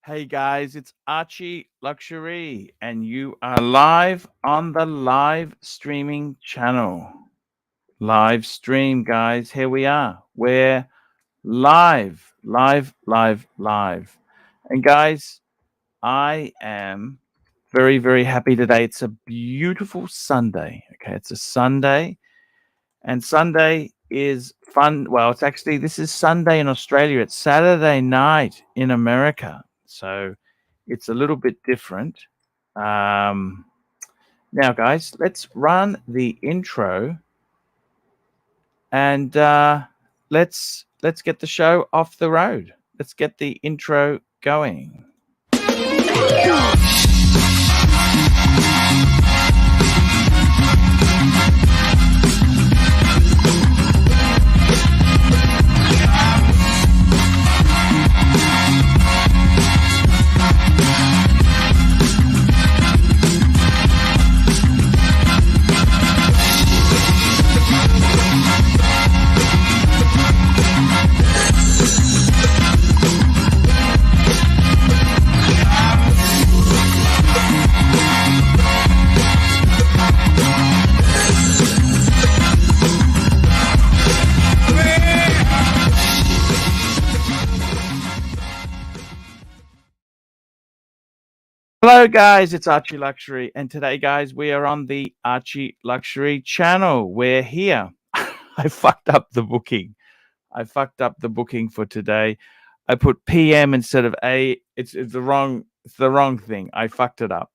Hey guys, it's Archie Luxury, and you are live on the live streaming channel. Live stream, guys. Here we are. We're live. And guys, I am very, very happy today. It's a beautiful Sunday. Okay, it's a Sunday, and Sunday is fun. Well, this is Sunday in Australia. It's Saturday night in America. So it's a little bit different. Now, guys, let's run the intro and let's get the show off the road. Let's get the intro going. Hello guys, it's Archie Luxury, and today guys we are on the Archie Luxury channel. We're here. I fucked up the booking. For today. I put PM instead of A. It's the wrong thing. I fucked it up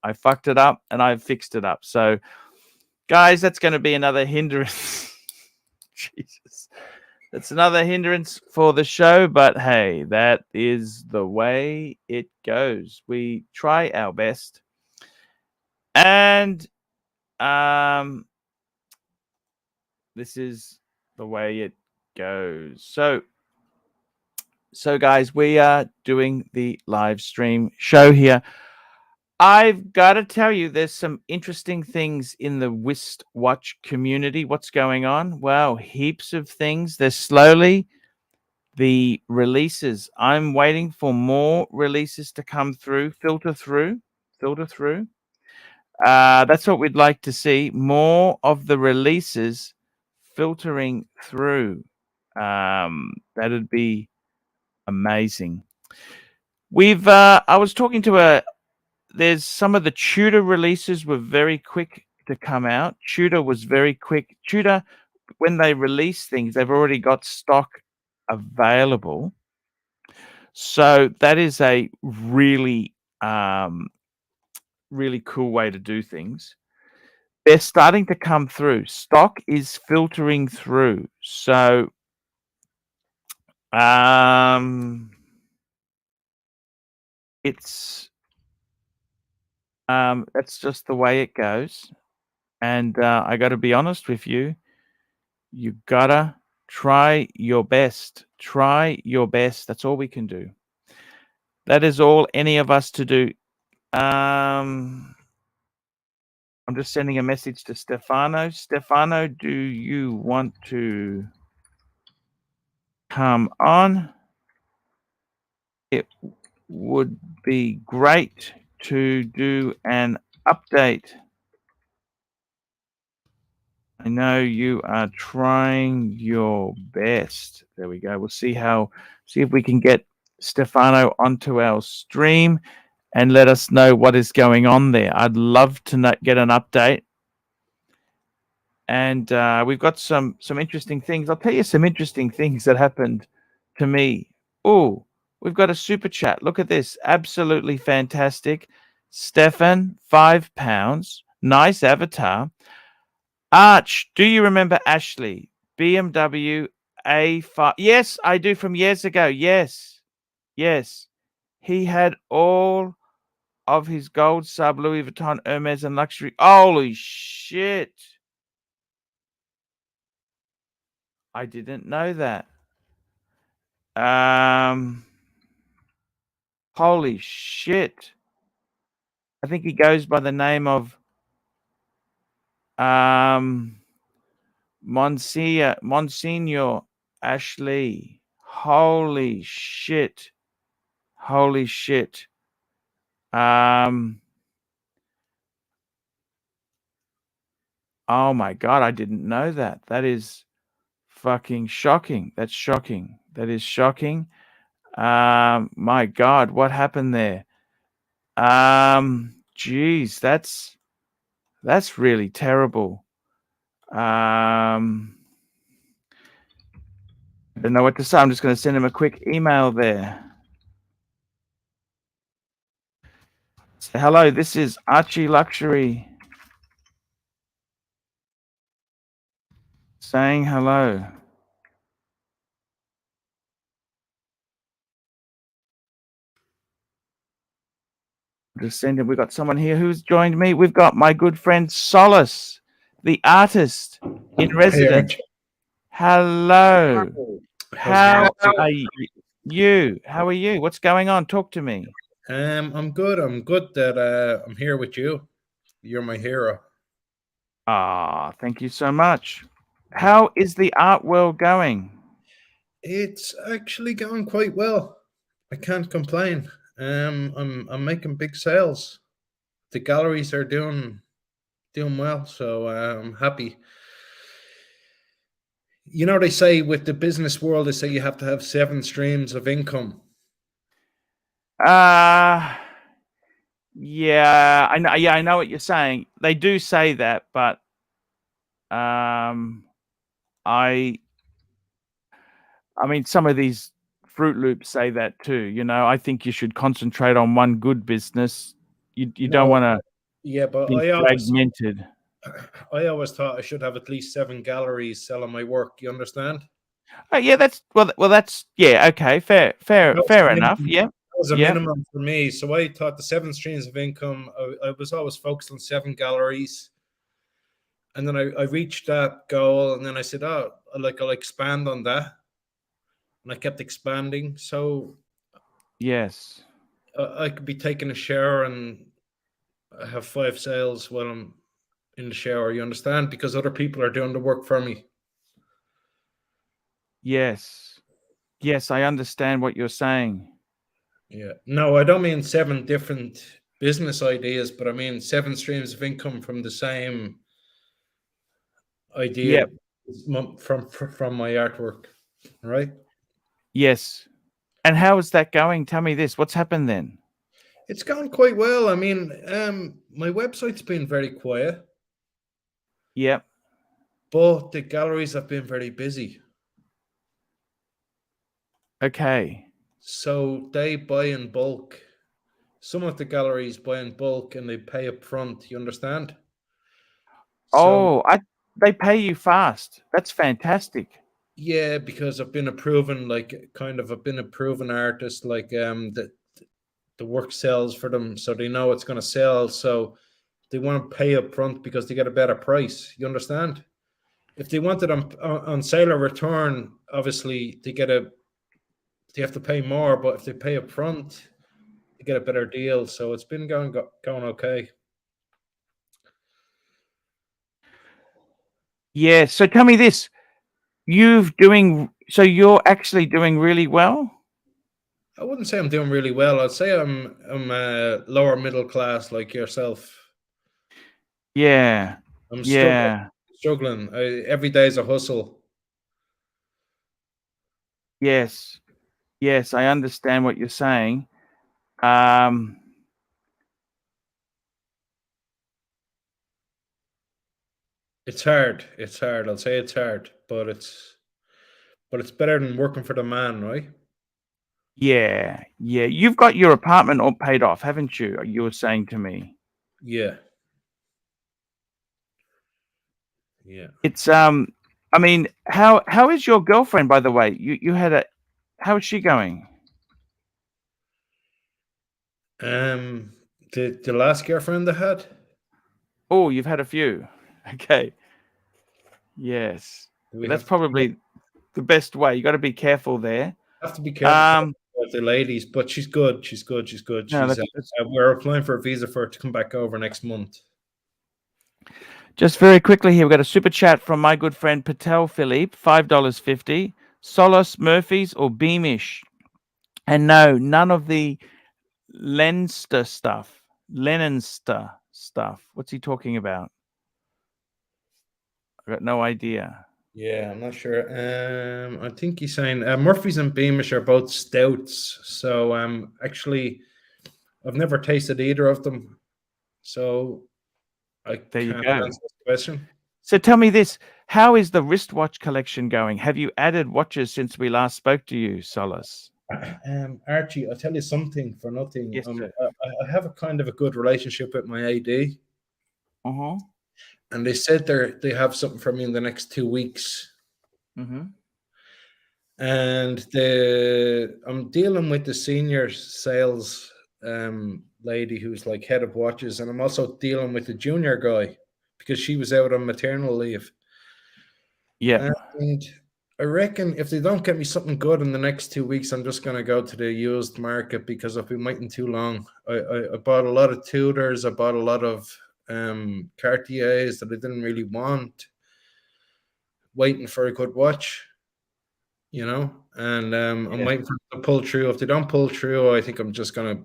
and I fixed it up. So guys, that's going to be another hindrance. Jesus. It's another hindrance for the show, but hey, that is the way it goes. We try our best. And this is the way it goes. So guys, we are doing the live stream show here. I've got to tell you, there's some interesting things in the wristwatch community. What's going on? Wow, heaps of things. There's slowly the releases. I'm waiting for more releases to come through, filter through. That's what we'd like to see. More of the releases filtering through. That'd be amazing. I was talking to there's some of the Tudor releases were very quick to come out. Tudor was very quick. Tudor, when they release things, they've already got stock available. So that is a really, really cool way to do things. They're starting to come through. Stock is filtering through. So, it's that's just the way it goes. And I got to be honest with you. You gotta try your best. Try your best. That's all we can do. That is all any of us to do. I'm just sending a message to Stefano. Stefano, do you want to come on? It would be great to do an update. I know you are trying your best. There we go. We'll see if we can get Stefano onto our stream and let us know what is going on there. I'd love to get an update. And we've got some interesting things. I'll tell you some interesting things that happened to me. Oh, we've got a super chat. Look at this. Absolutely fantastic. Stefan, £5. Nice avatar. Arch, do you remember Ashley? BMW A5. Yes, I do, from years ago. Yes. He had all of his gold sub, Louis Vuitton, Hermes, and luxury. Holy shit. I didn't know that. Holy shit. I think he goes by the name of Monsignor Ashley. Holy shit. Oh my God, I didn't know that. That is fucking shocking. That's shocking. That is shocking. My God, what happened there? Geez, that's really terrible. I don't know what to say. I'm just going to send him a quick email there. Say, hello, this is ArchieLuxury saying hello. Just send him. We've got someone here who's joined me. We've got my good friend Solace, the artist in Hey, residence. Archie. Hello. How's it How going? are you? How are you? What's going on? Talk to me. I'm good. I'm good that I'm here with you. You're my hero. Ah, thank you so much. How is the art world going? It's actually going quite well. I can't complain. I'm making big sales. The galleries are doing well, so I'm happy. You know, they say with the business world, they say you have to have 7 streams of income. Yeah, I know. Yeah, I know what you're saying. They do say that, but I mean, some of these Fruit Loops say that too. You know, I think you should concentrate on one good business. You don't No, want to yeah, but be fragmented. I always thought I should have at least 7 galleries selling my work. You understand? Oh, yeah, that's well. That's yeah. Okay, fair enough. Yeah, That was a yeah, minimum for me. So I thought the 7 streams of income, I was always focused on 7 galleries. And then I reached that goal. And then I said, oh, I'll expand on that. And I kept expanding. So yes, I could be taking a shower and I have 5 sales while I'm in the shower. You understand? Because other people are doing the work for me. yes, yes. I understand what you're saying. Yeah. No, I don't mean 7 different business ideas, but I mean 7 streams of income from the same idea Yep. from my artwork, right? Yes. And how is that going? Tell me this. What's happened then? It's gone quite well. I mean, my website's been very quiet, Yep. but the galleries have been very busy. Okay. So they buy in bulk. Some of the galleries buy in bulk and they pay up front. You understand? So Oh, they pay you fast. That's fantastic. yeah, because I've been a proven I've been a proven artist. The work sells for them, so they know it's going to sell. So they want to pay up front because they get a better price. You understand? If they want it on sale or return, obviously they have to pay more. But if they pay up front, they get a better deal. So it's been going okay. Yeah. So tell me this. So you're actually doing really well? I wouldn't say I'm doing really well. I'd say I'm lower middle class like yourself. Yeah. I'm Yeah. struggling. Every day is a hustle. Yes. Yes, I understand what you're saying. Um It's hard. It's hard. I'll say it's hard, but it's better than working for the man, right? yeah. Yeah. You've got your apartment all paid off, haven't you? You were saying to me. Yeah. Yeah. It's I mean, how is your girlfriend, by the way? You had a how is she going? Um, the last girlfriend I had, Oh, you've had a few. Okay. Yes. we But that's probably the best way. You got to be careful there. have to be careful with the ladies, but she's good. She's good. She's good. No, She's that's we're applying for a visa for her to come back over next month. just very quickly here. We've got a super chat from my good friend Patek Philippe, $5.50. Solos, Murphy's, or Beamish. And no, none of the Leinster stuff. Leinster stuff. What's he talking about? I got no idea. Yeah, I'm not sure. I think he's saying Murphy's and Beamish are both stouts. So actually, I've never tasted either of them, so I There you can't go. answer this question. So tell me this: how is the wristwatch collection going? Have you added watches since we last spoke to you, Solace? Archie, I'll tell you something for nothing. Yes, sir. I have a kind of a good relationship with my AD, Uh-huh. and they said they have something for me in the next 2 weeks. Mm-hmm. And I'm dealing with the senior sales lady who's like head of watches, and I'm also dealing with the junior guy because she was out on maternal leave. Yeah. And I reckon if they don't get me something good in the next 2 weeks, I'm just going to go to the used market because I've been waiting too long. I bought a lot of Tudors. I bought a lot of Cartiers that I didn't really want, waiting for a good watch, and I'm waiting for them to pull through. If they don't pull through, I think I'm just going to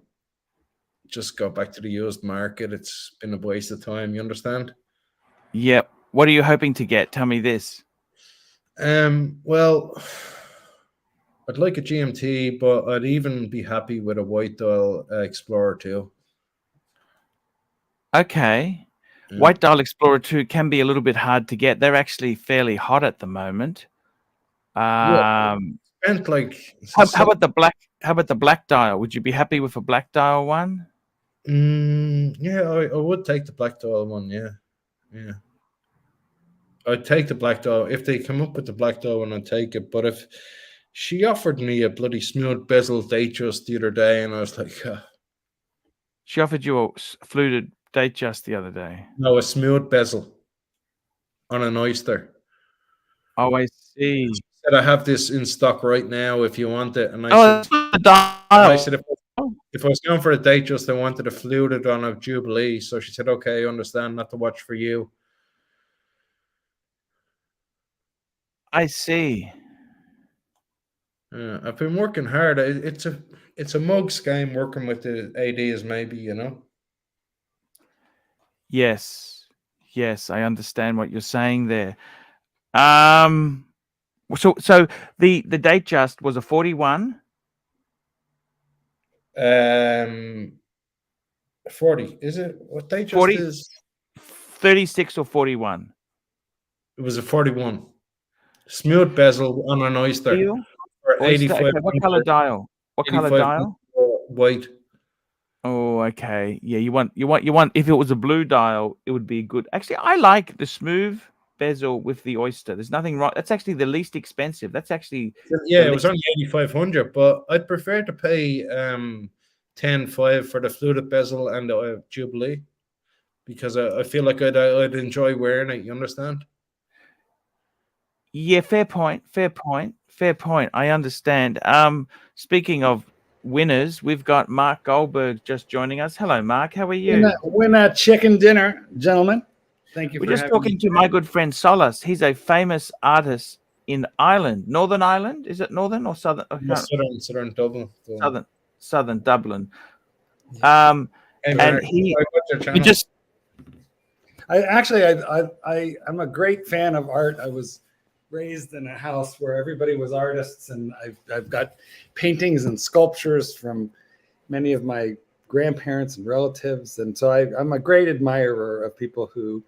just go back to the used market. It's been a waste of time. You understand? Yep. What are you hoping to get? Tell me this. Well, I'd like a GMT, but I'd even be happy with a white dial Explorer too. Okay. Yeah. White Dial Explorer 2 can be a little bit hard to get. They're actually fairly hot at the moment. Spent like How about the black? How about the black dial? Would you be happy with a black dial one? Yeah, I would take the black dial one. Yeah. I'd take the black dial if they come up with the black dial one. I'd take it. But if she offered me a bloody smooth bezel Datejust the other day, and I was like, She offered you a fluted Datejust the other day. no, a smooth bezel on an Oyster. Oh, I see. She said, I have this in stock right now if you want it. And I That's not the dial. if I was going for a Datejust, I wanted a fluted on a Jubilee. So she said, okay, I understand, not to watch for you. I see. I've been working hard. It's a mug's game working with the ADs, maybe, Yes, I understand what you're saying there. So the Datejust was a 41. 40, is it? What Datejust 40, is? 36 or 41. It was a 41. Smooth bezel on an Oyster. Steel? For Oyster. 85. Okay, what color dial? What color 85 dial? white. Oh, okay. Yeah, you want if it was a blue dial, it would be good. Actually, I like the smooth bezel with the Oyster. There's nothing wrong. That's actually the least expensive. That's actually it was only 8,500, but I'd prefer to pay 10,500 for the fluted bezel and the Jubilee because I feel like I'd enjoy wearing it. You understand? Yeah, fair point. I understand. Speaking of winners, we've got Mark Goldberg just joining us. Hello, Mark. How are you? Win chicken dinner, gentlemen. Thank you. We're just talking to my good friend Solace. He's a famous artist in Ireland, Northern Ireland. Is it Northern or Southern? Southern Dublin. Southern Dublin. And he just. I'm a great fan of art. I was raised in a house where everybody was artists, and I've got paintings and sculptures from many of my grandparents and relatives, and so I'm a great admirer of people who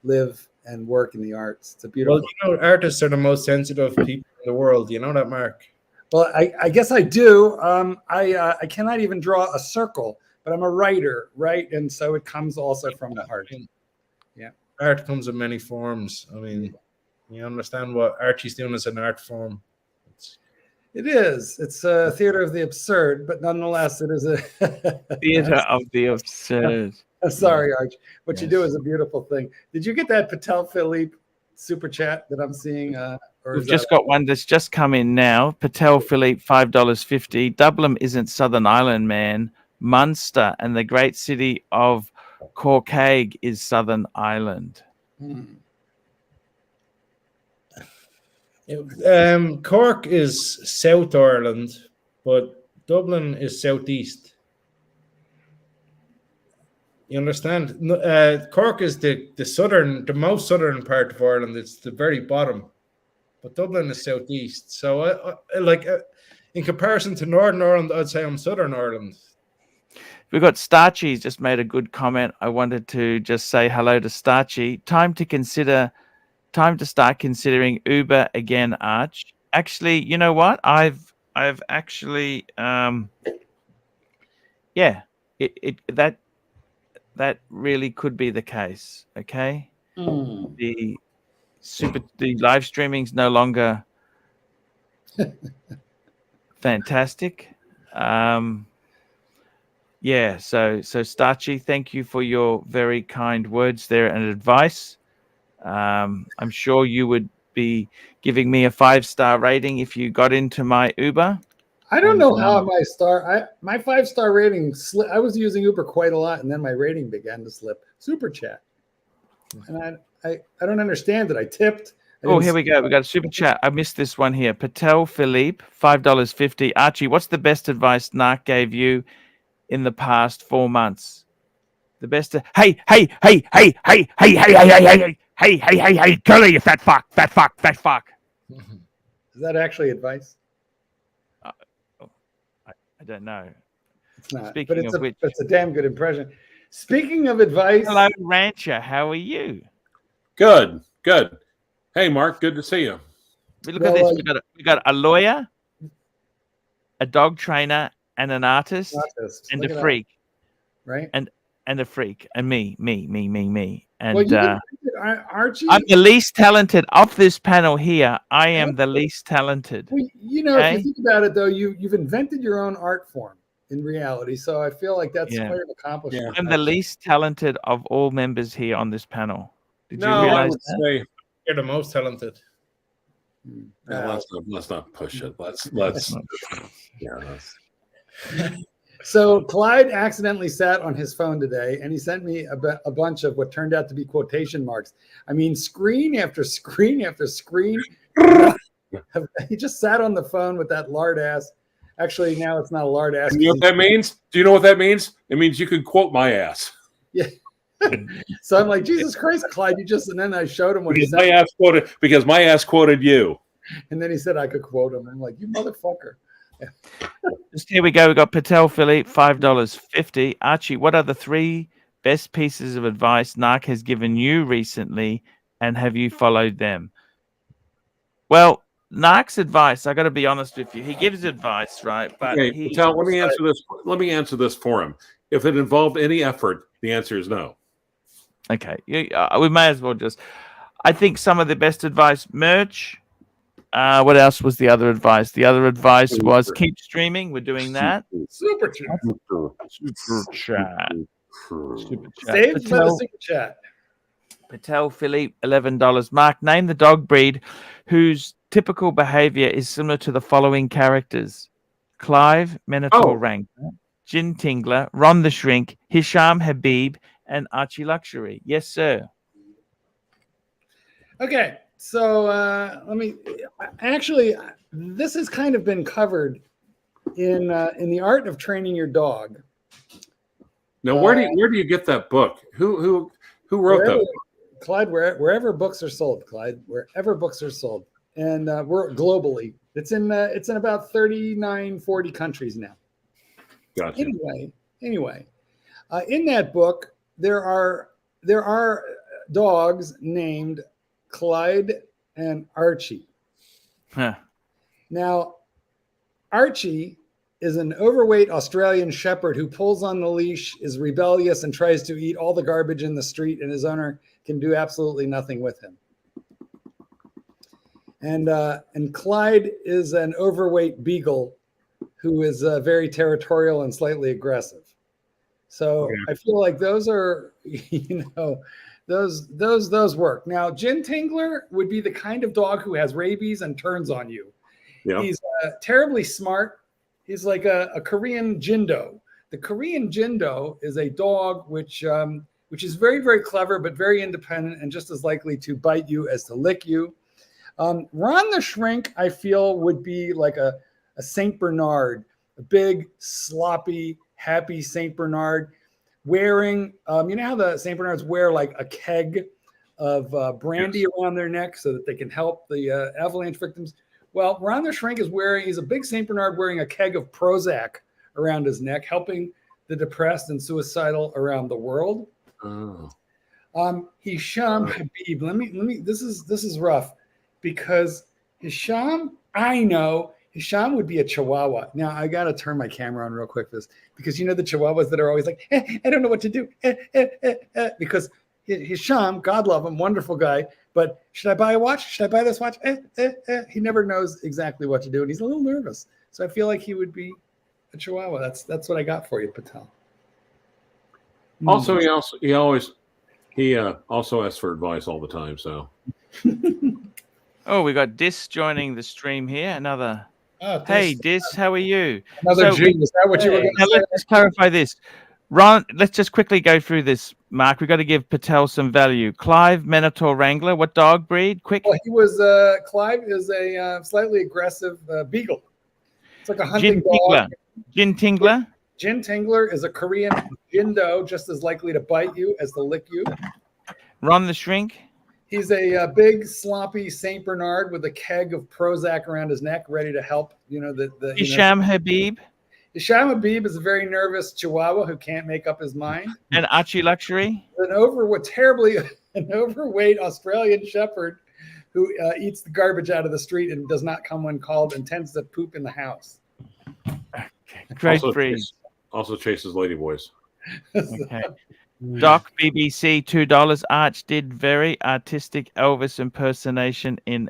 live and work in the arts. It's a beautiful. Well, artists are the most sensitive people in the world. You know that, Mark? Well, I guess I do. I cannot even draw a circle, but I'm a writer, right? And so it comes also from the heart. Yeah, art comes in many forms. I mean, you understand what Archie's doing as an art form. It is. It's a theater of the absurd, but nonetheless, it is a theater of the absurd. Sorry, Arch. What you do is a beautiful thing. Did you get that Patek Philippe super chat that I'm seeing? We've just got one that's just come in now. Patek Philippe, $5.50. Dublin isn't Southern Ireland, man. Munster and the great city of Cork is Southern Ireland. Cork is South Ireland, but Dublin is southeast. You understand? Cork is the most southern part of Ireland. It's the very bottom, but Dublin is southeast. So, in comparison to Northern Ireland, I'd say I'm Southern Ireland. We've got Starchy's just made a good comment. I wanted to just say hello to Starchy. Time to start considering Uber again, Arch. Actually, you know what? I've actually yeah, that really could be the case. Okay. The live streaming's no longer fantastic. Yeah, so Starchy, thank you for your very kind words there and advice. I'm sure you would be giving me a 5-star rating if you got into my Uber. I don't know how my 5-star rating slipped. I was using Uber quite a lot, and then my rating began to slip. Super chat, and I don't understand it. I tipped. Oh, here we go. We got a super chat. I missed this one here. Patek Philippe, $5.50. Archie, what's the best advice Narc gave you in the past 4 months? The best. Hey, curly, you fat fuck. Is that actually advice? I don't know. It's not. Speaking but of which, it's a damn good impression. Speaking of advice, hello, Rancher. How are you? Good. Hey, Mark. Good to see you. Look at this. We got a lawyer, a dog trainer, and an artist. And a freak, right? And a freak, and me. And well, Archie, I'm the least talented of this panel here. I am the least talented. Well, if you think about it, though, you've invented your own art form in reality. So I feel like that's quite an accomplishment. I'm the least talented of all members here on this panel. Did you realize I would that? say You're the most talented. let's not push it. Let's So Clyde accidentally sat on his phone today, and he sent me a bunch of what turned out to be quotation marks. I mean, screen after screen after screen. He just sat on the phone with that lard ass. Actually, now it's not a lard ass. You know what that means? Do you know what that means? It means you can quote my ass. Yeah. So I'm like, Jesus Christ, Clyde, and then I showed him what because my ass quoted you. And then he said I could quote him. I'm like, you motherfucker. Just here we go. We got Patek Philippe, $5.50. Archie, what are the 3 best pieces of advice Narc has given you recently, and have you followed them? Well, Narc's advice, I got to be honest with you. He gives advice, right? But okay, Patel, let me answer this. Let me answer this for him. If it involved any effort, the answer is no. Okay, we may as well just. I think some of the best advice, merch. What else was the other advice? The other advice was keep streaming. We're doing that. Super chat. Saved by the super chat. Patek Philippe, $11. Mark, name the dog breed whose typical behavior is similar to the following characters: Clive, Minotaur Wrangler, Jin Tingler, Ron the Shrink, Hisham Habib, and ArchieLuxury. Yes, sir. Okay. So this has kind of been covered in the art of training your dog. Now, where do you get that book? Who wrote that book? Clyde, wherever books are sold, Clyde, wherever books are sold, and we're globally. It's in about 39, 40 countries now. Gotcha. Anyway, in that book there are dogs named Clyde and Archie. Huh. Now, Archie is an overweight Australian shepherd who pulls on the leash, is rebellious, and tries to eat all the garbage in the street, and his owner can do absolutely nothing with him. And Clyde is an overweight beagle who is very territorial and slightly aggressive. So I feel like those are, those work. Now, Jin Tingler would be the kind of dog who has rabies and turns on you. Yeah. He's terribly smart. He's like a Korean Jindo. The Korean Jindo is a dog which is very, very clever, but very independent and just as likely to bite you as to lick you. Ron the Shrink, I feel, would be like a Saint Bernard, a big, sloppy, happy Saint Bernard. wearing, you know how the St. Bernards wear like a keg of brandy around their neck so that they can help the avalanche victims? Well, Ron the Shrink he's a big St. Bernard wearing a keg of Prozac around his neck, helping the depressed and suicidal around the world. Oh. Hisham Habib. Let me. This is rough because Hisham. I know Hisham would be a Chihuahua. Now I got to turn my camera on real quick for this because you know the Chihuahuas that are always like, I don't know what to do, because Hisham, God love him, wonderful guy. But should I buy a watch? Should I buy this watch? He never knows exactly what to do, and he's a little nervous. So I feel like he would be a Chihuahua. That's what I got for you, Patel. Also, he also asks for advice all the time. So, Oh, we got Dis joining the stream here. Another. Oh, Hey, Dis, how are you? Another So- Jew. Is that what you were going Now to say? let's just clarify this. Ron, let's just quickly go through this, Mark. We've got to give Patel some value. Clive, Minotaur Wrangler. What dog breed? Quick. Well, he was Clive is a slightly aggressive beagle. It's like a hunting Gin Tingler. dog. Gin Tingler. Gin Tingler is a Korean Jindo, just as likely to bite you as to lick you. Ron the Shrink. He's a big, sloppy Saint Bernard with a keg of Prozac around his neck, ready to help. You know the Hisham Habib. Hisham Habib is a very nervous Chihuahua who can't make up his mind. And ArchieLuxury. An overweight Australian Shepherd who eats the garbage out of the street and does not come when called and tends to poop in the house. Great breed. Also chases ladyboys. Okay. Doc BBC $2. Arch did very artistic Elvis impersonation in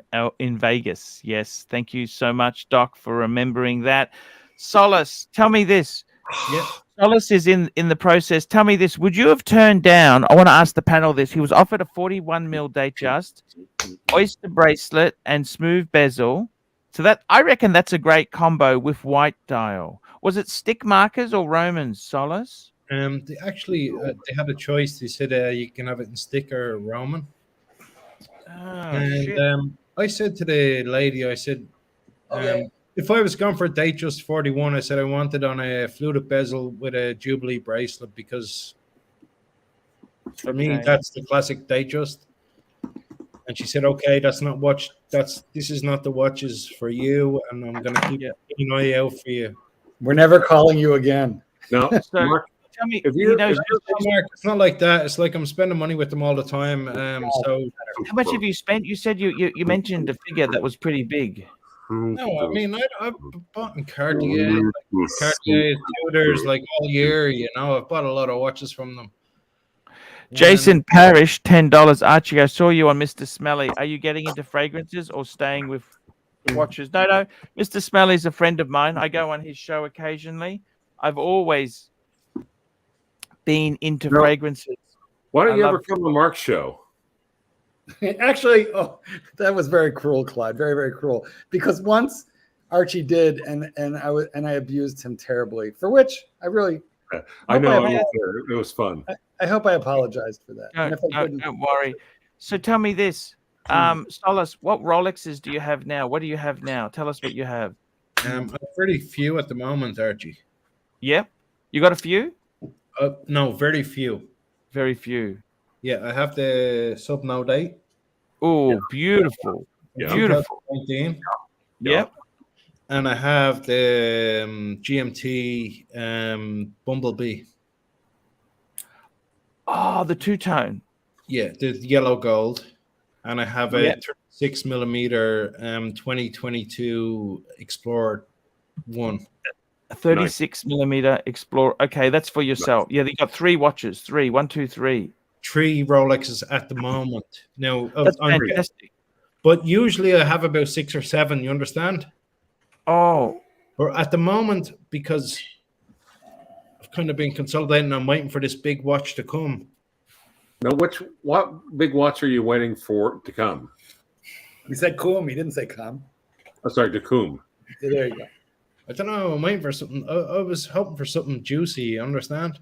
Vegas. Yes, thank you so much, Doc, for remembering that. Solace, tell me this. Yeah. Solace is in the process. Tell me this. Would you have turned down? I want to ask the panel this. He was offered a 41 mil Datejust, oyster bracelet, and smooth bezel. So that I reckon that's a great combo with white dial. Was it stick markers or Romans, Solace? They actually they had a choice. They said you can have it in stick or Roman. Oh, shit. And I said to the lady, I said, if I was going for a Datejust 41, I said I wanted on a fluted bezel with a Jubilee bracelet because for me that's the classic Datejust. And she said, "Okay, this is not the watches for you, and I'm going to keep an eye out for you." We're never calling you again. No, So, Mark, tell me, if he you're, knows Mark, it's not like that. It's like I'm spending money with them all the time. So how much have you spent? You said you mentioned a figure that was pretty big. no, I mean I've bought in Cartier, Tudors, like all year. You know, I've bought a lot of watches from them. Jason Parrish, $10. Archie, I saw you on Mr. Smelly. Are you getting into fragrances or staying with watches? No. Mr. Smelly's a friend of mine. I go on his show occasionally. I've always been into fragrances. why don't you ever come to Mark's show? Actually, that was very cruel, Clyde. Very, very cruel. Because once Archie did, and I abused him terribly, for which I really. I know it was fun. I hope I apologized for that. Don't worry. So tell me this, Solace, what Rolexes do you have now? What do you have now? Tell us what you have. I have very few at the moment, Archie. Yep. You got a few? No, very few. Very few. Yeah, I have the Sub Note 8. Oh, beautiful. Yeah. Beautiful. 2019. Yep. And I have the GMT Bumblebee. Oh, the two-tone. Yeah, the yellow gold. And I have a 36mm 2022 Explorer 1. A 36mm Explorer. Okay, that's for yourself. Yeah, you got 3 watches. 3. 1, 2, 3. 3 Rolexes at the moment. Now, That's fantastic. but usually I have about 6 or 7. You understand? Oh, But at the moment, because I've kind of been consolidating, I'm waiting for this big watch to come. Now, what big watch are you waiting for to come? He said "cum." He didn't say "come." Oh, sorry, to Coombe. Yeah, there you go. I don't know. I'm waiting for something. I was hoping for something juicy. You understand?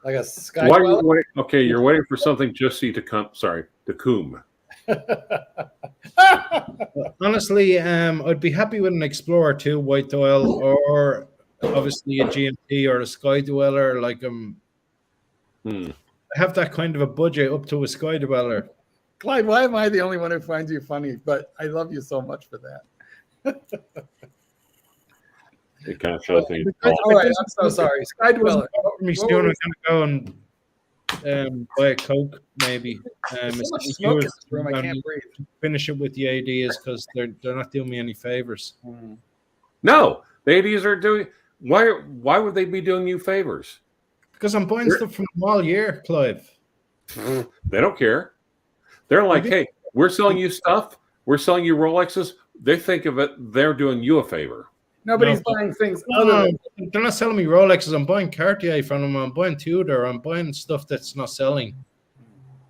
Like a sky. Why are you waiting? Okay, you're waiting for something juicy to come. Sorry, to Coombe. Honestly, I'd be happy with an Explorer 2 white dial, or obviously a GMT or a Sky Dweller. Like Hmm. I have that kind of a budget up to a sky dweller. Clyde, why am I the only one who finds you funny? But I love you so much for that. It kind of shows me. All right, I'm so sorry. Sky Dweller. Me soon, I'm gonna go and buy a Coke, maybe. There's so much It's smoke in yours, this room, I and can't breathe. finish it with the ADs because they're not doing me any favors. No, the ADs are doing. Why would they be doing you favors? Because I'm buying stuff from them all year, Clive. They don't care. They're like, hey, we're selling you stuff. We're selling you Rolexes. They think of it. They're doing you a favor. Nobody's buying things No, they're not selling me Rolexes. I'm buying Cartier from them. I'm buying Tudor. I'm buying stuff that's not selling.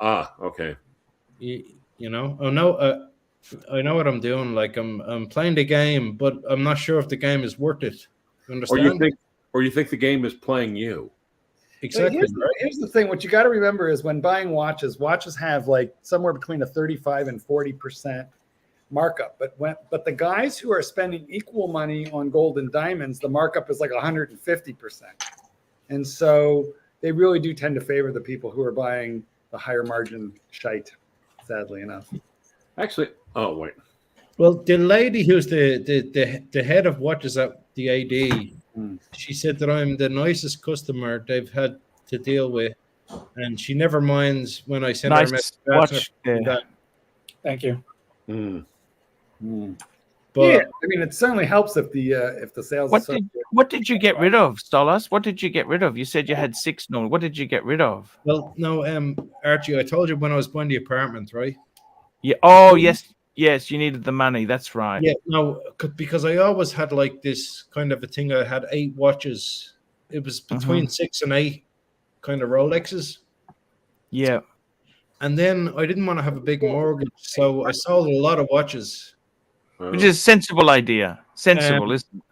Ah, okay. You know, I know what I'm doing. Like I'm playing the game, but I'm not sure if the game is worth it. You understand? Or you think the game is playing you. Exactly. Here's the thing. What you got to remember is when buying watches have like somewhere between a 35 and 40% markup. But the guys who are spending equal money on gold and diamonds, the markup is like 150%. And so they really do tend to favor the people who are buying the higher margin shite, sadly enough. Actually, oh wait. Well, the lady who's the head of watches at the AD, she said that I'm the nicest customer they've had to deal with, and she never minds when I send her a message. Watch there. Thank you. But yeah, I mean, it certainly helps if the sales. What did you get rid of, Stolas? What did you get rid of? You said you had 6 normally. What did you get rid of? Well, no, Archie, I told you when I was buying the apartment, right? Yeah. Oh, yes. Yes, you needed the money. That's right. Yeah, no, because I always had like this kind of a thing. I had 8 watches. It was between 6 and 8 kind of Rolexes. Yeah. And then I didn't want to have a big mortgage, so I sold a lot of watches. Which is a sensible idea. Sensible, isn't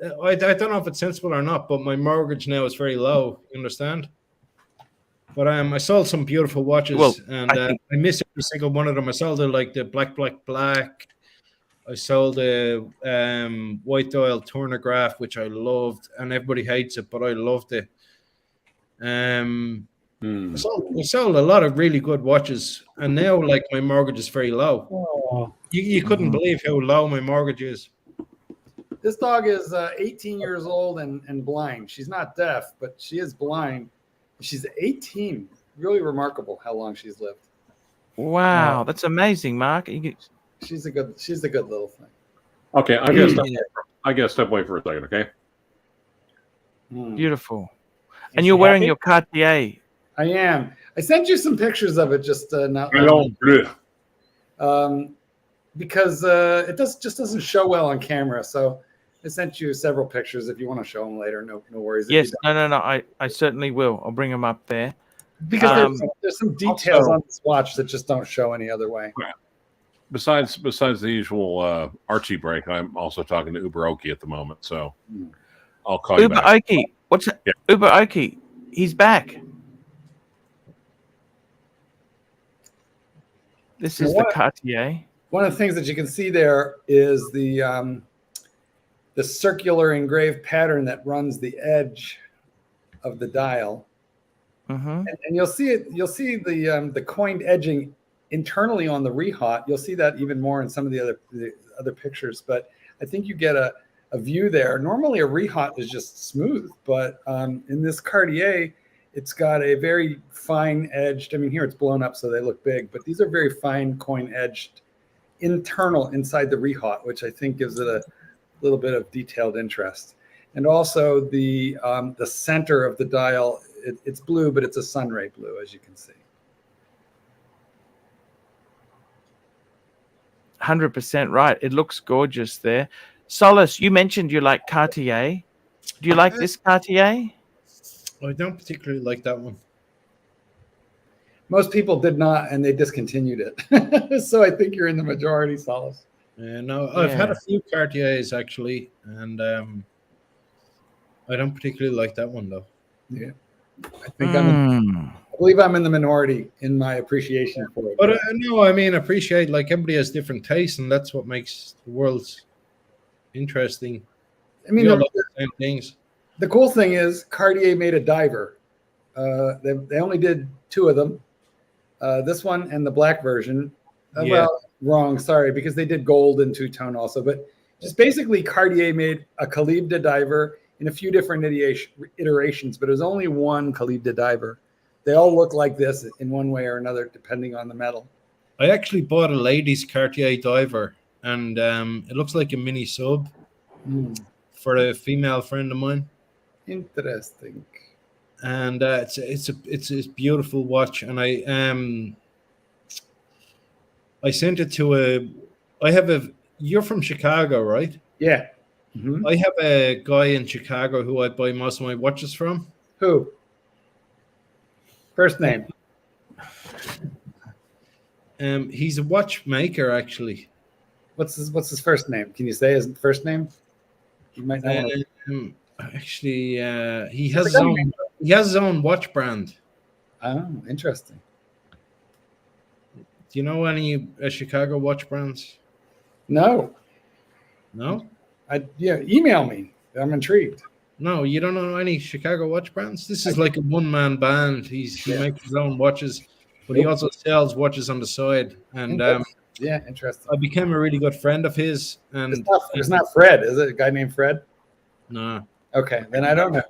it? I don't know if it's sensible or not, but my mortgage now is very low. You understand? But I sold some beautiful watches, and I miss every single one of them. I sold the black. I sold the white dial Turnograph, which I loved, and everybody hates it, but I loved it. I sold a lot of really good watches, and now like my mortgage is very low. Oh. You couldn't believe how low my mortgage is. This dog is 18 years old and blind. She's not deaf, but she is blind. She's 18. Really remarkable how long she's lived. Wow, that's amazing, Mark. She's a good little thing. Okay, I gotta step away for a second. Okay. Beautiful. And you're wearing your Cartier. I am. I sent you some pictures of it just not because it just doesn't show well on camera. So I sent you several pictures. If you want to show them later, no worries. Yes, no. I certainly will. I'll bring them up there. Because there's some details on this watch that just don't show any other way. Besides the usual Archie break, I'm also talking to Uber Oki at the moment, so I'll call you back. Uber Oki, what's that? Yeah. Uber Oki, he's back. This is the Cartier. One of the things that you can see there is the circular engraved pattern that runs the edge of the dial. And you'll see it. You'll see the coined edging internally on the rehaut. You'll see that even more in some of the other pictures. But I think you get a view there. Normally, a rehaut is just smooth, but in this Cartier, it's got a very fine edged. I mean, here it's blown up, so they look big, but these are very fine coin edged internal inside the rehaut, which I think gives it a little bit of detailed interest. And also the center of the dial. It's blue, but it's a sunray blue, as you can see. 100% right. It looks gorgeous there. Solace, you mentioned you like Cartier. Do you like this Cartier? I don't particularly like that one. Most people did not, and they discontinued it. So I think you're in the majority, Solace. No, I've had a few Cartiers actually, and I don't particularly like that one though. Yeah. I think I believe I'm in the minority in my appreciation for it. But no, I mean, appreciate, like, everybody has different tastes, and that's what makes the world interesting. I mean, we all love the same things. The cool thing is Cartier made a diver. They only did 2 of them. This one and the black version. Yeah. Well, wrong. Sorry, because they did gold and 2-tone also. But just basically, Cartier made a Philippe de diver in a few different iterations, but it was only one Philippe de diver. They all look like this in one way or another, depending on the metal. I actually bought a ladies Cartier diver, and it looks like a mini sub for a female friend of mine. Interesting. And it's a beautiful watch, and I sent it to you're from Chicago, right? Yeah. Mm-hmm. I have a guy in Chicago who I buy most of my watches from. Who? First name. He's a watchmaker, actually. What's his first name? Can you say his first name? You might not want to. Actually, he has his own watch brand. Oh, interesting. Do you know any Chicago watch brands? No. No? Email me. I'm intrigued. No, you don't know any Chicago watch brands? This is like a one-man band. He makes his own watches, but he also sells watches on the side. And interesting. I became a really good friend of his. And it's not Fred, is it? A guy named Fred? No. Okay, then I don't know.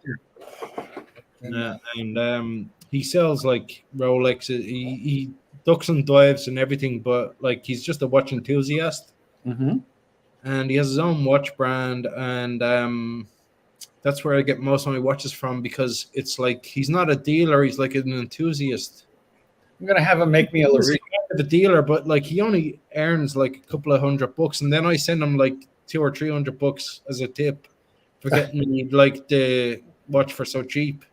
And he sells like Rolex. He ducks and dives and everything, but like he's just a watch enthusiast. Mm-hmm. And he has his own watch brand, and that's where I get most of my watches from, because it's like he's not a dealer; he's like an enthusiast. I'm gonna have him make me the dealer, but like he only earns like a couple of $100, and then I send him like $200 or $300 as a tip for getting me like the watch for so cheap.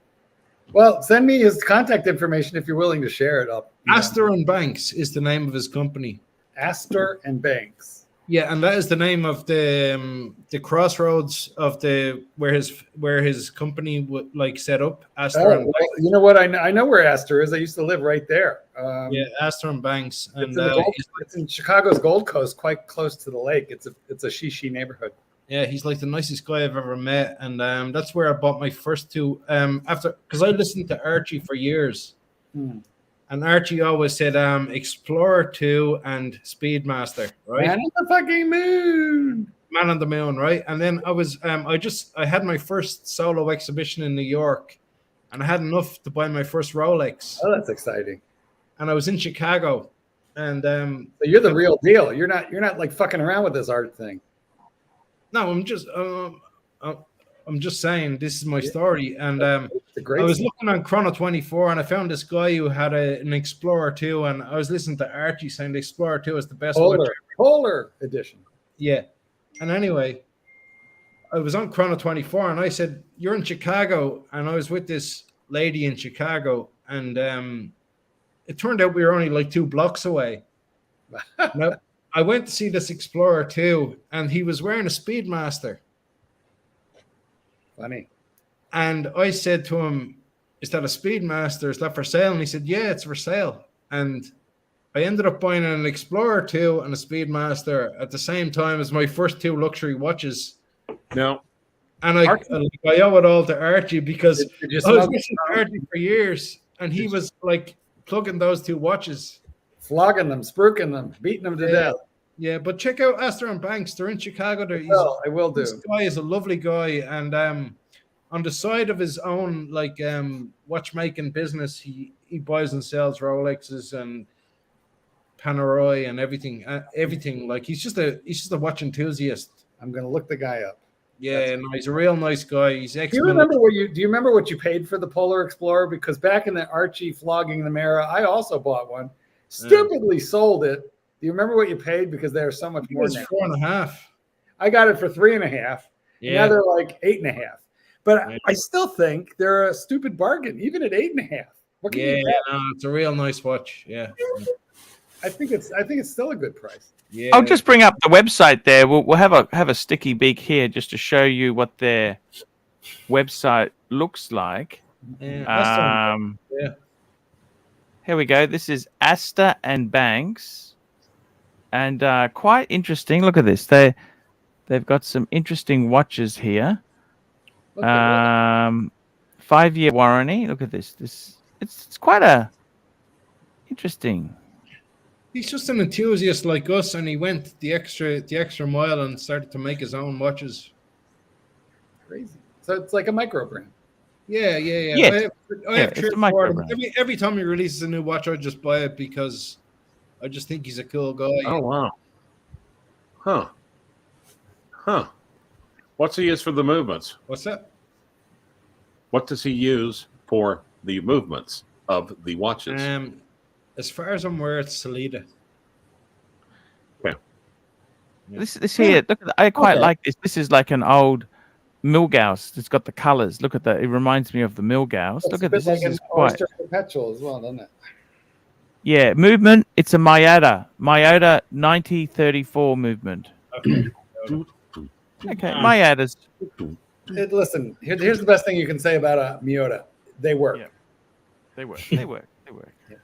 Well, send me his contact information if you're willing to share it up. Astor and Banks is the name of his company. Astor and Banks. Yeah, and that is the name of the crossroads of where his company would like set up. Astor and Banks. You know what? I know where Astor is. I used to live right there. Astor and Banks, and it's in Chicago's Gold Coast, quite close to the lake. It's a shishi neighborhood. Yeah, he's like the nicest guy I've ever met, and that's where I bought my first 2. Because I listened to Archie for years. And Archie always said Explorer 2 and Speedmaster, right? Man on the fucking moon. Man on the moon, right? And then I was I had my first solo exhibition in New York, and I had enough to buy my first Rolex. Oh, that's exciting. And I was in Chicago, and so you're the real deal. You're not like fucking around with this art thing. No, I'm just saying this is my story, and I was looking on Chrono 24, and I found this guy who had an Explorer 2, and I was listening to Archie saying the Explorer 2 is the best Polar edition. Yeah, and anyway, I was on Chrono 24, and I said, "You're in Chicago," and I was with this lady in Chicago, and it turned out we were only like 2 blocks away. Now, I went to see this Explorer 2, and he was wearing a Speedmaster. Funny. And I said to him, "Is that a Speedmaster? Is that for sale?" And he said, "Yeah, it's for sale." And I ended up buying an Explorer 2 and a Speedmaster at the same time as my first 2 luxury watches. No. And I owe it all to Archie, because I was listening to Archie for years, and he was like plugging those 2 watches. Flogging them, spruiking them, beating them to death. Yeah, but check out Astor and Banks. They're in Chicago. I will do. This guy is a lovely guy, and on the side of his own like watchmaking business, he buys and sells Rolexes and Panerai and everything. Like he's just a watch enthusiast. I'm gonna look the guy up. Yeah, no, he's a real nice guy. He's excellent. Do you remember what you paid for the Polar Explorer? Because back in the Archie flogging the era, I also bought one. Stupidly sold it. Do you remember what you paid? Because they're so much more now. 4.5. I got it for 3.5. Yeah. Now they're like 8.5. But I still think they're a stupid bargain, even at 8.5. What can you get? No, it's a real nice watch. Yeah. I think it's still a good price. Yeah. I'll just bring up the website there. We'll have a sticky beak here just to show you what their website looks like. Yeah. Here we go. This is Astor and Banks, and quite interesting. Look at this. They've got some interesting watches here. 5-year warranty. Look at this. It's quite a interesting. He's just an enthusiast like us, and he went the extra mile and started to make his own watches. Crazy. So it's like a micro brand. Yeah. Yes. I have It's three a or micro four. brand. Every time he releases a new watch, I just buy it because I just think he's a cool guy. Oh wow. Huh. What's he use for the movements? What's that? What does he use for the movements of the watches? As far as I'm aware, it's Salida. Okay. This here. Look at. I quite like this. This is like an old Milgauss. It's got the colors. Look at that. It reminds me of the Milgauss. It's Look a at bit this. like This an is quite. Oyster Perpetual as well, doesn't it? Yeah, movement. It's a Mayada 9034 movement. Okay. Okay, Mayadas. Listen, here's the best thing you can say about a Miyota. They work. Yeah. They work. They work. Yeah.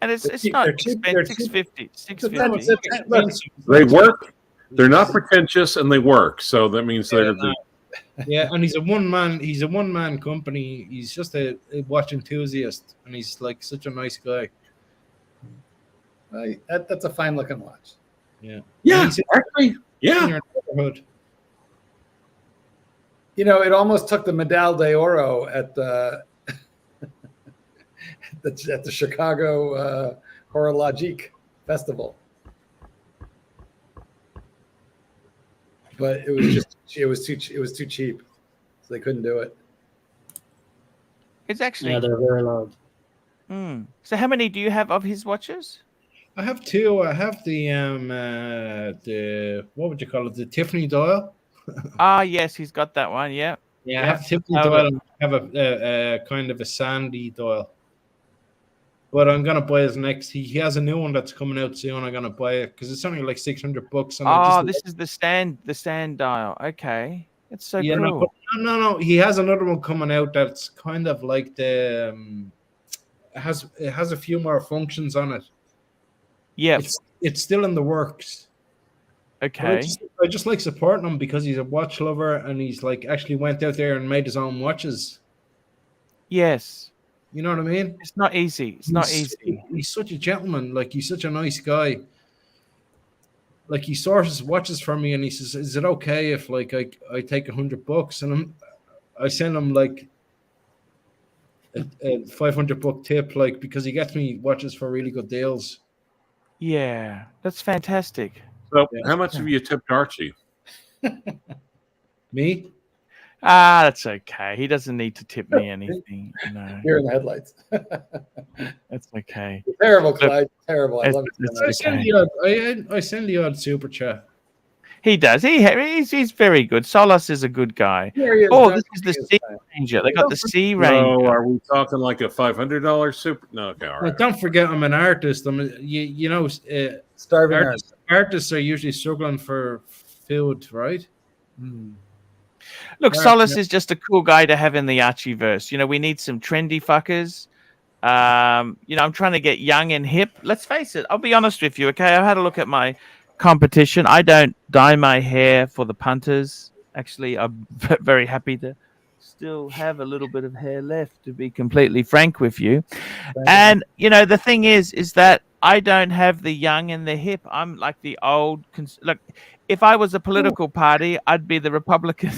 And it's cheap, not they're cheap, they're expensive. cheap. 650. Look, They work. They're not pretentious, and they work. So that means they're the. Yeah, and he's a one man company. He's just a watch enthusiast, and he's like such a nice guy. that's a fine looking watch. Yeah. Yeah, He's actually, in yeah. your neighborhood. You know, it almost took the Medal de Oro at the at the Chicago Horologique Festival, but it was too cheap, so they couldn't do it. It's actually. Yeah, they're very loud. So how many do you have of his watches? I have two. I have the what would you call it? The Tiffany dial. Ah, yes, he's got that one. Yeah. Yeah, I have Tiffany dial. And I have a kind of a sandy dial. But I'm gonna buy his next. He has a new one that's coming out soon. I'm gonna buy it because it's only like $600. And This is the sand dial. Okay, it's so yeah, cool. No. He has another one coming out that's kind of like the. It has a few more functions on it. Yeah. It's still in the works. Okay. I just like supporting him because he's a watch lover and he's like actually went out there and made his own watches. Yes. You know what I mean? It's not easy. It's not easy. He's such a gentleman. Like he's such a nice guy. Like he sources watches for me and he says, "Is it okay if like I take $100?" And I send him like a $500 tip, like because he gets me watches for really good deals. Yeah, that's fantastic. So, how much have you tipped Archie? Me? That's okay. He doesn't need to tip me anything. No, Here in the headlights. that's okay. Terrible, Clyde. Terrible. I love it. I send the odd super chat. He does. He's very good. Solas is a good guy. Here he is. Oh, this is the Sea Ranger. They got the Sea Ranger. No, are we talking like a $500 super? No, okay, all right. Don't forget, I'm an artist. You know, Starving artist. artists are usually struggling for food, right? Look, Solas is just a cool guy to have in the Archiverse. You know, we need some trendy fuckers. You know, I'm trying to get young and hip. Let's face it. I'll be honest with you, okay? I had a look at my competition. I don't dye my hair for the punters. Actually, I'm very happy to still have a little bit of hair left, to be completely frank with you. And, you know, the thing is that I don't have the young and the hip. I'm like the old. Look, if I was a political party, I'd be the Republican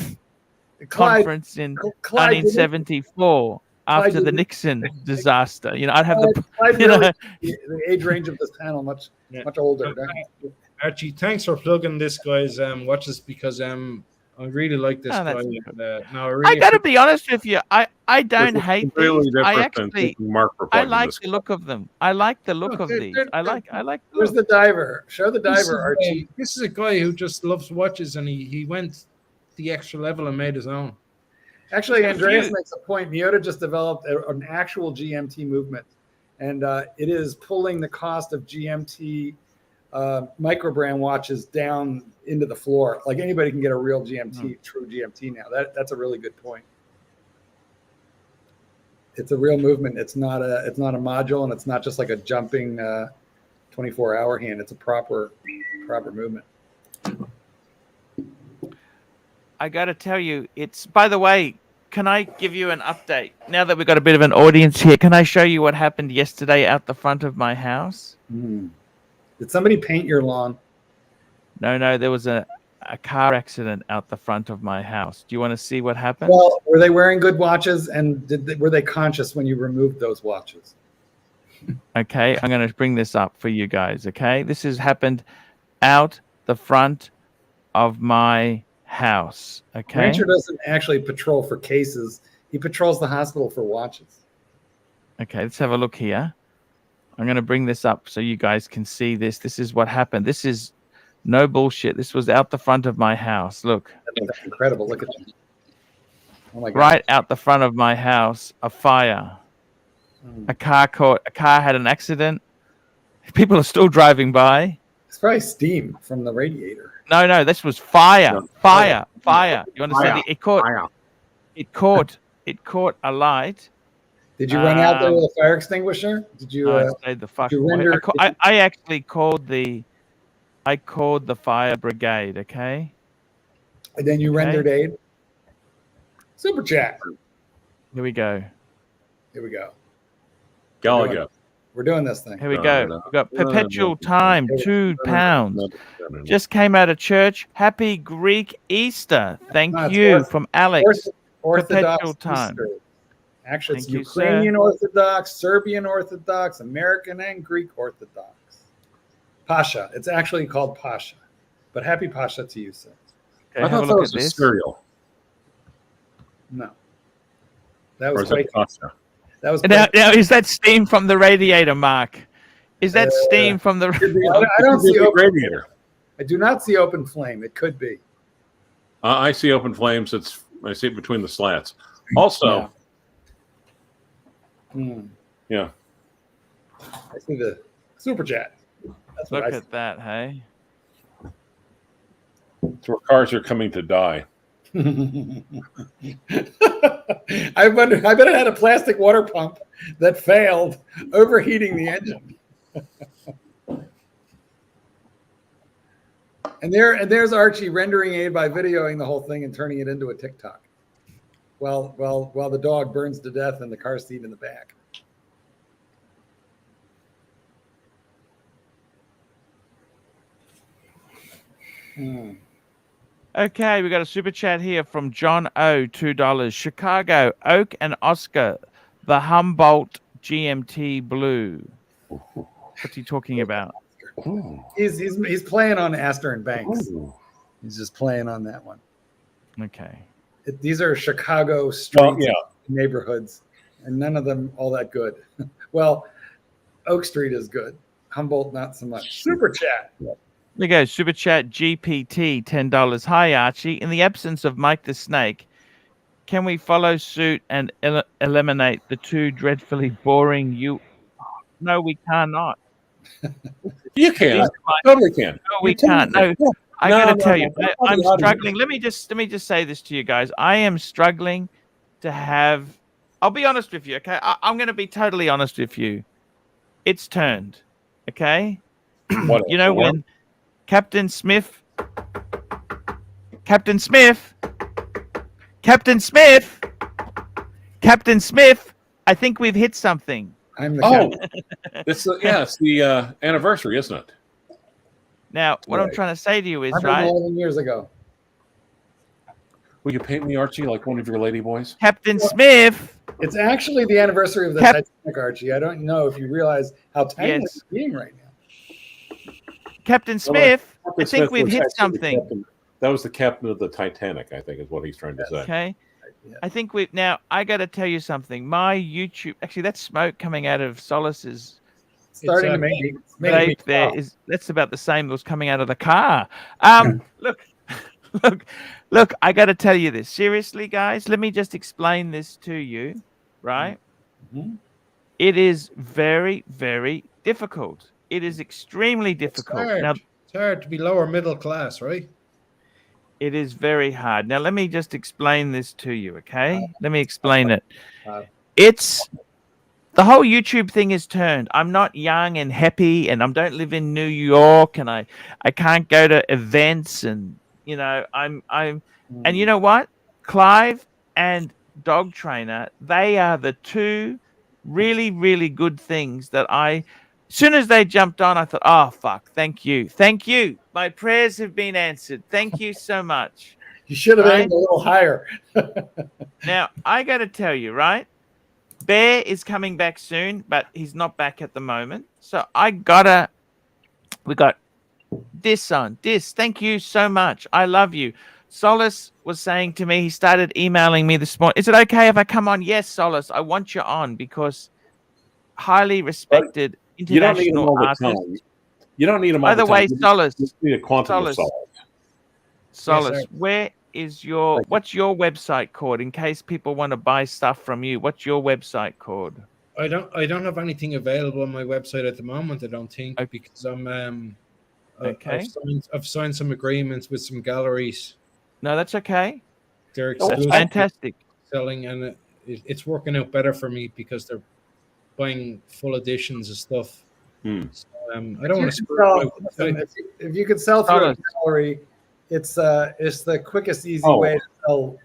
conference in 1974 after the Nixon disaster. You know, I'd have the age range of this panel much older. Archie, thanks for plugging this guy's watches because I really like this guy. I got to be honest with you. I don't hate really these. I actually I like this the look of them. I like the look of these. I like. Where's the diver? Show the diver, Archie. This is a guy who just loves watches, and he went the extra level and made his own. Actually, Andreas makes a point. Miyota just developed an actual GMT movement, and it is pulling the cost of GMT microbrand watches down into the floor. Like anybody can get a real GMT, true GMT now. That's a really good point. It's a real movement. It's not a module, and it's not just like a jumping 24-hour hand. It's a proper movement. I got to tell you, it's, by the way, can I give you an update now that we've got a bit of an audience here? Can I show you what happened yesterday out the front of my house? Did somebody paint your lawn? No, there was a car accident out the front of my house. Do you want to see what happened? Well, were they wearing good watches, and were they conscious when you removed those watches? Okay, I'm going to bring this up for you guys. Okay, this has happened out the front of my house. Okay, Rancher doesn't actually patrol for cases. He patrols the hospital for watches. Okay, let's have a look here. I'm going to bring this up so you guys can see this. This is what happened. This is no bullshit. This was out the front of my house. Look. That's incredible. Look at that. Oh my God. Right out the front of my house, a fire. A car had an accident. People are still driving by. It's probably steam from the radiator. No, this was fire. Fire. You understand? It caught a light. Did you run out there with a fire extinguisher? Did you? I stayed the fuck away. I actually called the fire brigade. Okay. And then you rendered aid. Super chat. Here we go. Gallagher. We're doing this thing. Here we go. We've got perpetual time, £2. Just came out of church. Happy Greek Easter. Thank you from Alex. Perpetual time. Easter. Actually, it's Ukrainian Orthodox, Serbian Orthodox, American and Greek Orthodox. Pasha. It's actually called Pasha. But happy Pasha to you, sir. Okay, I thought that was a cereal. No. That was Pasha. That was now, is that steam from the radiator, Mark? Is that steam from the I don't see open radiator. I do not see open flame. It could be. I see open flames. I see it between the slats. Also, yeah. I see the super chat. That's Look at that, hey. It's where cars are coming to die. I bet it had a plastic water pump that failed, overheating the engine. and there's Archie rendering aid by videoing the whole thing and turning it into a TikTok, while the dog burns to death in the car seat in the back. Okay, we got a super chat here from John O, $2. Chicago, Oak and Oscar, the Humboldt GMT Blue. What's he talking about? He's playing on Astor and Banks. He's just playing on that one. Okay. These are Chicago streets, neighborhoods, and none of them all that good. Well, Oak Street is good. Humboldt, not so much. Super chat. There you go. Super chat GPT, $10. Hi, Archie. In the absence of Mike the Snake, can we follow suit and eliminate the two dreadfully boring you? No, we cannot. You can. Totally can. No, we can't. No, I got to tell you, I'm struggling. Let me just say this to you guys. I am struggling to have. I'll be honest with you, okay? I'm going to be totally honest with you. It's turned, okay? You know when Captain Smith, I think we've hit something. I'm the captain. It's the anniversary, isn't it? Now, what I'm trying to say to you is, 11 years ago. Will you paint me, Archie, like one of your lady boys? Captain Smith. It's actually the anniversary of the Titanic, Archie. I don't know if you realize how tiny it's being right now. Captain Smith, I think we've hit something. That was the captain of the Titanic, I think, is what he's trying to say. Okay. I think now I got to tell you something. My YouTube, actually, that smoke coming out of Solace's starting to make there is that's about the same that was coming out of the car. Look, I got to tell you this. Seriously, guys, let me just explain this to you, right? Mm-hmm. It is very, very difficult. It is extremely difficult. It's hard to be lower middle class, right? It is very hard. Now, let me just explain this to you, okay? Let me explain it. It's the whole YouTube thing is turned. I'm not young and happy, and I don't live in New York, and I can't go to events, and you know, and you know what? Clive and dog trainer. They are the two really, really good things that as soon as they jumped on, I thought, oh, fuck, thank you. Thank you. My prayers have been answered. Thank you so much. You should have Right? aimed a little higher. Now, I got to tell you, right? Bear is coming back soon, but he's not back at the moment. So we got this on. This. Thank you so much. I love you. Solace was saying to me, he started emailing me this morning. Is it okay if I come on? Yes, Solace, I want you on because highly respected You don't need them international all the artist. time. You don't need them all By the time. way, You Solace, just need a quantum of solace. Solace, sir. where is what's your website called in case people want to buy stuff from you? What's your website called? I don't have anything available on my website at the moment. I don't think Okay. because I'm Okay. I've signed some agreements with some galleries. No, that's okay. They're That's exclusive fantastic. selling, and it's working out better for me because they're buying full editions of stuff. Hmm. So, I don't want to If you could sell through a gallery, it's the quickest, easy way to sell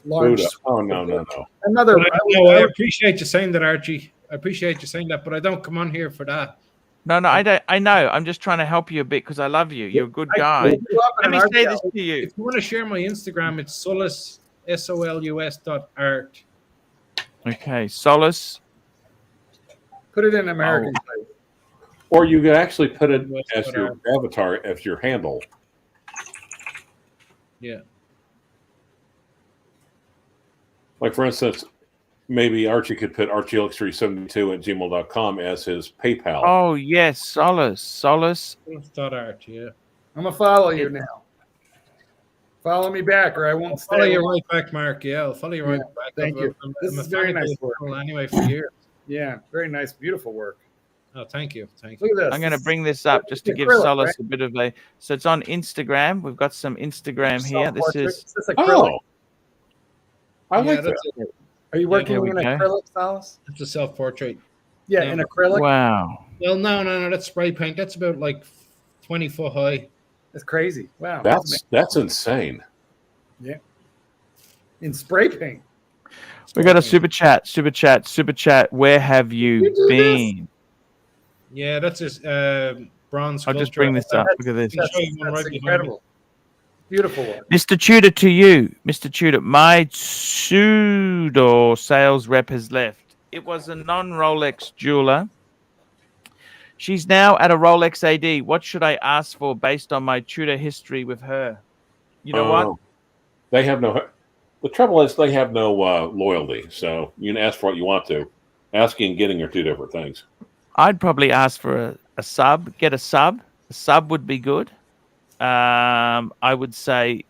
large. Buddha. Oh no. Another. I appreciate you saying that, Archie. I appreciate you saying that, but I don't come on here for that. No, I don't. I know. I'm just trying to help you a bit because I love you. You're a good guy. Let me say this to you. If you want to share my Instagram, it's Solus SOLUS.art. Okay, Solace. Put it in American. Or you could actually put it as your avatar, as your handle. Yeah. Like for instance, maybe Archie could put ArchieLuxury72@gmail.com as his PayPal. Oh yes, Solace. Solus.art, yeah. I'm gonna follow you now. Follow me back, or I won't stay. Follow you right back, Mark. Yeah, I'll follow you right back. Thank you. This is very nice work. Anyway, for years. Yeah, very nice, beautiful work. Oh, thank you. Thank Look you. at this. I'm going to bring this up just to give acrylic, Solace right? a bit of a. So it's on Instagram. We've got some Instagram here. This is. acrylic. I like that. Are you working Here we in go. acrylic, Solace? It's a self-portrait. Yeah, in acrylic. Wow. Well, no, that's spray paint. That's about like 20 foot high. That's crazy. Wow. That's insane. Yeah. In spray paint. We got a super chat. Where have you been? Yeah, that's his bronze I'll sculpture. just bring this up. Look at this. Show you one That's right behind incredible. Beautiful one. Mr. Tudor, to you. Mr. Tudor, my pseudo sales rep has left. It was a non-Rolex jeweler. She's now at a Rolex AD. What should I ask for based on my Tudor history with her? You know what? They have no. The trouble is they have no loyalty. So you can ask for what you want to. Asking and getting are two different things. I'd probably ask for a sub. Get a sub. A sub would be good. I would say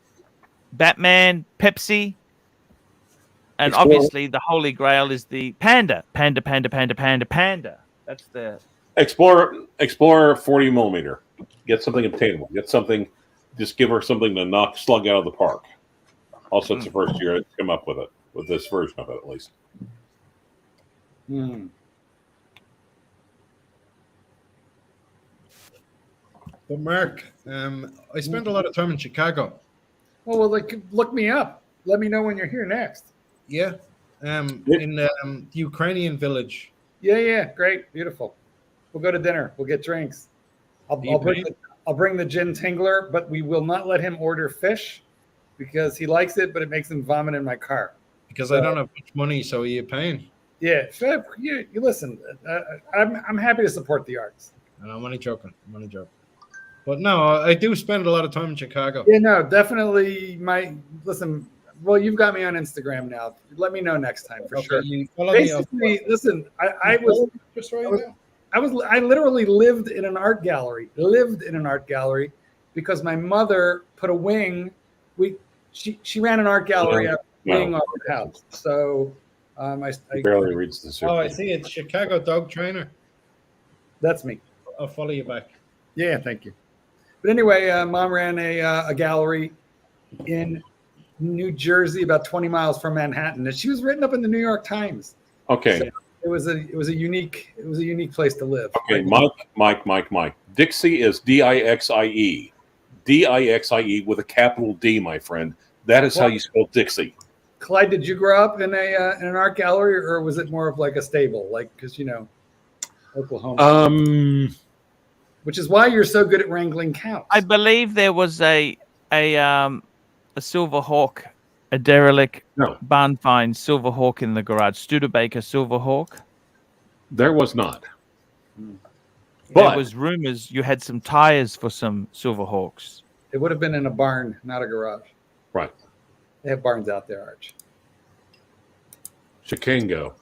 Batman, Pepsi, and obviously the holy grail is the panda. Panda. That's the Explorer 40 millimeter. Get something obtainable. Get something. Just give her something to knock slug out of the park. Also, it's the first year to come up with it, with this version of it at least. But Mark, I spent a lot of time in Chicago. Oh, well, look me up. Let me know when you're here next. Yeah. In the Ukrainian village. Yeah. Great. Beautiful. We'll go to dinner. We'll get drinks. I'll bring the gin tingler, but we will not let him order fish because he likes it, but it makes him vomit in my car. Because I don't have much money, so you're paying. Yeah. You listen, I'm happy to support the arts. And I'm only joking. But no, I do spend a lot of time in Chicago. Yeah, no, definitely. Listen. Well, you've got me on Instagram now. Let me know next time for sure. You follow Basically, listen. I literally lived in an art gallery. Because my mother put a wing. She ran an art gallery at wing of the house. So I barely reads the survey. Oh, I see. It's Chicago dog trainer. That's me. I'll follow you back. Yeah, thank you. But anyway, Mom ran a gallery in New Jersey, about 20 miles from Manhattan, and she was written up in the New York Times. Okay. So it was a unique place to live. Okay, Mike. Dixie is DIXIE. DIXIE with a capital D, my friend. That is how you spell Dixie. Clyde, did you grow up in an art gallery, or was it more of like a stable? Like, because Oklahoma, which is why you're so good at wrangling cows. I believe there was a Silver Hawk, a derelict barn find Silver Hawk in the garage. Studebaker Silver Hawk. There was not. There was rumors you had some tires for some Silver Hawks. It would have been in a barn, not a garage. Right. They have barns out there, Arch. Chicago.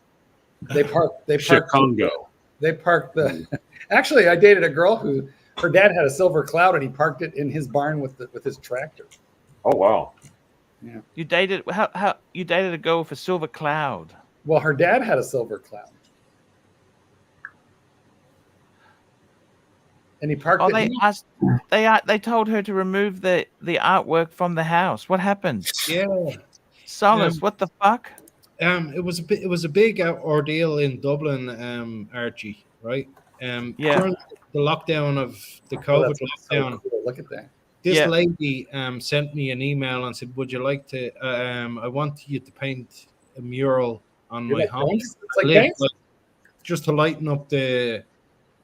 They park. Chicago. They parked the. Actually, I dated a girl who her dad had a silver cloud, and he parked it in his barn with his tractor. Oh wow. Yeah. You dated how you dated a girl with a silver cloud? Well, her dad had a silver cloud, and he parked. They told her to remove the artwork from the house. What happened? Yeah. Solace, what the fuck? It was a big ordeal in Dublin, Archie, right? During the lockdown of the COVID lockdown. So cool. Look at that. This lady sent me an email and said, "Would you like to? I want you to paint a mural on my house, just to lighten up the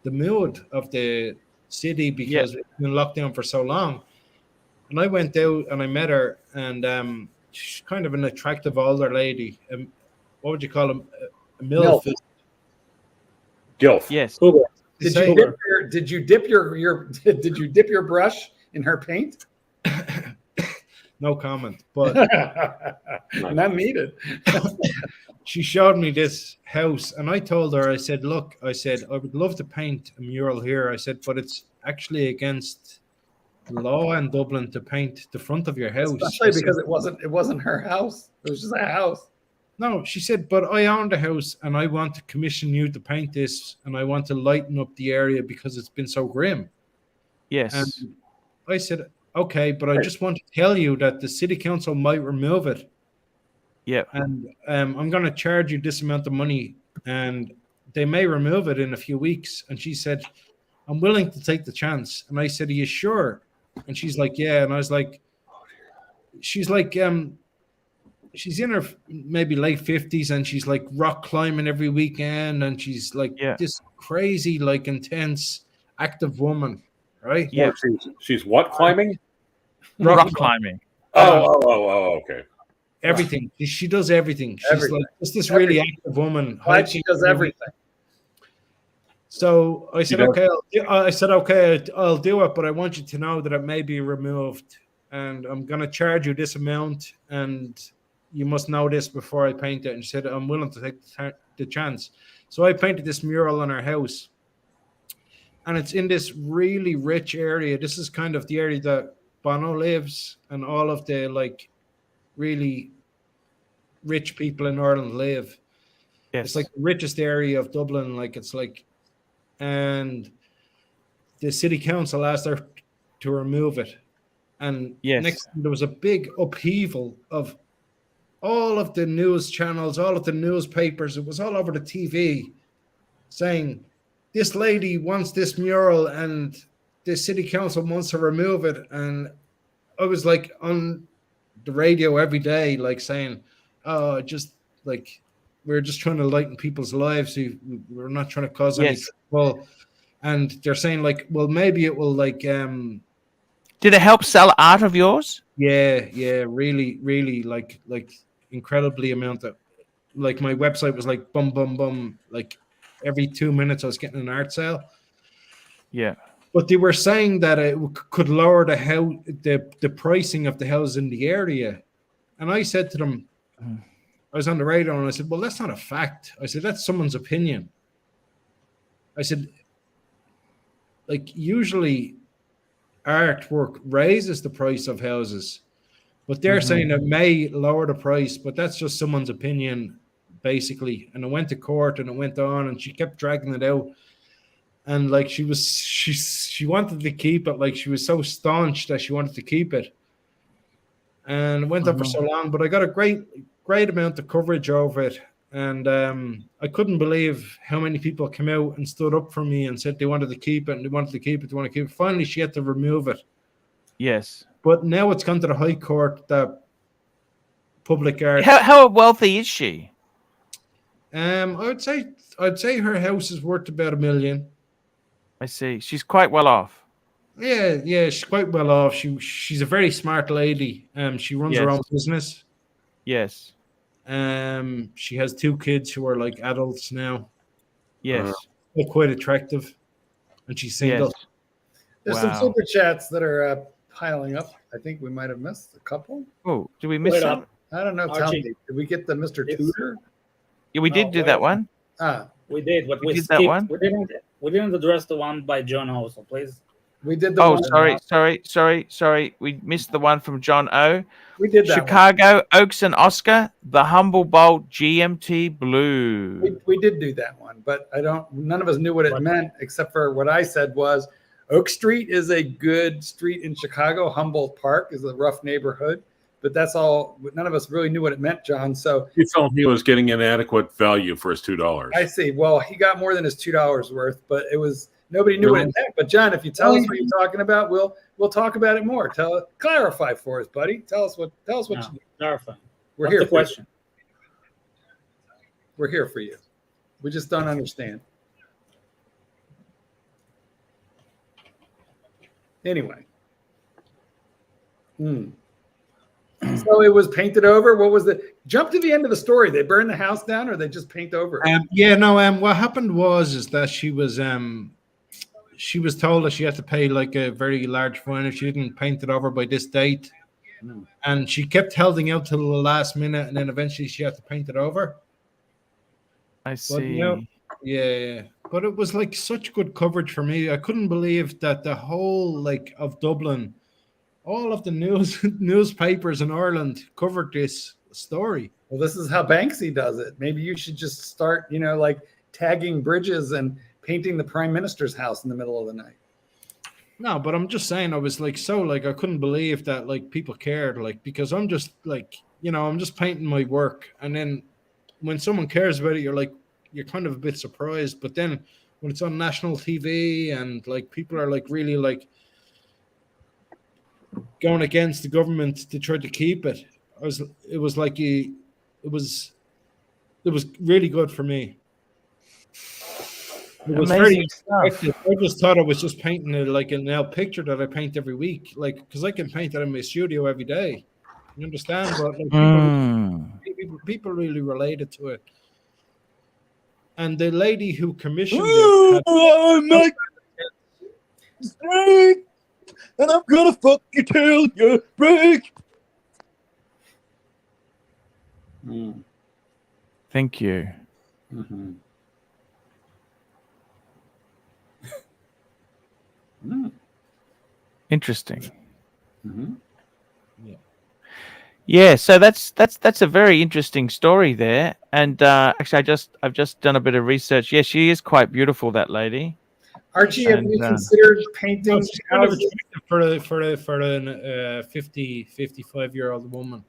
mood of the city because it's been locked down for so long." And I went out and I met her, and she's kind of an attractive older lady. What would you call him? A MILF. Gilf. Yes. Did you dip your brush in her paint? No comment, but not needed. She showed me this house, and I told her, I said, "Look, I would love to paint a mural here." I said, "But it's actually against law in Dublin to paint the front of your house." Especially because it wasn't her house. It was just a house. No, she said, "But I own the house, and I want to commission you to paint this, and I want to lighten up the area because it's been so grim." Yes. And I said, "Okay, but I just want to tell you that the city council might remove it. Yeah. And I'm going to charge you this amount of money, and they may remove it in a few weeks." And she said, "I'm willing to take the chance." And I said, "Are you sure?" And she's like, "Yeah." And I was like, she's in her maybe late 50s, and she's like rock climbing every weekend, and she's like this crazy, like intense, active woman, right? Yeah. She's what climbing? Rock climbing. Oh, okay. Everything. She does everything. She's like just this really active woman. She does everything. So I said, "Okay." "Okay, I'll do it, but I want you to know that it may be removed, and I'm going to charge you this amount, and you must know this before I paint it." And she said, "I'm willing to take the chance." So I painted this mural on her house, and it's in this really rich area. This is kind of the area that Bono lives, and all of the like really rich people in Ireland live. Yes. It's like the richest area of Dublin. Like it's like, and the city council asked her to remove it. And next there was a big upheaval of all of the news channels, all of the newspapers. It was all over the TV saying, "This lady wants this mural and the city council wants to remove it." And I was like on the radio every day, like saying, "Oh, just like we're just trying to lighten people's lives. We're not trying to cause any trouble." And they're saying like, "Well, maybe it will like." Did it help sell art of yours? Yeah, really, really like incredibly amount of like my website was like bum bum bum, like every 2 minutes I was getting an art sale. Yeah. But they were saying that it could lower the pricing of the houses in the area. And I said to them, I was on the radio and I said, "Well, that's not a fact." I said, "That's someone's opinion." I said, like usually artwork raises the price of houses, but they're saying it may lower the price, but that's just someone's opinion, basically. And it went to court and it went on, and she kept dragging it out. And like she wanted to keep it, like she was so staunch that she wanted to keep it. And it went on for so long, but I got a great amount of coverage over it. And I couldn't believe how many people came out and stood up for me and said they wanted to keep it and they wanted to keep it. They want to keep it. Finally, she had to remove it. Yes. But now it's gone to the High Court that public art. How wealthy is she? I'd say her house is worth about $1 million. I see. She's quite well off. Yeah, she's quite well off. She's a very smart lady. She runs her Yes. own business. Yes. She has 2 kids who are like adults now. Yes. They're quite attractive, and she's single. Yes. There's Wow. some super chats that are piling up. I think we might have missed a couple. Oh, did we miss Wait some? up. I don't know. Tell Archie. me, did we get the Mr. It's- Tudor? Yeah, we did No, do wait. that one. We did, but We we did skipped. that one? We didn't address the one by John also, please. We did the Oh, one. sorry. We missed the one from John O. We did that one. Chicago, Oaks and Oscar, the Humble Bolt GMT Blue. We did do that one, but none of us knew what it Right. meant, except for what I said was Oak Street is a good street in Chicago. Humboldt Park is a rough neighborhood, but that's all. None of us really knew what it meant, John. So He felt he was getting inadequate value for his $2. I see. Well, he got more than his $2 worth, but it was nobody knew what it meant. But John, if you tell us what you're talking about, we'll talk about it more. Clarify for us, buddy. Tell us what No, you, clarify. we're What's here the for question? you. We're here for you. We just don't understand. Anyway. So it was painted over. What was the jump to the end of the story? They burned the house down, or they just paint over it? What happened was that she was told that she had to pay like a very large fine if she didn't paint it over by this date, and she kept holding out till the last minute, and then eventually she had to paint it over. I But see. yeah, but it was like such good coverage for me. I couldn't believe that the whole like of Dublin, all of the newspapers in Ireland covered this story. Well, this is how Banksy does it. Maybe you should just start, like tagging bridges and painting the prime minister's house in the middle of the night. No, but I'm just saying, I was like, I couldn't believe that like people cared, like, because I'm just like, I'm just painting my work. And then when someone cares about it, you're kind of a bit surprised. But then when it's on national TV and like people are like really like going against the government to try to keep it, it was really good for me. It was Amazing very stuff. I just thought I was just painting it like an now picture that I paint every week, like because I can paint that in my studio every day. You understand? But like, people really related to it. And the lady who commissioned it, and I'm gonna fuck you till you break. Thank you. Mm-hmm. Interesting. Mm-hmm. Yeah, so that's a very interesting story there. And actually, I've just done a bit of research. Yeah, she is quite beautiful, that lady. Archie, have you considered painting it's kind of houses? attractive for a 55-year-old woman.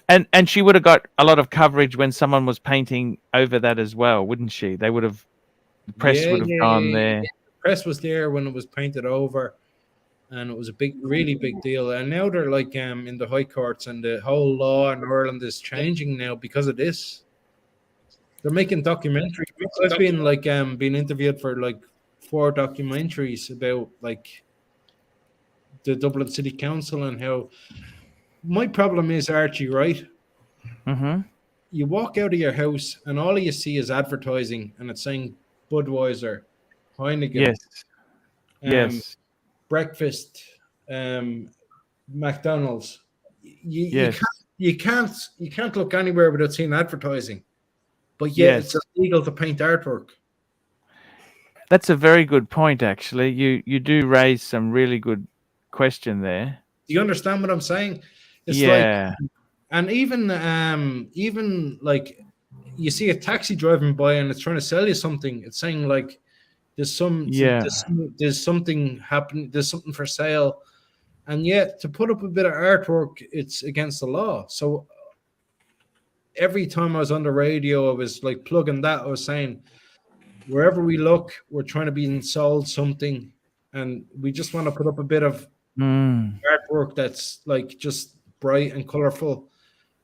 And she would have got a lot of coverage when someone was painting over that as well, wouldn't she? The press would have gone there. The press was there when it was painted over, and it was a really big deal. And now they're like in the high courts, and the whole law in Ireland is changing now because of this. They're making documentaries. I've been like being interviewed for like 4 documentaries about like the Dublin City Council and how. My problem is, Archie, right? Mm-hmm. You walk out of your house and all you see is advertising, and it's saying Budweiser, Heineken, Yes. Yes. breakfast, McDonald's. Yes. You can't look anywhere without seeing advertising. But yet Yes. it's illegal to paint artwork. That's a very good point, actually. You do raise some really good question there. Do you understand what I'm saying? It's Yeah. like, and even like you see a taxi driving by and it's trying to sell you something. It's saying like there's something happening, there's something for sale, and yet to put up a bit of artwork, it's against the law. So every time I was on the radio, I was like plugging that. I was saying, wherever we look, we're trying to be sold something, and we just want to put up a bit of artwork that's like just bright and colorful.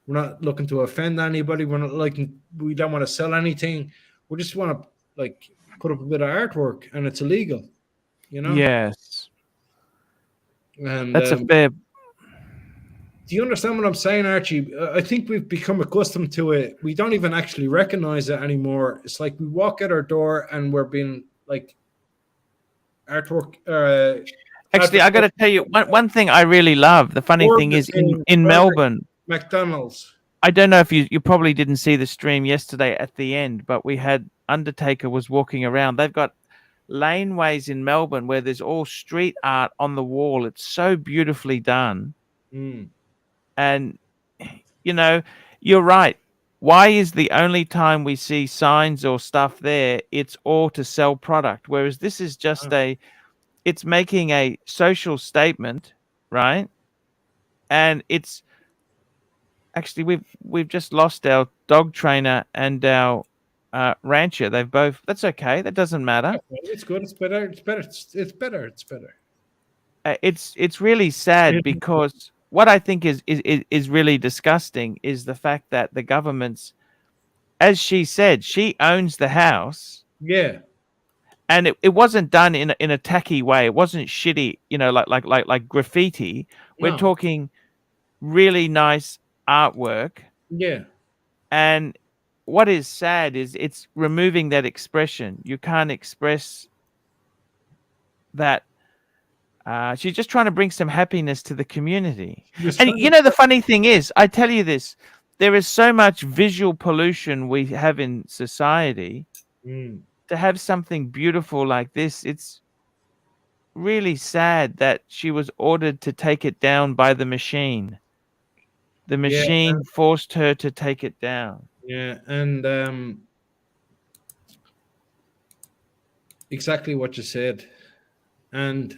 We're not looking to offend anybody. We're not like, we don't want to sell anything. We just want to like put up a bit of artwork, and it's illegal, you know? Yes. And That's a fair. do you understand what I'm saying, Archie? I think we've become accustomed to it. We don't even actually recognize it anymore. It's like we walk out our door and we're being like artwork. Actually, I got to tell you one thing I really love. The funny thing is in Melbourne, McDonald's. I don't know if you probably didn't see the stream yesterday at the end, but we had Undertaker was walking around. They've got laneways in Melbourne where there's all street art on the wall. It's so beautifully done. Mm. And, you know, you're right. Why is the only time we see signs or stuff there, it's all to sell product? Whereas this is just it's making a social statement, right? And it's actually, we've just lost our dog trainer and our rancher. They've both, that's okay. That doesn't matter. It's good. It's better. It's better. It's better. It's better. It's really sad because what I think is really disgusting is the fact that the government's, as she said, she owns the house. Yeah. And it wasn't done in a tacky way. It wasn't shitty, you know, like graffiti. We're talking really nice artwork. Yeah. And what is sad is it's removing that expression. You can't express that. She's just trying to bring some happiness to the community. And you know, the funny thing is, I tell you this, there is so much visual pollution we have in society. To have something beautiful like this, it's really sad that she was ordered to take it down by the machine. The machine forced her to take it down. Yeah, and exactly what you said. And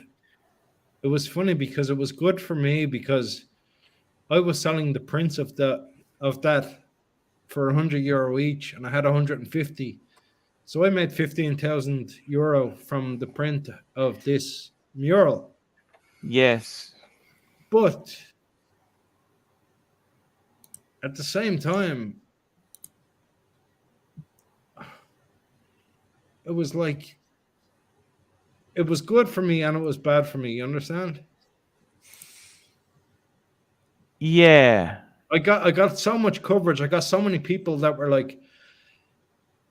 it was funny because it was good for me because I was selling the prints of that for €100 each, and I had 150. So I made €15,000 from the print of this mural. Yes. But at the same time, it was like, it was good for me and it was bad for me. You understand? Yeah. I got so much coverage. I got so many people that were like,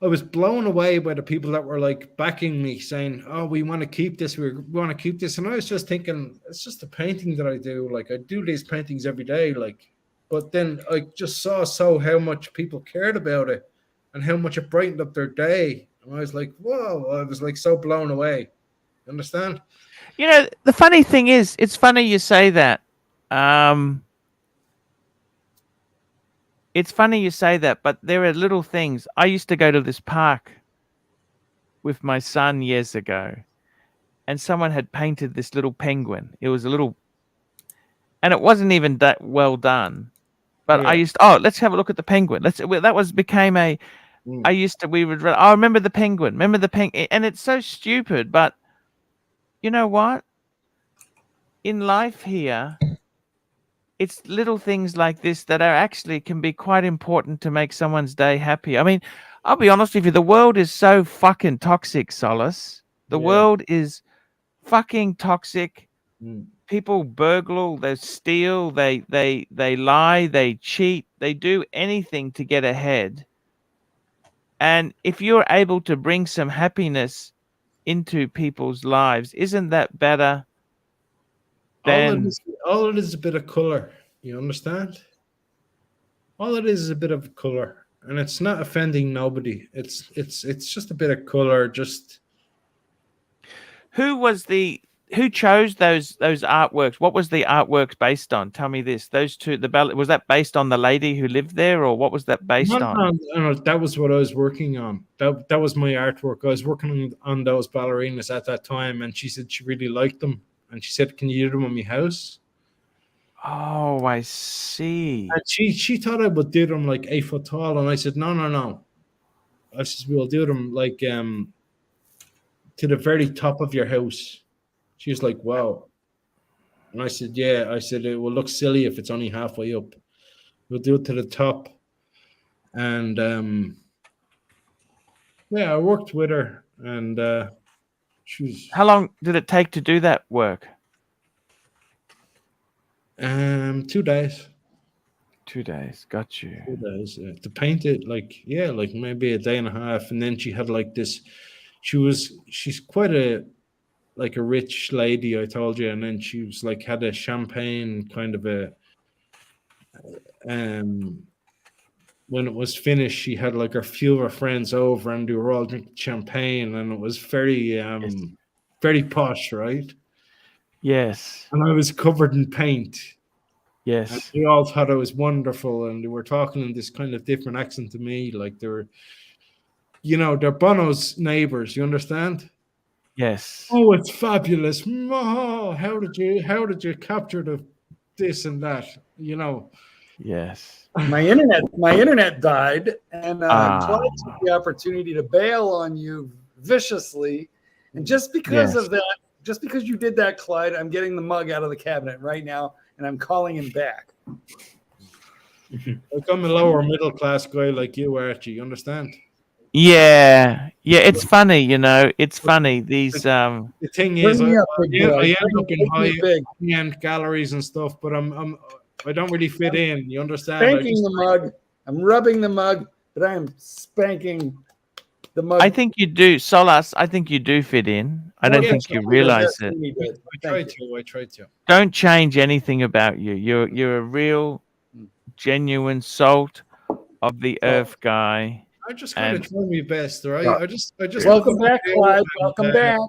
I was blown away by the people that were like backing me, saying, "Oh, we want to keep this. We want to keep this." And I was just thinking, it's just a painting that I do. Like I do these paintings every day. Like, but then I just saw how much people cared about it and how much it brightened up their day. And I was like, whoa! I was like so blown away. Understand? You know, the funny thing is, it's funny you say that. It's funny you say that, but there are little things. I used to go to this park with my son years ago, and someone had painted this little penguin. It was a little, and it wasn't even that well done. But I used to, let's have a look at the penguin. Became a, I remember the penguin. Remember the penguin? And it's so stupid, but you know what? In life here, it's little things like this that are actually can be quite important to make someone's day happy. I mean, I'll be honest with you, the world is so fucking toxic, Solace. The world is fucking toxic. People burgle, they steal, they lie, they cheat, they do anything to get ahead. And if you're able to bring some happiness into people's lives, isn't that better? All it is a bit of color. You understand? All it is a bit of color, and it's not offending nobody. It's just a bit of color. Just who chose those artworks? What was the artworks based on? Tell me this. Those two, was that based on the lady who lived there, or what was that based on? No, that was what I was working on. That was my artwork. I was working on those ballerinas at that time, and she said she really liked them. And she said, "Can you do them in my house?" Oh, I see. And she thought I would do them like 8 foot tall, and I said, "No." I said, "We'll do them like to the very top of your house." She was like, "Wow." And I said, yeah. I said, it will look silly if it's only halfway up. We'll do it to the top. And yeah, I worked with her, and she was How long did it take to do that work? 2 days. 2 days. Got you. 2 days to paint it, like maybe a day and a half. And then she had like this. She's quite a rich lady, I told you, and then she was like had a champagne kind of a when it was finished, she had like a few of her friends over, and they were all drinking champagne, and it was very very posh, right? Yes. And I was covered in paint. And Yes. they all thought I was wonderful, and they were talking in this kind of different accent to me, like they were, they're Bono's neighbors. You understand? Yes. Oh, it's fabulous! Oh, how did you capture this and that? Yes. My internet died, and Clyde took the opportunity to bail on you viciously. And just because of that, just because you did that, Clyde, I'm getting the mug out of the cabinet right now, and I'm calling him back. Like I'm a lower middle class guy like you, Archie. You understand? Yeah. Yeah. It's funny, It's funny. These The thing is, I end up in high-end galleries and stuff, but I don't really fit in. You understand? Spanking the mug. I'm rubbing the mug, but I am spanking the mug. I think you do, Solas. I think you do fit in. I don't think you realize it. I try to. Don't change anything about you. You're a real, genuine salt of the earth guy. I just kind of try my best, right? I just welcome back, Clyde. Welcome back.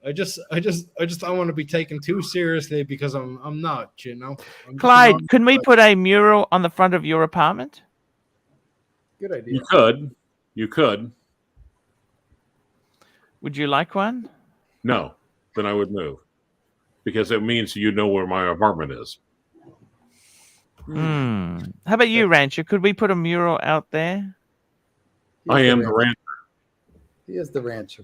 I just don't want to be taken too seriously because I'm not, Clyde, can we put a mural on the front of your apartment? Good idea. You could. Would you like one? No, then I would move because it means you know where my apartment is. How about you, Rancher? Could we put a mural out there? I am the rancher. He is the rancher.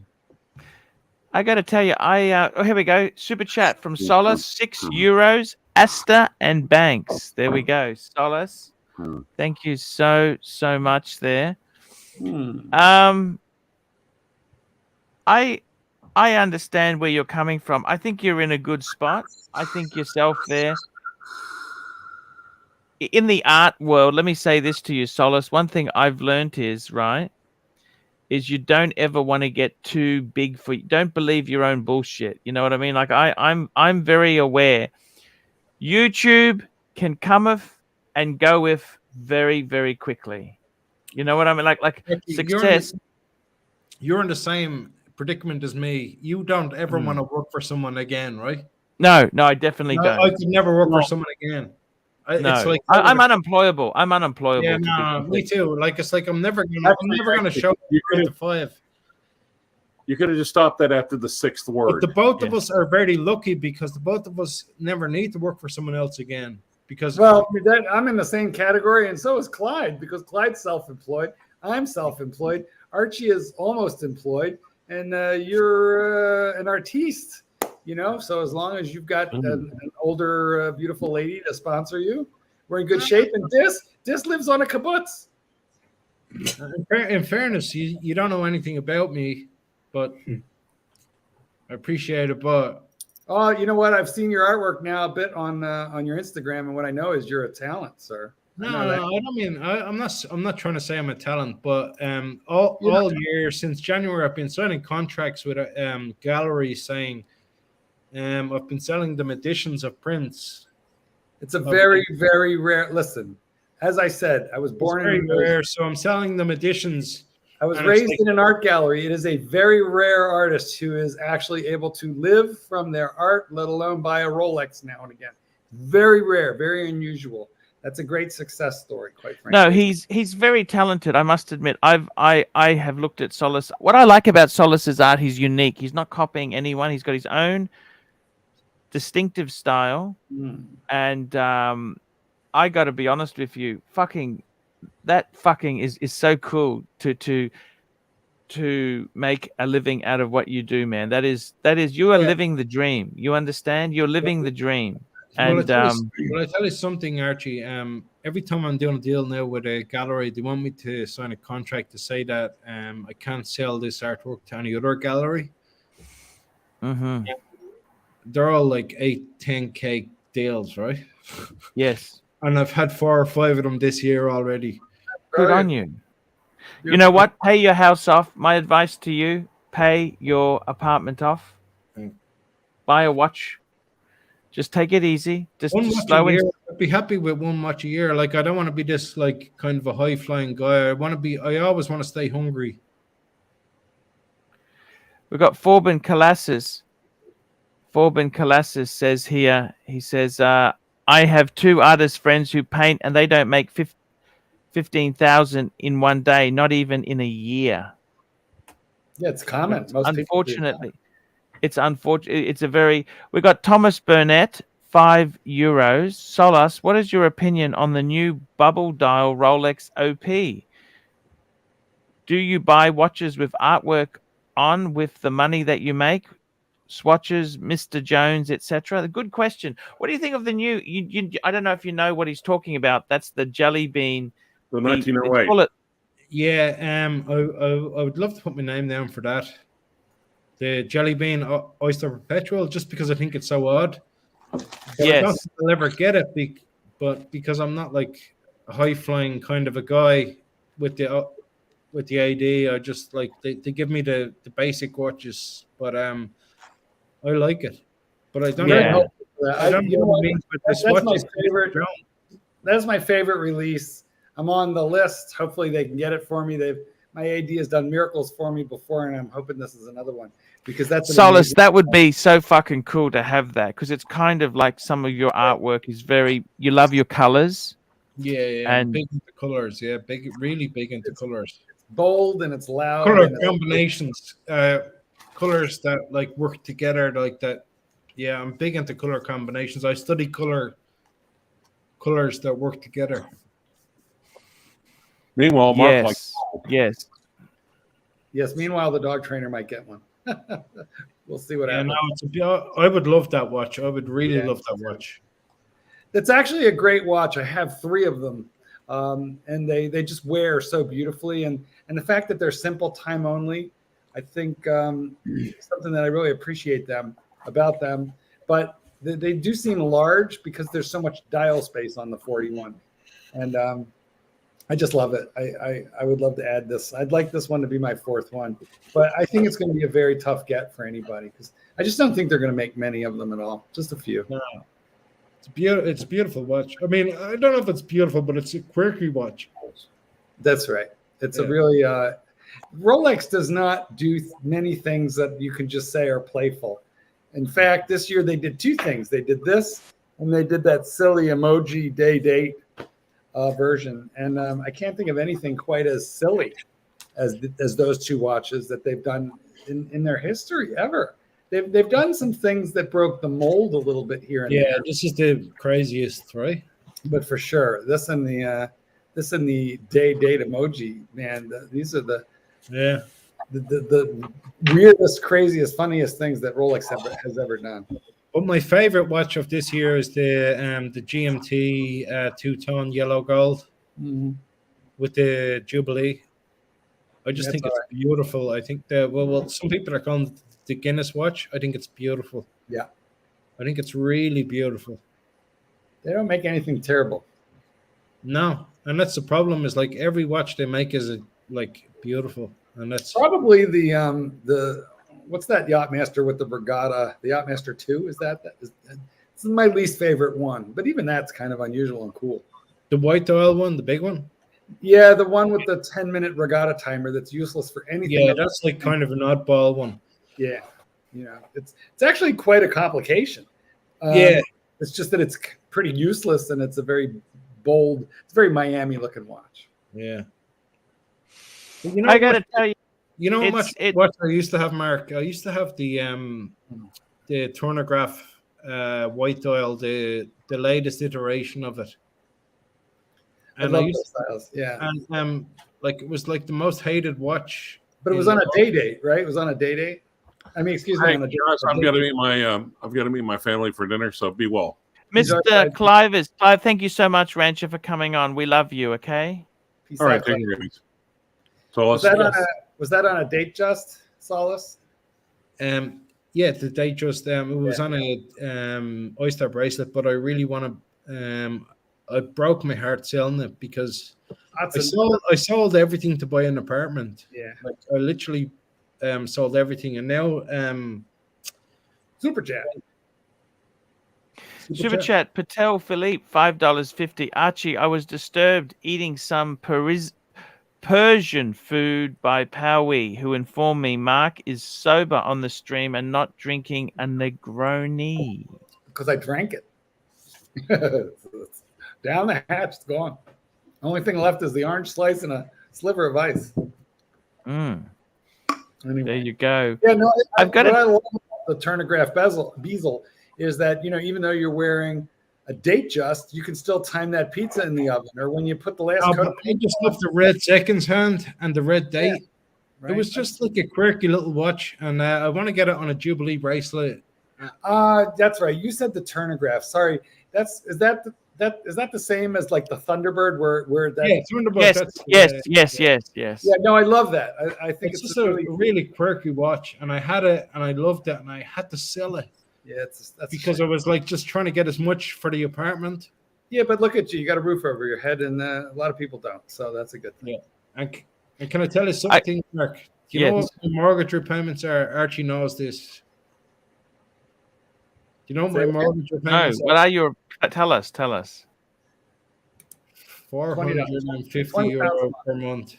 I got to tell you, here we go. Super chat from Solace, €6. Asta and Banks. There we go. Solace. Thank you so much there. I understand where you're coming from. I think you're in a good spot. I think yourself there. In the art world, let me say this to you, Solace. One thing I've learned is you don't ever want to get too big for you. Don't believe your own bullshit. You know what I mean? Like I'm very aware. YouTube can cometh and goeth very, very quickly. You know what I mean? Like success. You're in the same predicament as me. You don't ever want to work for someone again, right? No, I definitely don't. I could never work for someone again. No, it's like I'm unemployable. I'm unemployable. Yeah, no, me too. Like it's like I'm never gonna show up to 5. You could have just stopped that after the 6th word. But the both of us are very lucky because the both of us never need to work for someone else again. Because I'm in the same category, and so is Clyde, because Clyde's self-employed. I'm self-employed. Archie is almost employed, and you're an artiste. So as long as you've got an older, beautiful lady to sponsor you, we're in good shape. And this lives on a kibbutz. In fairness, you don't know anything about me, but I appreciate it. But oh, you know what? I've seen your artwork now a bit on your Instagram, and what I know is you're a talent, sir. No, I don't mean I'm not trying to say I'm a talent, but all year since January, I've been signing contracts with galleries saying. I've been selling them editions of prints. It's a very, very rare. Listen, as I said, I was born in very rare, so I'm selling them editions. I was raised in an art gallery. It is a very rare artist who is actually able to live from their art, let alone buy a Rolex now and again. Very rare, very unusual. That's a great success story, quite frankly. No, he's very talented. I must admit. I have looked at Solace. What I like about Solace's art, he's unique. He's not copying anyone. He's got his own distinctive style, and I got to be honest with you, that is so cool to to make a living out of what you do, man. That is you are living the dream. You understand? You're living the dream. Well, And I tell you something, Archie. Every time I'm doing a deal now with a gallery, they want me to sign a contract to say that I can't sell this artwork to any other gallery. mhm. They're all like 8, 10K deals, right? Yes. And I've had 4 or 5 of them this year already. Good on you. You know what? Pay your house off. My advice to you, pay your apartment off. Mm. Buy a watch. Just take it easy. Just One watch slow a and year. I'd be happy with one watch a year. Like, I don't want to be this like kind of a high flying guy. I always want to stay hungry. we've got Forbin Colassus. Forbin Colassus says here, he says, I have 2 artist friends who paint and they don't make 15,000 in one day, not even in a year. Yeah, it's common. Most Unfortunately, it's unfortunate. It's a very. We got Thomas Burnett, €5. Solas, what is your opinion on the new bubble dial Rolex OP? Do you buy watches with artwork on with the money that you make? Swatches, Mr. Jones, etc. Good question. What do you think of the new? I don't know if you know what he's talking about. That's the Jelly Bean. The They 1908. call it. Yeah, I would love to put my name down for that. The Jelly Bean Oyster Perpetual, just because I think it's so odd. But I don't Yes. think I'll ever get it, but because I'm not like a high flying kind of a guy with the AD, I just like they give me the basic watches, but I like it. But I don't Yeah. know. I don't you know know what what? it means with this That's watch. my is favorite. brown. That's my favorite release. I'm on the list. Hopefully they can get it for me. My AD has done miracles for me before, and I'm hoping this is another one because that's an Solace, amazing- that would be so fucking cool to have that because it's kind of like some of your artwork is very. You love your colors. Yeah, And- big into colors. Yeah, really big into colors. bold and it's loud. Color and it's- combinations, colors that like work together like that. Yeah, I'm big into color combinations. I study colors that work together. Meanwhile, Mark Yes, yes. Yes. Meanwhile, the dog trainer might get one. We'll see what Yeah, happens. no, I would love that watch. I would really Yeah. love that watch. It's actually a great watch. I have 3 of them, and they just wear so beautifully. And the fact that they're simple, time only, I think something that I really appreciate about them. But they do seem large because there's so much dial space on the 41, and I just love it. I would love to add this. I'd like this one to be my 4th one, but I think it's going to be a very tough get for anybody because I just don't think they're going to make many of them at all. Just a few. No. It's a beautiful watch. I mean, I don't know if it's beautiful, but it's a quirky watch. That's right. It's Yeah. a really Rolex does not do many things that you can just say are playful. In fact, this year they did 2 things. They did this and they did that silly emoji date version. And I can't think of anything quite as silly as those 2 watches that they've done in their history ever. They've done some things that broke the mold a little bit here and Yeah, there. this is the craziest, right? But for sure, this and the date emoji, man. These are the weirdest, craziest, funniest things that Rolex has ever done. But my favorite watch of this year is the GMT 2-tone yellow gold with the Jubilee. I just think it's beautiful. I think well, some people are calling it the Guinness watch. I think it's beautiful. Yeah, I think it's really beautiful. they don't make anything terrible. No, and that's the problem. Is like every watch they make is like beautiful, and that's Probably the what's that Yachtmaster with the Brigada? The Yachtmaster 2 is that? This is my least favorite one, but even that's kind of unusual and cool. the white dial one, the big one. Yeah, the one with the 10-minute regatta timer that's useless for anything. Yeah, that's like kind of an oddball one. Yeah, it's actually quite a complication. Yeah. It's just that it's pretty useless and it's a very bold, it's a very Miami looking watch. Yeah. I gotta tell you, You know how much It's- watch I used to have, Mark? I used to have the Chronograph white dial, the latest iteration of it. I love those styles. Yeah. And like it was like the most hated watch But it was on a day date, right? It was on a day date. I mean, excuse me. Hey, On a Josh, I've got to meet my family for dinner, so be well. Mr. Clive, thank you so much, Rancher, for coming on. We love you, okay? Peace All right, out, take Clive. care, guys. So was that on a date, just Solace? Yeah, the date just it was on a oyster bracelet, but I really want to. I broke my heart selling it because I sold everything to buy an apartment. Yeah, like I literally sold everything, and now super chat. Super chat, Patek Philippe, $5.50. Archie, I was disturbed eating some Persian food by Powie, who informed me Mark is sober on the stream and not drinking a Negroni. Because I drank it. Down the hatch, it's gone. Only thing left is the orange slice and a sliver of ice. Mm. Anyway. There you go. Yeah, no, I've got what I love about the Turnograph bezel is that, even though you're wearing a date just, you can still time that pizza in the oven, or when you put the last coat of I just love the red seconds hand and the red date. Yeah, right? It was just like a quirky little watch, and I want to get it on a Jubilee bracelet. That's right. You said the Turnograph. Sorry, is that the same as like the Thunderbird, where that? Yeah, Thunderbird. Yes. Yeah, no, I love that. I think it's just a really quirky watch, and I had it, and I loved it, and I had to sell it. Yeah, that's because I was like just trying to get as much for the apartment. Yeah, but look at you. You got a roof over your head, and a lot of people don't. So that's a good thing. Yeah. And can I tell you something, Mark? Do you know what my mortgage repayments are? Archie knows this. Do you know what my mortgage repayments what are your... Tell us. 450 euro per month.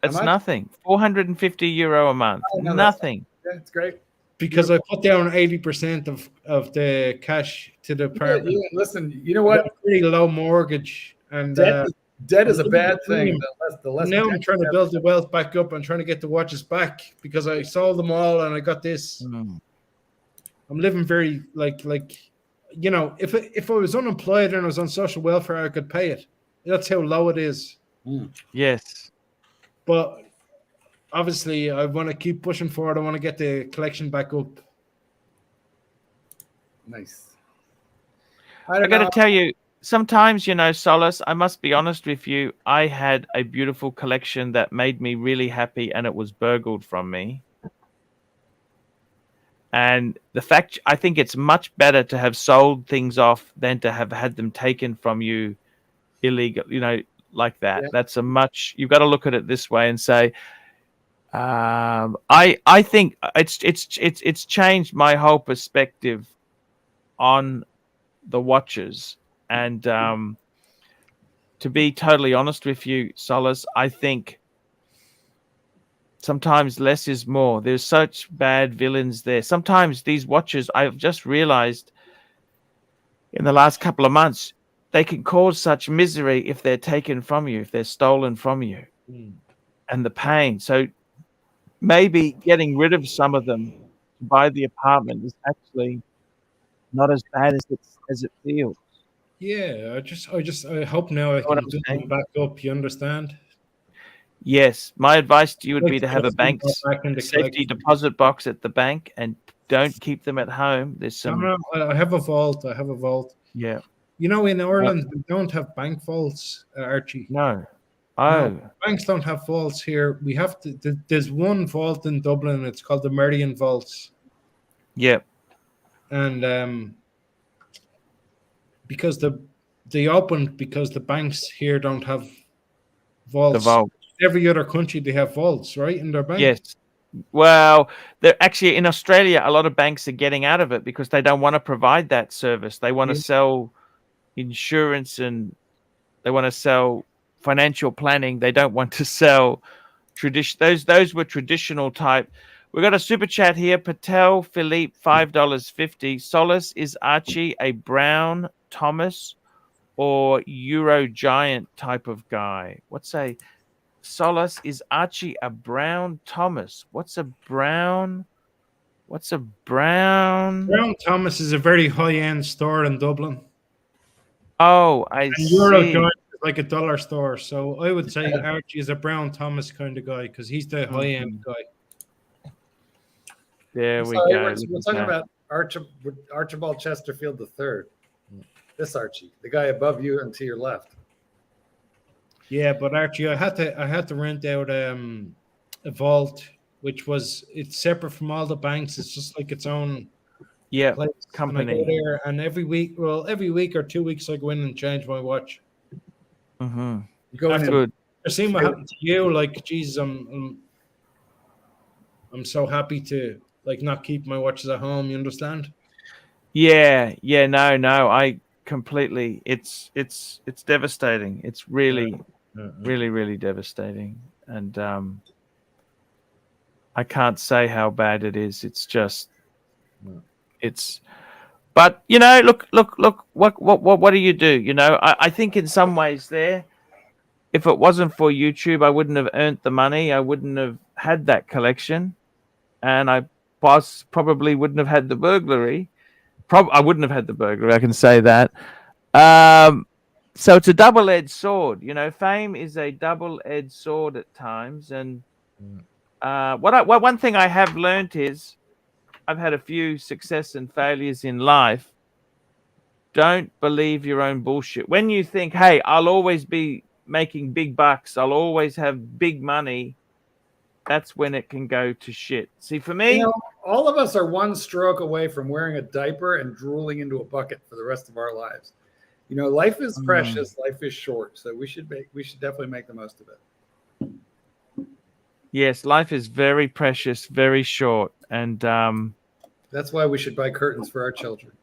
That's nothing. 450 euro a month. Nothing. Yeah, it's great. Because I put down 80% of the cash to the apartment. Yeah, listen, you know what? Pretty low mortgage, and debt is a bad thing. Now I'm trying to build the wealth back up. I'm trying to get the watches back because I sold them all and I got this. I'm living very like if I was unemployed and I was on social welfare, I could pay it. That's how low it is. Yes, but obviously, I want to keep pushing forward. I want to get the collection back up. Nice. I got to tell you, sometimes, Solace, I must be honest with you. I had a beautiful collection that made me really happy, and it was burgled from me. And the fact, I think it's much better to have sold things off than to have had them taken from you illegal, like that. Yeah. That's you've got to look at it this way and say, I think it's changed my whole perspective on the watches, and to be totally honest with you, Solace, I think sometimes less is more. There's such bad villains there. Sometimes these watches, I've just realized in the last couple of months, they can cause such misery if they're taken from you, if they're stolen from you, and the pain. So maybe getting rid of some of them to buy the apartment is actually not as bad as it feels. Yeah, I hope now I can do them back up. You understand? Yes, my advice to you would be to have a safety deposit box at the bank, and don't keep them at home. There's some. No, I have a vault. Yeah. In Ireland, we don't have bank vaults, Archie. No. No, banks don't have vaults here. We have to. There's one vault in Dublin. It's called the Meridian Vaults. Yep. And because they opened because the banks here don't have vaults. The vault. Every other country they have vaults, right, in their bank. Yes. Well, they're actually in Australia. A lot of banks are getting out of it because they don't want to provide that service. They want to sell insurance, and they want to sell financial planning. They don't want to sell tradition. Those were traditional type. We got a super chat here. Patek Philippe, $5.50. Solace, is Archie a Brown Thomas or Euro Giant type of guy? Solace, is Archie a Brown Thomas? What's a Brown? Brown Thomas is a very high-end store in Dublin. Oh, I see. Euro Giant is like a dollar store. So I would say Archie is a Brown Thomas kind of guy because he's the high end guy. There we Sorry, go. we're Look at talking that. about Archibald Chesterfield III. This Archie, the guy above you and to your left. Yeah, but Archie, I had to rent out a vault, which it's separate from all the banks. It's just like its own Yeah, place. company. And I go there, and every week or 2 weeks, I go in and change my watch. Mm-hmm. You go in That's and good. I seen what happened to you. Like, Jesus, I'm so happy to like not keep my watches at home. You understand? Yeah, no, I completely. It's devastating. It's really, really devastating, and I can't say how bad it is. It's just, it's. But you know, look. What do you do? You know, I think in some ways there, if it wasn't for YouTube, I wouldn't have earned the money. I wouldn't have had that collection, and I probably wouldn't have had the burglary. I wouldn't have had the burglary. I can say that. So it's a double-edged sword. You know, fame is a double-edged sword at times. And one thing I have learned is I've had a few success and failures in life. Don't believe your own bullshit. When you think, hey, I'll always be making big bucks, I'll always have big money, that's when it can go to shit. See, for me, You know, all of us are one stroke away from wearing a diaper and drooling into a bucket for the rest of our lives. You know, life is precious, life is short, so we should definitely make the most of it. yes, life is very precious, very short, and That's why we should buy curtains for our children.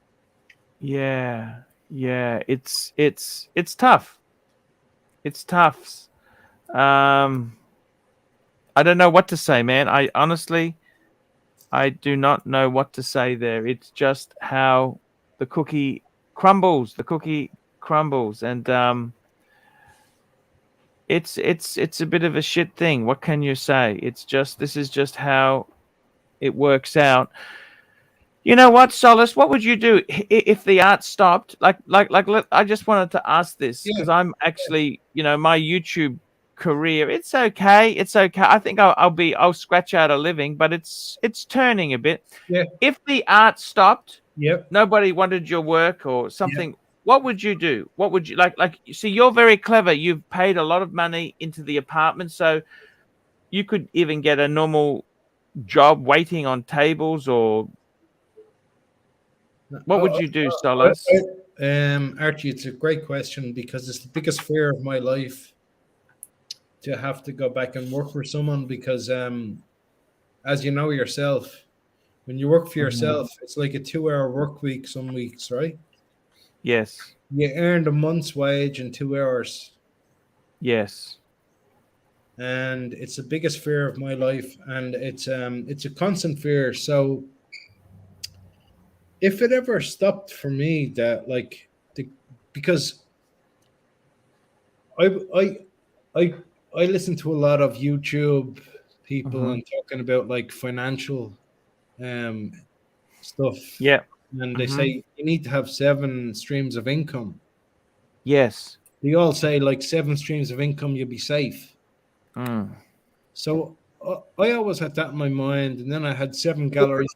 yeah, it's tough. It's tough. I don't know what to say, man. I honestly, I do not know what to say there. It's just how the cookie crumbles. The cookie crumbles, and it's a bit of a shit thing. What can you say? This is just how it works out. You know what, Solace? What would you do if the art stopped? I just wanted to ask this because I'm actually, you know, my YouTube career. It's okay. I think I'll scratch out a living, but it's turning a bit. Yeah. If the art stopped, Yep. nobody wanted your work or something. What would you do? What would you like? You see, you're very clever. You've paid a lot of money into the apartment, so you could even get a normal job waiting on tables or. What would you do, Solace? Archie, it's a great question because it's the biggest fear of my life to have to go back and work for someone because, as you know yourself, when you work for yourself, it's like a 2-hour work week some weeks, right? Yes. You earned a month's wage in 2 hours. Yes. And it's the biggest fear of my life, and it's a constant fear. So if it ever stopped for me, that because I listen to a lot of YouTube people and talking about like financial stuff. Yeah. And they say you need to have 7 streams of income. Yes. They all say like 7 streams of income, you'll be safe. So I always had that in my mind, and then I had 7 galleries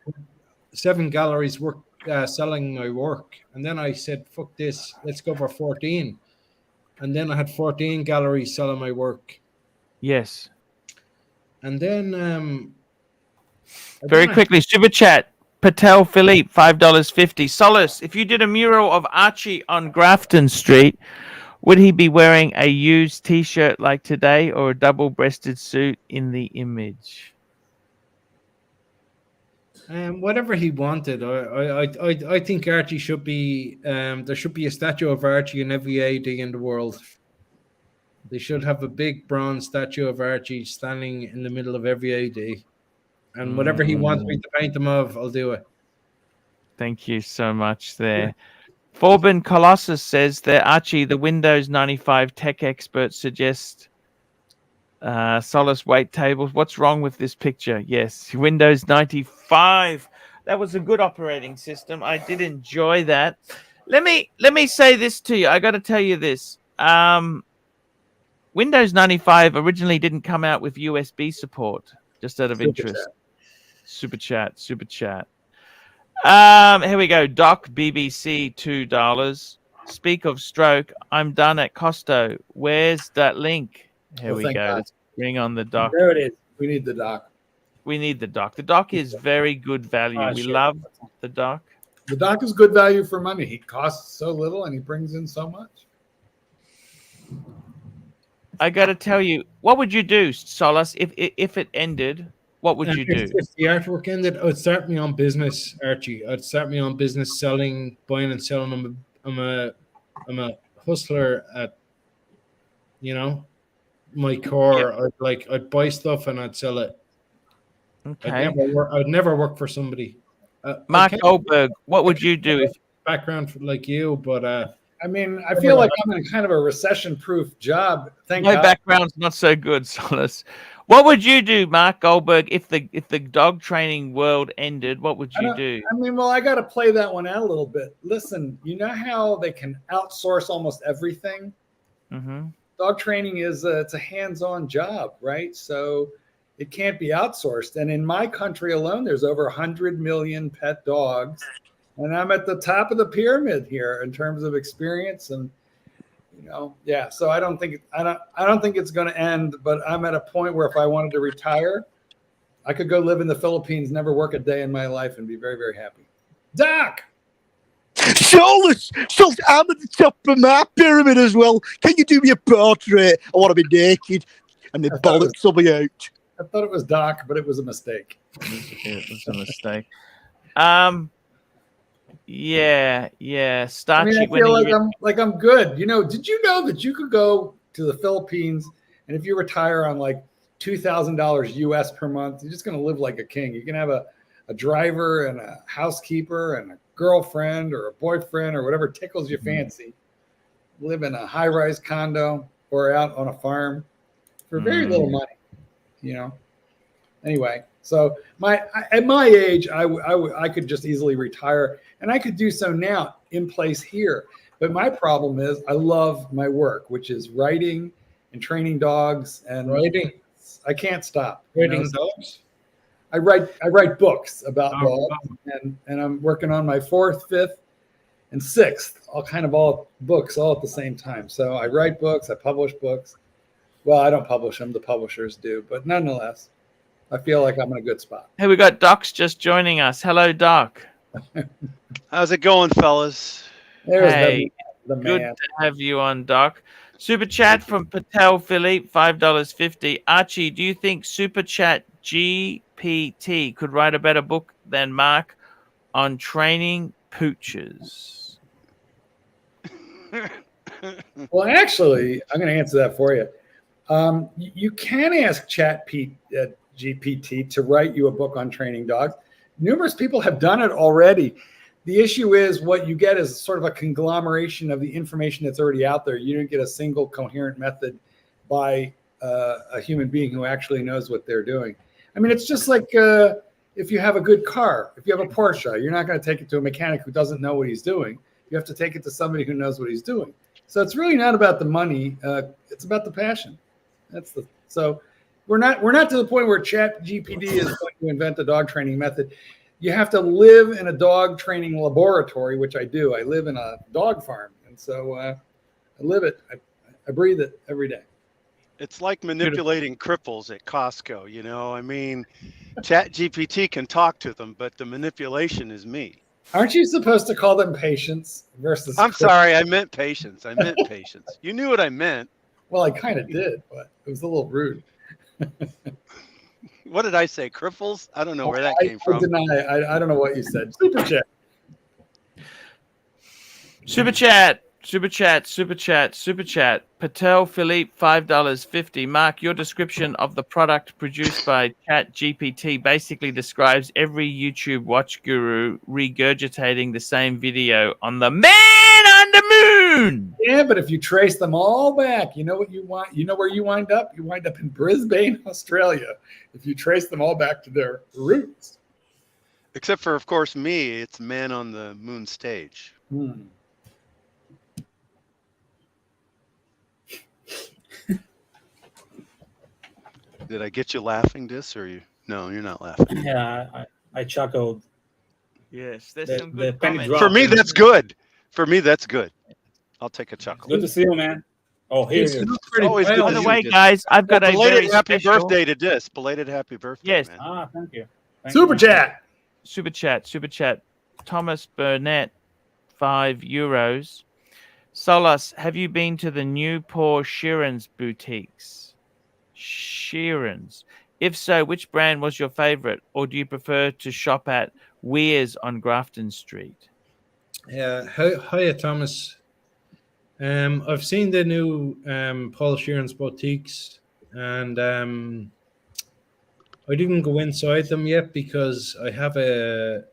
work selling my work, and then I said, "Fuck this, let's go for 14." And then I had 14 galleries selling my work. Yes. And then very quickly, super chat. Patek Philippe, $5.50. Solace, if you did a mural of Archie on Grafton Street, would he be wearing a used T-shirt like today or a double-breasted suit in the image? Whatever he wanted. I think Archie should be. There should be a statue of Archie in every AD in the world. They should have a big bronze statue of Archie standing in the middle of every AD. And whatever he wants me to paint them of, I'll do it. Thank you so much there. Forbin Colossus says that Archie, the Windows 95 tech expert, suggests Solace wait tables. What's wrong with this picture? Yes, Windows 95. That was a good operating system. I did enjoy that. Let me say this to you. I got to tell you this. Windows 95 originally didn't come out with USB support. Just out of interest. Super chat. Here we go. Doc BBC $2. Speak of stroke. I'm done at Costo. Where's that link? Here we go. Let's bring on the doc. There it is. We need the doc. We need the doc. The doc is very good value. We love the doc. The doc is good value for money. He costs so little and he brings in so much. I got to tell you, what would you do, Solace, if it ended? What would you do? If the artwork ended, I'd start my own business, Archie. I'd start my own business selling, buying and selling. I'm a hustler at, my core. Yeah. I'd buy stuff and I'd sell it. Okay. I'd never work for somebody. Mark Goldberg, what would you do if background like you? But I mean, I feel like I'm in kind of a recession-proof job. Thank God. My background's not so good, Solace. What would you do, Mark Goldberg, if the dog training world ended? What would you do? I mean, well, I got to play that one out a little bit. Listen, you know how they can outsource almost everything? Mm-hmm. Dog training is it's a hands-on job, right? So it can't be outsourced. And in my country alone, there's over 100 million pet dogs. And I'm at the top of the pyramid here in terms of experience and, yeah. So I don't think it's going to end, but I'm at a point where if I wanted to retire, I could go live in the Philippines, never work a day in my life, and be very, very happy. Doc! Solus, I'm at the top of my pyramid as well. Can you do me a portrait? I want to be naked and the bollocks will be out. I thought it was Doc, but it was a mistake. It was a mistake. Yeah. I mean, I feel like I'm good. Did you know that you could go to the Philippines and if you retire on like $2,000 US per month, you're just going to live like a king. You can have a driver and a housekeeper and a girlfriend or a boyfriend or whatever tickles your fancy. Live in a high-rise condo or out on a farm for very little money, Anyway, so at my age, I could just easily retire, and I could do so now in place here. But my problem is I love my work, which is writing and training dogs and writing. I can't stop. Writing dogs. I write books about dogs, and I'm working on my 4th, 5th, and 6th, all books all at the same time. So I write books, I publish books. Well, I don't publish them; the publishers do. But nonetheless, I feel like I'm in a good spot. Hey, we got Doc's just joining us. Hello, Doc. How's it going, fellas? There's the good man. to have you on, Doc. Super chat from Patek Philippe, $5.50. Archie, do you think Super Chat GPT could write a better book than Mark on training pooches? Well, actually, I'm going to answer that for you. You can ask GPT to write you a book on training dogs. Numerous people have done it already. The issue is what you get is sort of a conglomeration of the information that's already out there. You don't get a single coherent method by a human being who actually knows what they're doing. I mean, it's just like if you have a good car, if you have a Porsche, you're not going to take it to a mechanic who doesn't know what he's doing. You have to take it to somebody who knows what he's doing. So it's really not about the money. It's about the passion. So we're not to the point where Chat GPT is going to invent the dog training method. You have to live in a dog training laboratory, which I do. I live in a dog farm, and so I live it. I breathe it every day. It's like manipulating cripples at Costco. I mean, Chat GPT can talk to them, but the manipulation is me. Aren't you supposed to call them patients versus? I'm sorry, I meant patience. Patience. You knew what I meant. Well, I kind of did, but it was a little rude. What did I say? Cripples? I don't know where that came from. I don't know what you said. Super chat. Super chat. Patek Philippe, $5.50. Mark, your description of the product produced by Chat GPT basically describes every YouTube watch guru regurgitating the same video on the man on the moon. Yeah, but if you trace them all back, you know what you want. You know where you wind up? You wind up in Brisbane, Australia. If you trace them all back to their roots. Except for, of course, me, it's man on the moon stage. Did I get you laughing, Dis, or you? No, you're not laughing. Yeah, I chuckled. Yes, there's The- some the good penny comments. drop. For me, that's good. For me, that's good. I'll take a chuckle. Good to see you, man. Oh, here It's you not pretty Always good wild. By to the see way, you, Dis. guys, I've got a very Belated happy special birthday to Dis. Belated happy birthday, Yes. man. Ah, thank you. Thank Super you. chat. super chat. Thomas Burnett, €5. Solas, have you been to the new Paul Sheeran's boutiques? Sheeran's. If so, which brand was your favorite, or do you prefer to shop at Weir's on Grafton Street? Yeah. Hiya, Thomas. I've seen the new Paul Sheeran's boutiques, and I didn't go inside them yet because I have a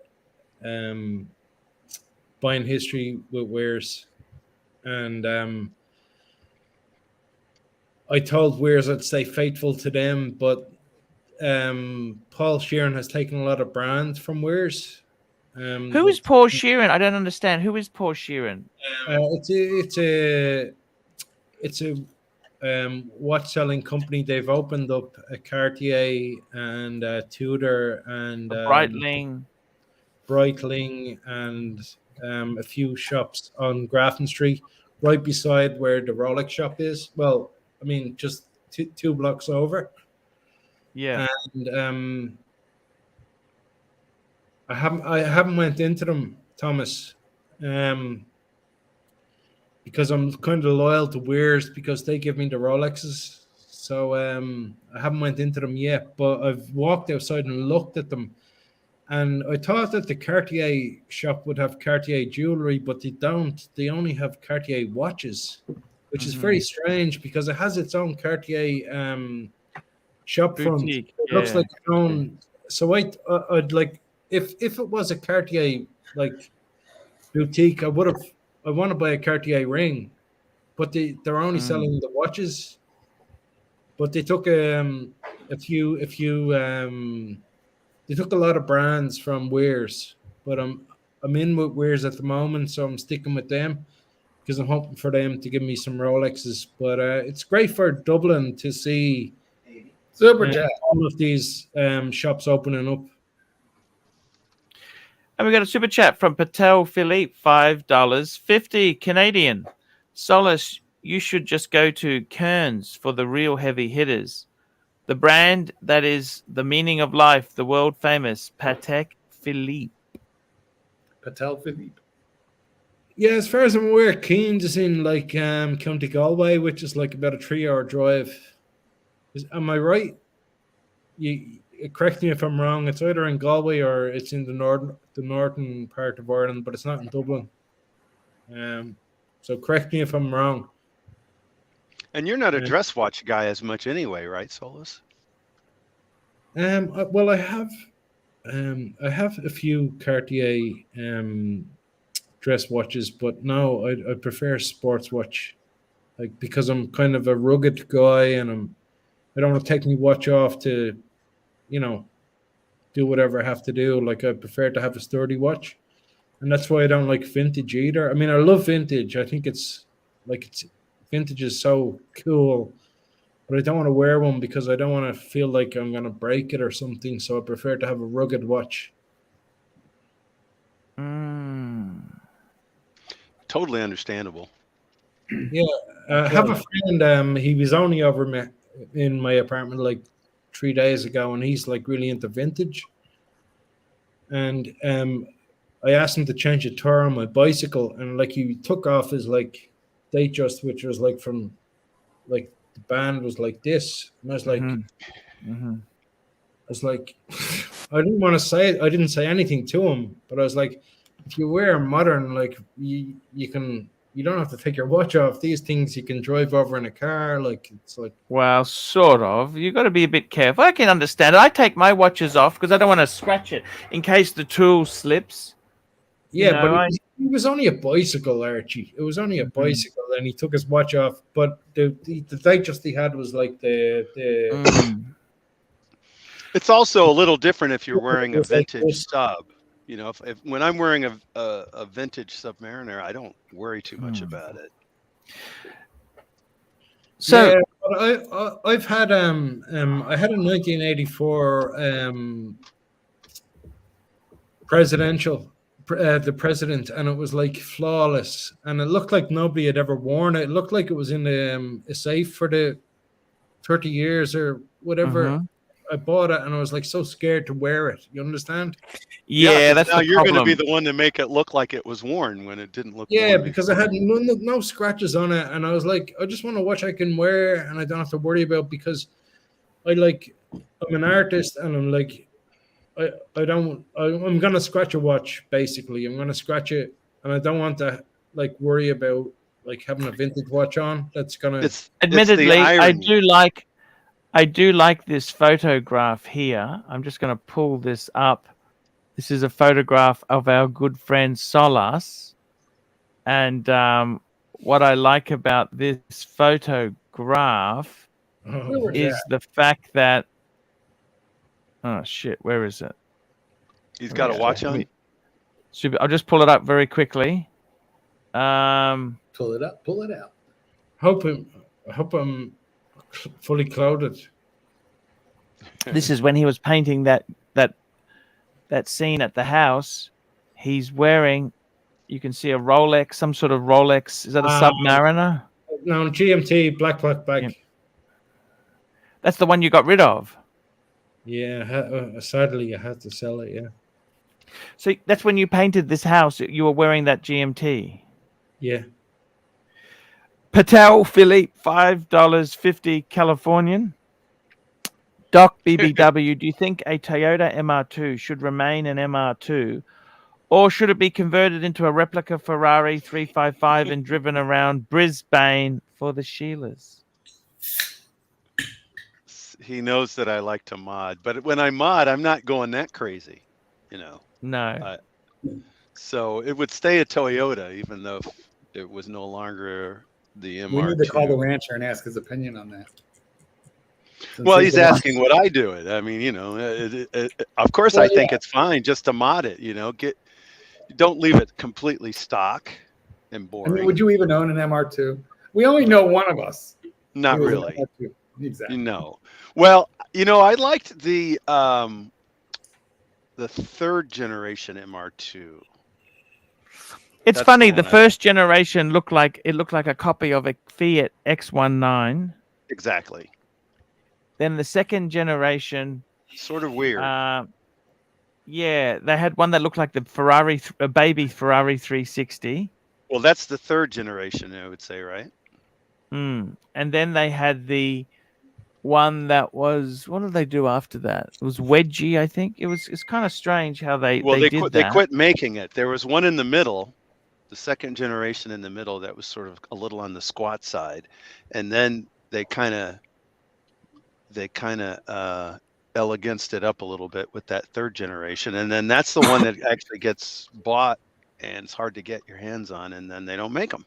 buying history with Wears, and I told Wears I'd stay faithful to them, but Paul Sheeran has taken a lot of brands from Wears. Who is Paul Sheeran? I don't understand. Who is Paul Sheeran? It's a watch selling company. They've opened up a Cartier and a Tudor and Breitling. Breitling and a few shops on Grafton Street, right beside where the Rolex shop is. Well, I mean, just two blocks over. Yeah. And I haven't went into them, Thomas, because I'm kind of loyal to Wears because they give me the Rolexes. So I haven't went into them yet, but I've walked outside and looked at them. And I thought that the Cartier shop would have Cartier jewelry, but they don't. They only have Cartier watches, which is very strange because it has its own Cartier shop front. Boutique, It looks yeah. like its own. So I'd like if it was a Cartier like boutique, I want to buy a Cartier ring, but they're only selling the watches. But they took a few they took a lot of brands from Wears, but I'm in with Wears at the moment, so I'm sticking with them because I'm hoping for them to give me some Rolexes. But it's great for Dublin to see Super chat. all of these shops opening up. And we got a super chat from Patek Philippe, $5.50 Canadian. Solace, you should just go to Kearns for the real heavy hitters. The brand that is the meaning of life, the world famous Patek Philippe. Patek Philippe. Yeah, as far as I'm aware, Kearns is in like County Galway, which is like about a 3-hour drive. Am I right? You correct me if I'm wrong. It's either in Galway or it's in the northern part of Ireland, but it's not in Dublin. So correct me if I'm wrong. And you're not a dress watch guy as much anyway, right, Solus? Well, I have a few Cartier dress watches, but no, I prefer sports watch, like because I'm kind of a rugged guy and I don't want to take my watch off to, do whatever I have to do. Like I prefer to have a sturdy watch, and that's why I don't like vintage either. I mean, I love vintage. I think vintage is so cool, but I don't want to wear one because I don't want to feel like I'm going to break it or something. So I prefer to have a rugged watch. Totally understandable. Yeah, I have a friend. He was only over in my apartment like 3 days ago, and he's like really into vintage. And I asked him to change a tire on my bicycle, and like he took off his like Datejust, which was like from like the band was like this, and I was like, I didn't want to say it. I didn't say anything to him, but I was like, if you wear modern, like you don't have to take your watch off. These things you can drive over in a car. Like it's like, well, sort of. You got to be a bit careful. I can understand it. I take my watches off because I don't want to scratch it in case the tool slips. yeah, but he was only a bicycle, Archie. It was only a bicycle, and he took his watch off. But the Datejust he had was like the It's also a little different if you're wearing a vintage sub. You know, if when I'm wearing a vintage Submariner, I don't worry too much about it. So But I've had I had a 1984 presidential the president, and it was like flawless, and it looked like nobody had ever worn it. It looked like it was in a safe for the 30 years or whatever. Mhm. I bought it, and I was like so scared to wear it. You understand? Yeah, 'cause that's now the you're going to problem. be the one to make it look like it was worn when it didn't look. Yeah, worn because I had no scratches on it, and I was like, I just want a watch I can wear, and I don't have to worry about, because I'm an artist, and I'm like, I'm gonna scratch a watch, basically. I'm gonna scratch it, and I don't want to like worry about like having a vintage watch on. That's gonna. It's Admittedly, the I irony. do like this photograph here. I'm just going to pull this up. This is a photograph of our good friend Solas, and what I like about this photograph Oh, is the fact that oh shit, where is it? He's got a watch on. I'll just pull it up very quickly. Pull it up. Pull it out. I hope I'm fully clouded. This is when he was painting that scene at the house. He's wearing, you can see a Rolex, some sort of Rolex. Is that a Submariner? No, GMT, black. Yeah. That's the one you got rid of. Yeah, sadly, I had to sell it. Yeah. So that's when you painted this house. You were wearing that GMT. Yeah. Patek Philippe, $5.50 Californian. Doc BBW, do you think a Toyota MR2 should remain an MR2, or should it be converted into a replica Ferrari 355 and driven around Brisbane for the Sheilas? He knows that I like to mod, but when I mod, I'm not going that crazy, you know. No. So it would stay a Toyota, even though it was no longer the MR2. We need to call the rancher and ask his opinion on that. Well, he's asking what I do it. I mean, you know, of course, I think it's fine just to mod it. You know, don't leave it completely stock and boring. I mean, would you even own an MR2? We only know one of us. Not really. Exactly. No. Well, you know, I liked the third generation MR2. It's funny. The first generation looked like a copy of a Fiat X19. Exactly. Then the second generation, sort of weird. Yeah, they had one that looked like a baby Ferrari 360. Well, that's the third generation, I would say, right? And then they had the one that was, what did they do after that? It was wedgie, I think. It's kind of strange how they did that. They quit making it. There was one in the middle, the second generation in the middle, that was sort of a little on the squat side, and then they kind of eleganced it up a little bit with that third generation, and then that's the one that actually gets bought and it's hard to get your hands on, and then they don't make them.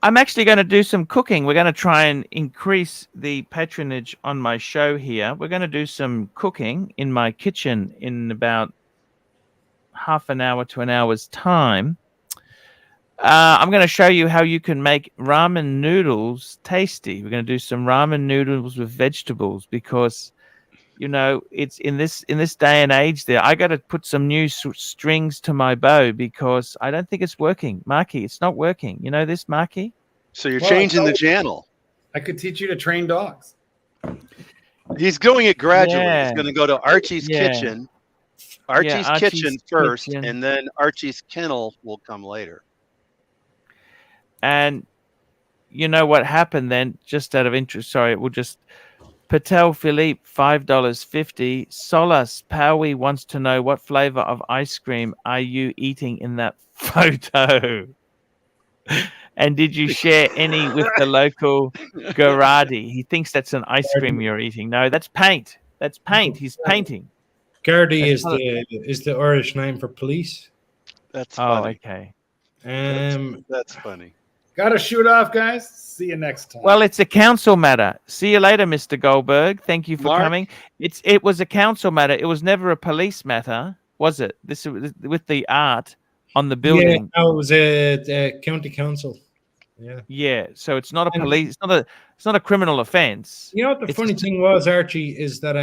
I'm actually going to do some cooking. We're going to try and increase the patronage on my show here. We're going to do some cooking in my kitchen in about half an hour to an hour's time. I'm going to show you how you can make ramen noodles tasty. We're going to do some ramen noodles with vegetables because, you know, it's in this day and age there. I got to put some new strings to my bow because I don't think it's working. Marky, it's not working. You know this, Marky? So you're changing the channel. I could teach you to train dogs. He's going it gradually. Yeah. He's going to go to Archie's kitchen. Archie's kitchen first, kitchen. and then Archie's kennel will come later. And you know what happened then, just out of interest, sorry, we'll just, Patek Philippe, $5.50. Solas Powie wants to know what flavor of ice cream are you eating in that photo? And did you share any with the local Garadi? He thinks that's an ice cream you're eating. No, that's paint. That's paint. He's painting. Gardaí is the Irish name for police. That's funny. Okay. That's funny. Got to shoot off, guys. See you next time. Well, it's a council matter. See you later, Mr. Goldberg. Thank you for coming. It was a council matter. It was never a police matter, was it? This was with the art on the building. Yeah, no, it was a county council. Yeah. Yeah, so it's not a And- police. It's not a criminal offense. You know what the It's funny just- thing was, Archie, is that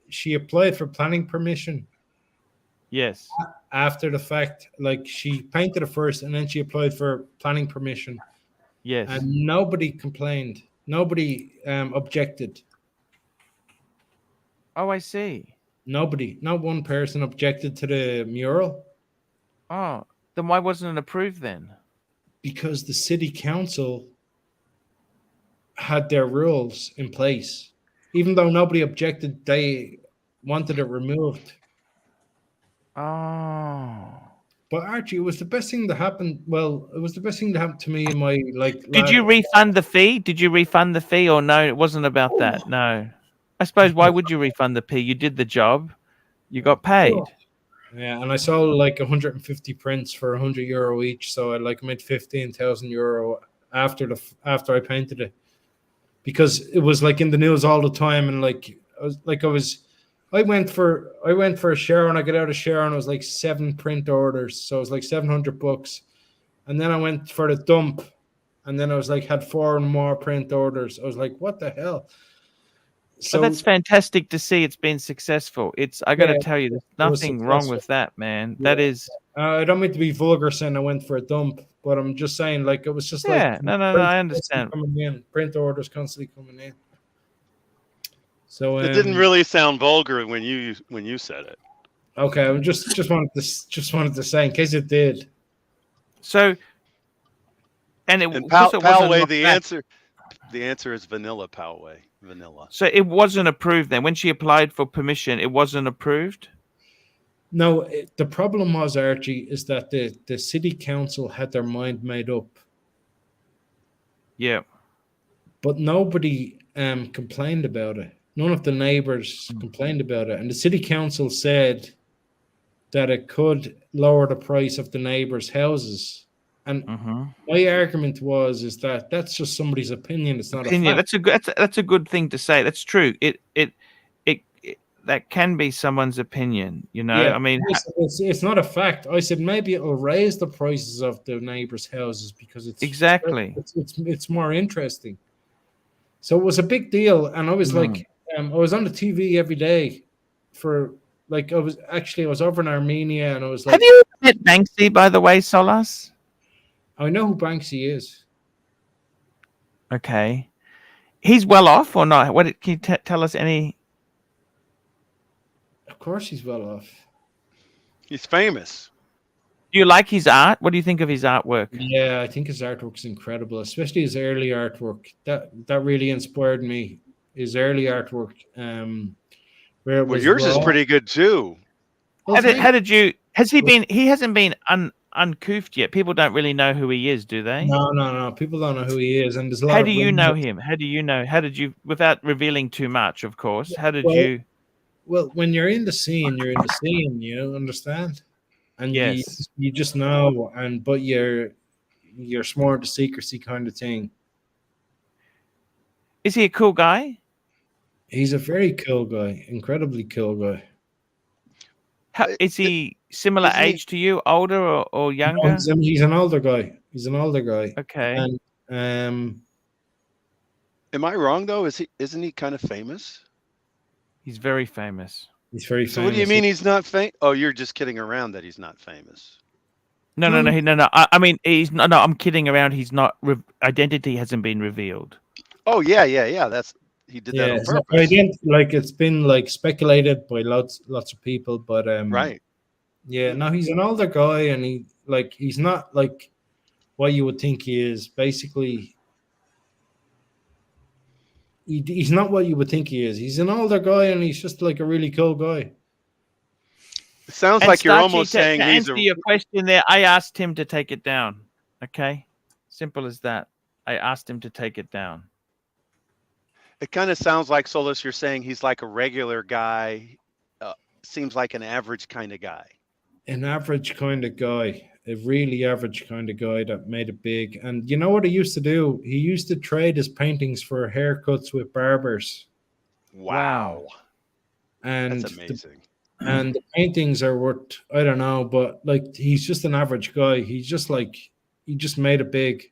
she applied for planning permission Yes. after the fact. Like she painted it first, and then she applied for planning permission, Yes. and nobody complained. Nobody objected. Oh, I see. Nobody, not one person objected to the mural Oh, then why wasn't it approved then? because the city council had their rules in place. Even though nobody objected, they wanted it removed. Oh. But Archie, it was the best thing that happened. Well, it was the best thing that happened to me in my Did you refund the fee? Did you refund the fee or no? It wasn't about that. No. I suppose why would you refund the fee? You did the job. You got paid. Yeah, and I sold like 150 prints for €100 each, so I made 15,000 euro after I painted it, because it was like in the news all the time, and I went for a shower, and I got out of the shower, and it was like 7 print orders, so it was like $700, and then I went for the dump, and then I was like had 4 more print orders. I was like, what the hell? So that's fantastic to see. It's been successful. I got to tell you, there's nothing wrong with that, man. Yeah. That is. I don't mean to be vulgar saying I went for a dump, but I'm just saying, like, it was just No, I understand. Coming in, print orders constantly coming in. So It didn't really sound vulgar when you said it. Okay, I just wanted to say in case it did. So, and Poway, the answer is vanilla, Poway. Vanilla. So it wasn't approved then. When she applied for permission, it wasn't approved? No, the problem was, Archie, is that the city council had their mind made up. Yeah. But nobody complained about it. None of the neighbors complained about it. And the city council said that it could lower the price of the neighbors' houses. And my argument is that that's just somebody's opinion. It's not a fact. That's a good thing to say. That's true. It that can be someone's opinion. You know, Yeah, I mean, it's not a fact. I said maybe it'll raise the prices of the neighbors' houses because it's more interesting. So it was a big deal, and I was like, I was on the TV every day for like I was over in Armenia, and I was like, have you met Banksy, by the way, Solas? I know who Banksy is. Okay, he's well off or not? What can you tell us? Any? Of course, he's well off. He's famous. Do you like his art? What do you think of his artwork? Yeah, I think his artwork's incredible, especially his early artwork. That really inspired me. His early artwork. Where it was yours raw. is pretty good too. How did you? Has he been? He hasn't been uncouthed yet. People don't really know who he is, do they? No. People don't know who he is, and there's a lot. How do you know him? How do you know? How did you, without revealing too much, of course? How did you? Well, when you're in the scene, you're in the scene. You understand, and yes, you just know, but you're smart to secrecy kind of thing. Is he a cool guy? He's a very cool guy, incredibly cool guy. How, is he similar age to you, older or younger? No, he's an older guy. Okay. And am I wrong though? Isn't he kind of famous? He's very famous. He's very famous. So what do you mean he's not famous? Oh, you're just kidding around that he's not famous. No. I mean, he's no. I'm kidding around. He's not. Identity hasn't been revealed. Oh yeah. He did that on purpose. It's been speculated by lots of people, but right. Yeah, no, he's an older guy, and he's not like what you would think he is. Basically, he's not what you would think he is. He's an older guy, and he's just like a really cool guy. It sounds like you're almost saying to he's answer your question there. I asked him to take it down. Okay, simple as that. I asked him to take it down. It kind of sounds like, Solis, you're saying he's like a regular guy. Seems like an average kind of guy. An average kind of guy. A really average kind of guy that made it big. And you know what he used to do? He used to trade his paintings for haircuts with barbers. Wow. And that's amazing. And the paintings are worth, I don't know, but he's just an average guy. He just made it big.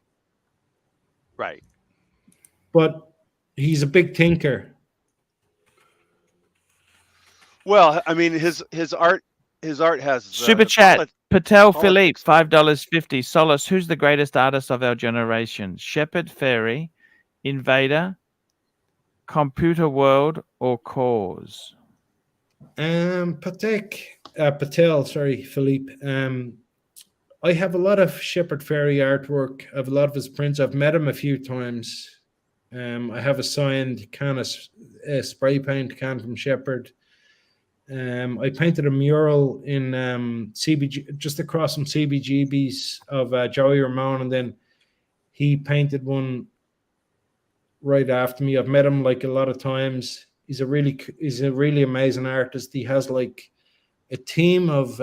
Right. but he's a big thinker. Well, I mean, his art has Super chat. Patel Philippe, politics. $5.50. Solace, who's the greatest artist of our generation? Shepard Fairey, Invader, Computer World, or Cause? Patel, sorry, Philippe. I have a lot of Shepard Fairey artwork. I have a lot of his prints. I've met him a few times. I have a signed can of spray paint can from Shepard. I painted a mural in CBG, just across from CBGB's of Joey Ramone, and then he painted one right after me. I've met him like a lot of times. He's a really amazing artist. He has like a team of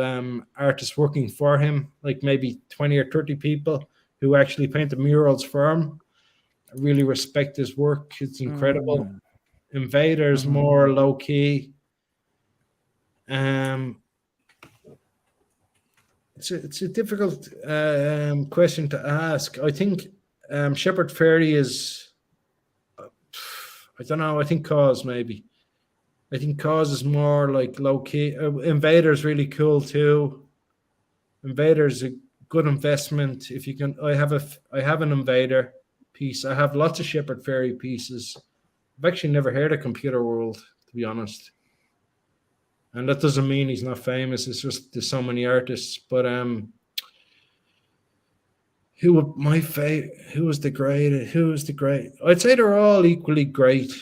artists working for him, like maybe 20 or 30 people who actually paint the murals for him. I really respect his work. It's incredible. Invader's more low key. It's a difficult question to ask. I think Shepard Fairey is, I don't know, I think Cause maybe. I think Cause is more like low key. Invader's really cool too. Invader's a good investment if you can. I have an Invader piece. I have lots of Shepard Fairey pieces. I've actually never heard of Computer World, to be honest. And that doesn't mean he's not famous. It's just there's so many artists. But who was the great? I'd say they're all equally great.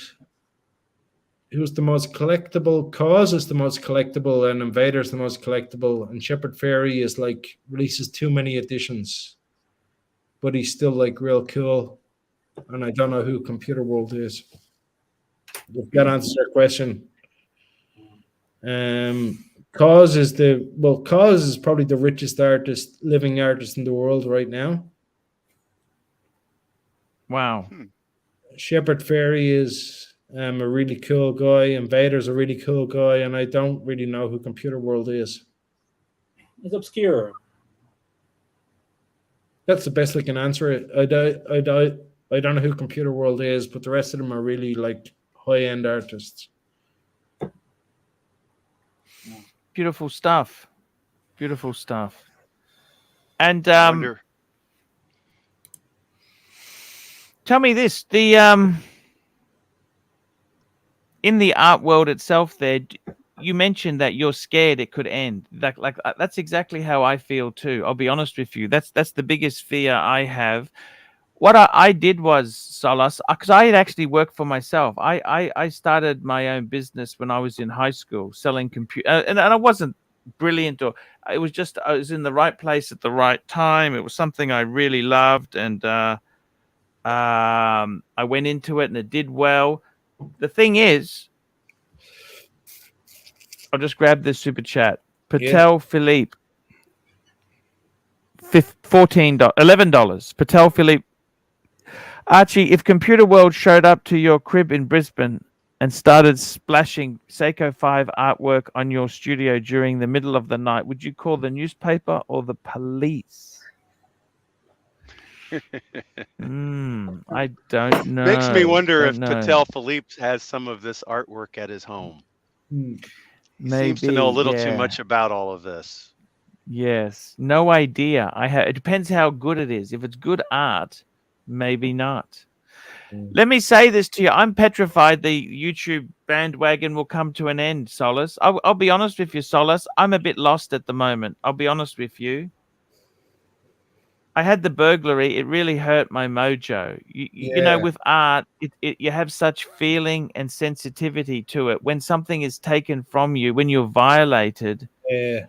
Who's the most collectible? Cause is the most collectible, and Invader's the most collectible. And Shepard Fairey is like releases too many editions, but he's still like real cool. And I don't know who Computer World is. If that answers your question. Cause is probably the richest living artist in the world right now. Wow. Shepard Fairey is a really cool guy. Invader's a really cool guy, and I don't really know who Computer World is. It's obscure. That's the best I can answer it. I don't know who Computer World is, but the rest of them are really like high-end artists. Beautiful stuff. Beautiful stuff. And tell me this: the in the art world itself, there, you mentioned that you're scared it could end. Like that's exactly how I feel too. I'll be honest with you. That's the biggest fear I have. What I did was, Solace, because I had actually worked for myself. I started my own business when I was in high school, selling computer, and I wasn't brilliant, or it was just I was in the right place at the right time. It was something I really loved, and I went into it, and it did well. The thing is, I'll just grab this super chat. Patel Philippe, $11. Patel Philippe. Archie, if Computer World showed up to your crib in Brisbane and started splashing Seiko 5 artwork on your studio during the middle of the night, would you call the newspaper or the police? I don't know. Makes me wonder if Patel Philippe has some of this artwork at his home. He seems to know a little too much about all of this. Yes, no idea. It depends how good it is. If it's good art, maybe not. Let me say this to you. I'm petrified the YouTube bandwagon will come to an end, Solace. I'll be honest with you, Solace. I'm a bit lost at the moment. I'll be honest with you. I had the burglary. It really hurt my mojo. You know, with art, you have such feeling and sensitivity to it. When something is taken from you, when you're violated, it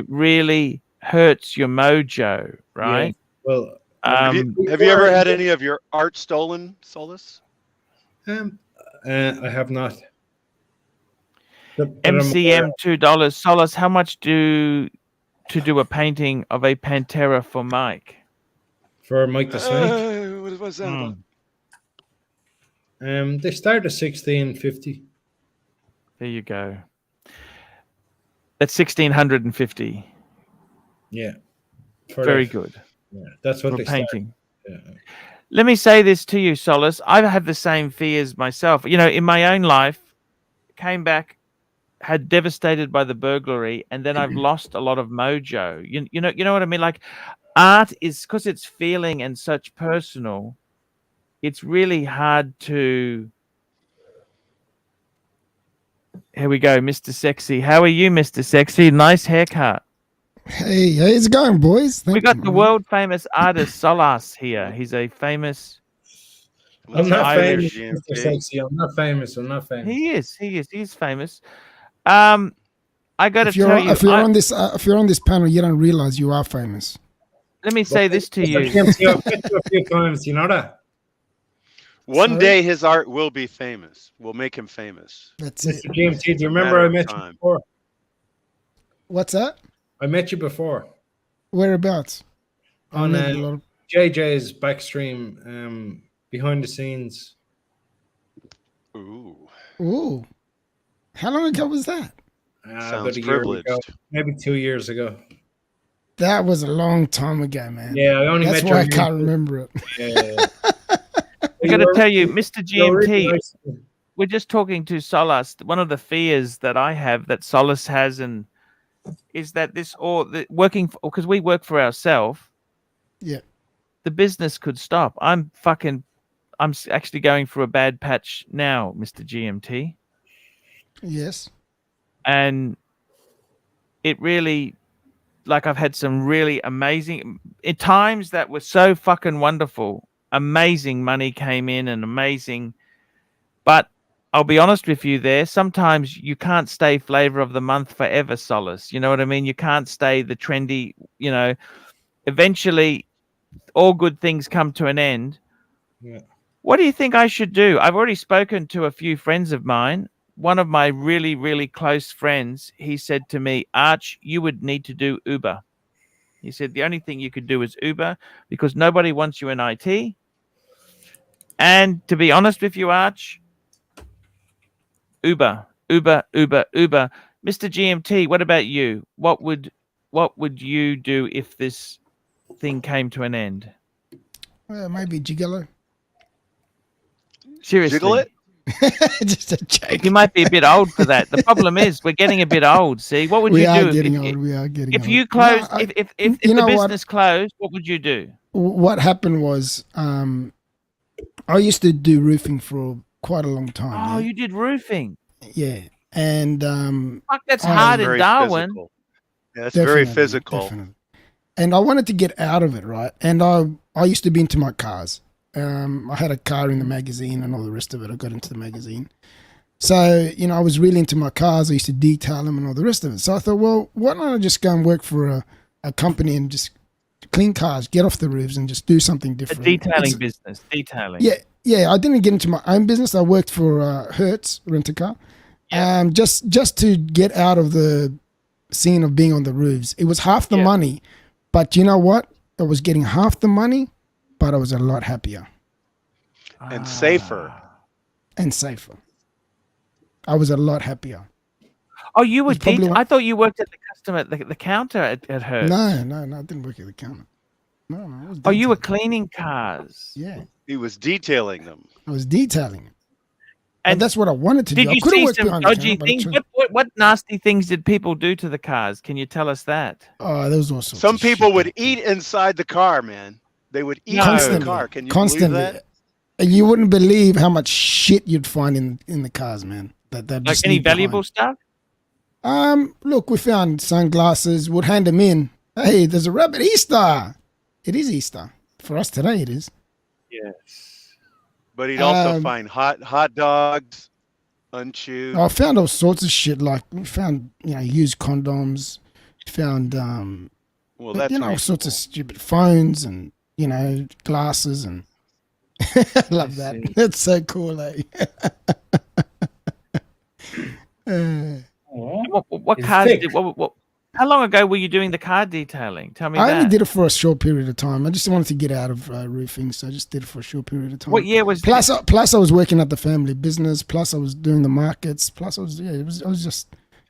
really hurts your mojo, right? Yeah. Well, have you ever had any of your art stolen, Solace? I have not. MCM $2. Solace, how much to do a painting of a Pantera for Mike? For Mike the Snake? What was that about? They start at $1,650. There you go. That's $1,650. Yeah. Very good. Yeah, that's what for they painting. Yeah. Let me say this to you, Solace. I've had the same fears myself. You know, in my own life, came back, had devastated by the burglary, and then I've lost a lot of mojo. You know what I mean? Like art is, because it's feeling and such personal, it's really hard to. Here we go, Mr. Sexy. How are you, Mr. Sexy? Nice haircut. Hey, how's it going, boys? We got the world famous artist Solas here. He's a famous. I'm not Irish famous, Mr. Sexy. I'm not famous. I'm not famous. He is. He's famous. I got to tell you, if you're on this panel, you don't realize you are famous. let me say this to you. I've met you a few times. You know that? One day his art will be famous. We'll make him famous. That's it. Mr. GMT, do you remember I met you before? What's that? I met you before Whereabouts? on JJ's backstream, behind the scenes. Ooh. How long ago was that? Sounds about a year ago, privileged. maybe 2 years ago. That was a long time ago, man. Yeah, I only That's met why you. I can't remember it. Yeah. I got to tell you, Mr. You're really GMT, nice. we're just talking to Solas. One of the fears that I have, that Solas has, and is that working, because we work for ourselves. Yeah. The business could stop. I'm actually going through a bad patch now, Mr. GMT. Yes. And it really, like, I've had some really amazing, at times that were so fucking wonderful. Amazing money came in and amazing, but I'll be honest with you there, sometimes you can't stay flavor of the month forever, Solace. You know what I mean? You can't stay the trendy, eventually all good things come to an end. Yeah. What do you think I should do? I've already spoken to a few friends of mine. One of my really, really close friends, he said to me, Arch, you would need to do Uber. He said the only thing you could do is Uber, because nobody wants you in IT. And to be honest with you, Arch, Uber. Mr. GMT, what about you? What would you do if this thing came to an end? Maybe Gigolo. Seriously. Jiggle it? Just a joke. You might be a bit old for that. The problem is we're getting a bit old. See, what would We you are do getting if, old. We are getting if old. you closed? No, if you the know what? business closed, what would you do? What happened was, I used to do roofing for quite a long time. Oh, you did roofing. Yeah. And Fuck, that's Oh, hard in Very Darwin. physical. Yeah, it's very definitely, physical. definitely. And I wanted to get out of it, right? And I used to be into my cars. I had a car in the magazine and all the rest of it. I got into the magazine. So, I was really into my cars. I used to detail them and all the rest of it. So I thought, well, why don't I just go and work for a company and just clean cars, get off the roofs and just do something A different. detailing business. Detailing. Yeah. I didn't get into my own business. I worked for Hertz Rent-A-Car. Just to get out of the scene of being on the roofs. It was half the money, but you know what? I was getting half the money, but I was a lot happier. And safer. And safer. I was a lot happier. Oh, you were probably I thought you worked at the customer, the counter at Hertz. No, I didn't work at the counter. No. I was Oh, you were detailing. cleaning cars. Yeah, He was detailing them. I was detailing it. And And that's what I wanted to do. did I you could have see worked some behind the dodgy counter, but I things? chose- What nasty things did people do to the cars? Can you tell us that? Oh, there was all sorts Some of people shit would back then. eat inside the car, man. They would eat in the Constantly. car. Can you Constantly. believe that? And you wouldn't believe how much shit you'd find in the cars, man. That Like just any leave behind. valuable stuff? Look, we found sunglasses. We'd hand them in. Hey, there's a rabbit Easter. It is Easter for us today. It is. Yes. But he'd also Um, find hot dogs, unchewed. I found all sorts of shit. Like we found, used condoms. Found, Well, that's all sorts of stupid phones and glasses and. I love that. see. That's so cool, eh? What It's cars thick. did? What? How long ago were you doing the car detailing? Tell me I that. only did it for a short period of time. I just wanted to get out of roofing, so I just did it for a short period of time. What year was Plus, I was working at the family business. Plus, I was doing the markets. Plus, I was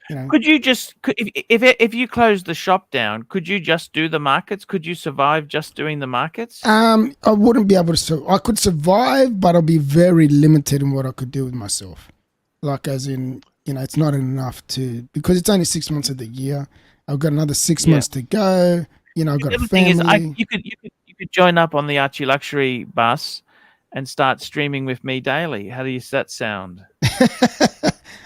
You know, Could you just if you close the shop down, could you just do the markets? Could you survive just doing the markets? I wouldn't be able to. I could survive, but I'll be very limited in what I could do with myself. Like, as in, you know, it's not enough to, because it's only 6 months of the year. I've got another 6 months to go. You know, I've got The a other thing family. is, you could join up on the Archie Luxury bus and start streaming with me daily. How does that sound?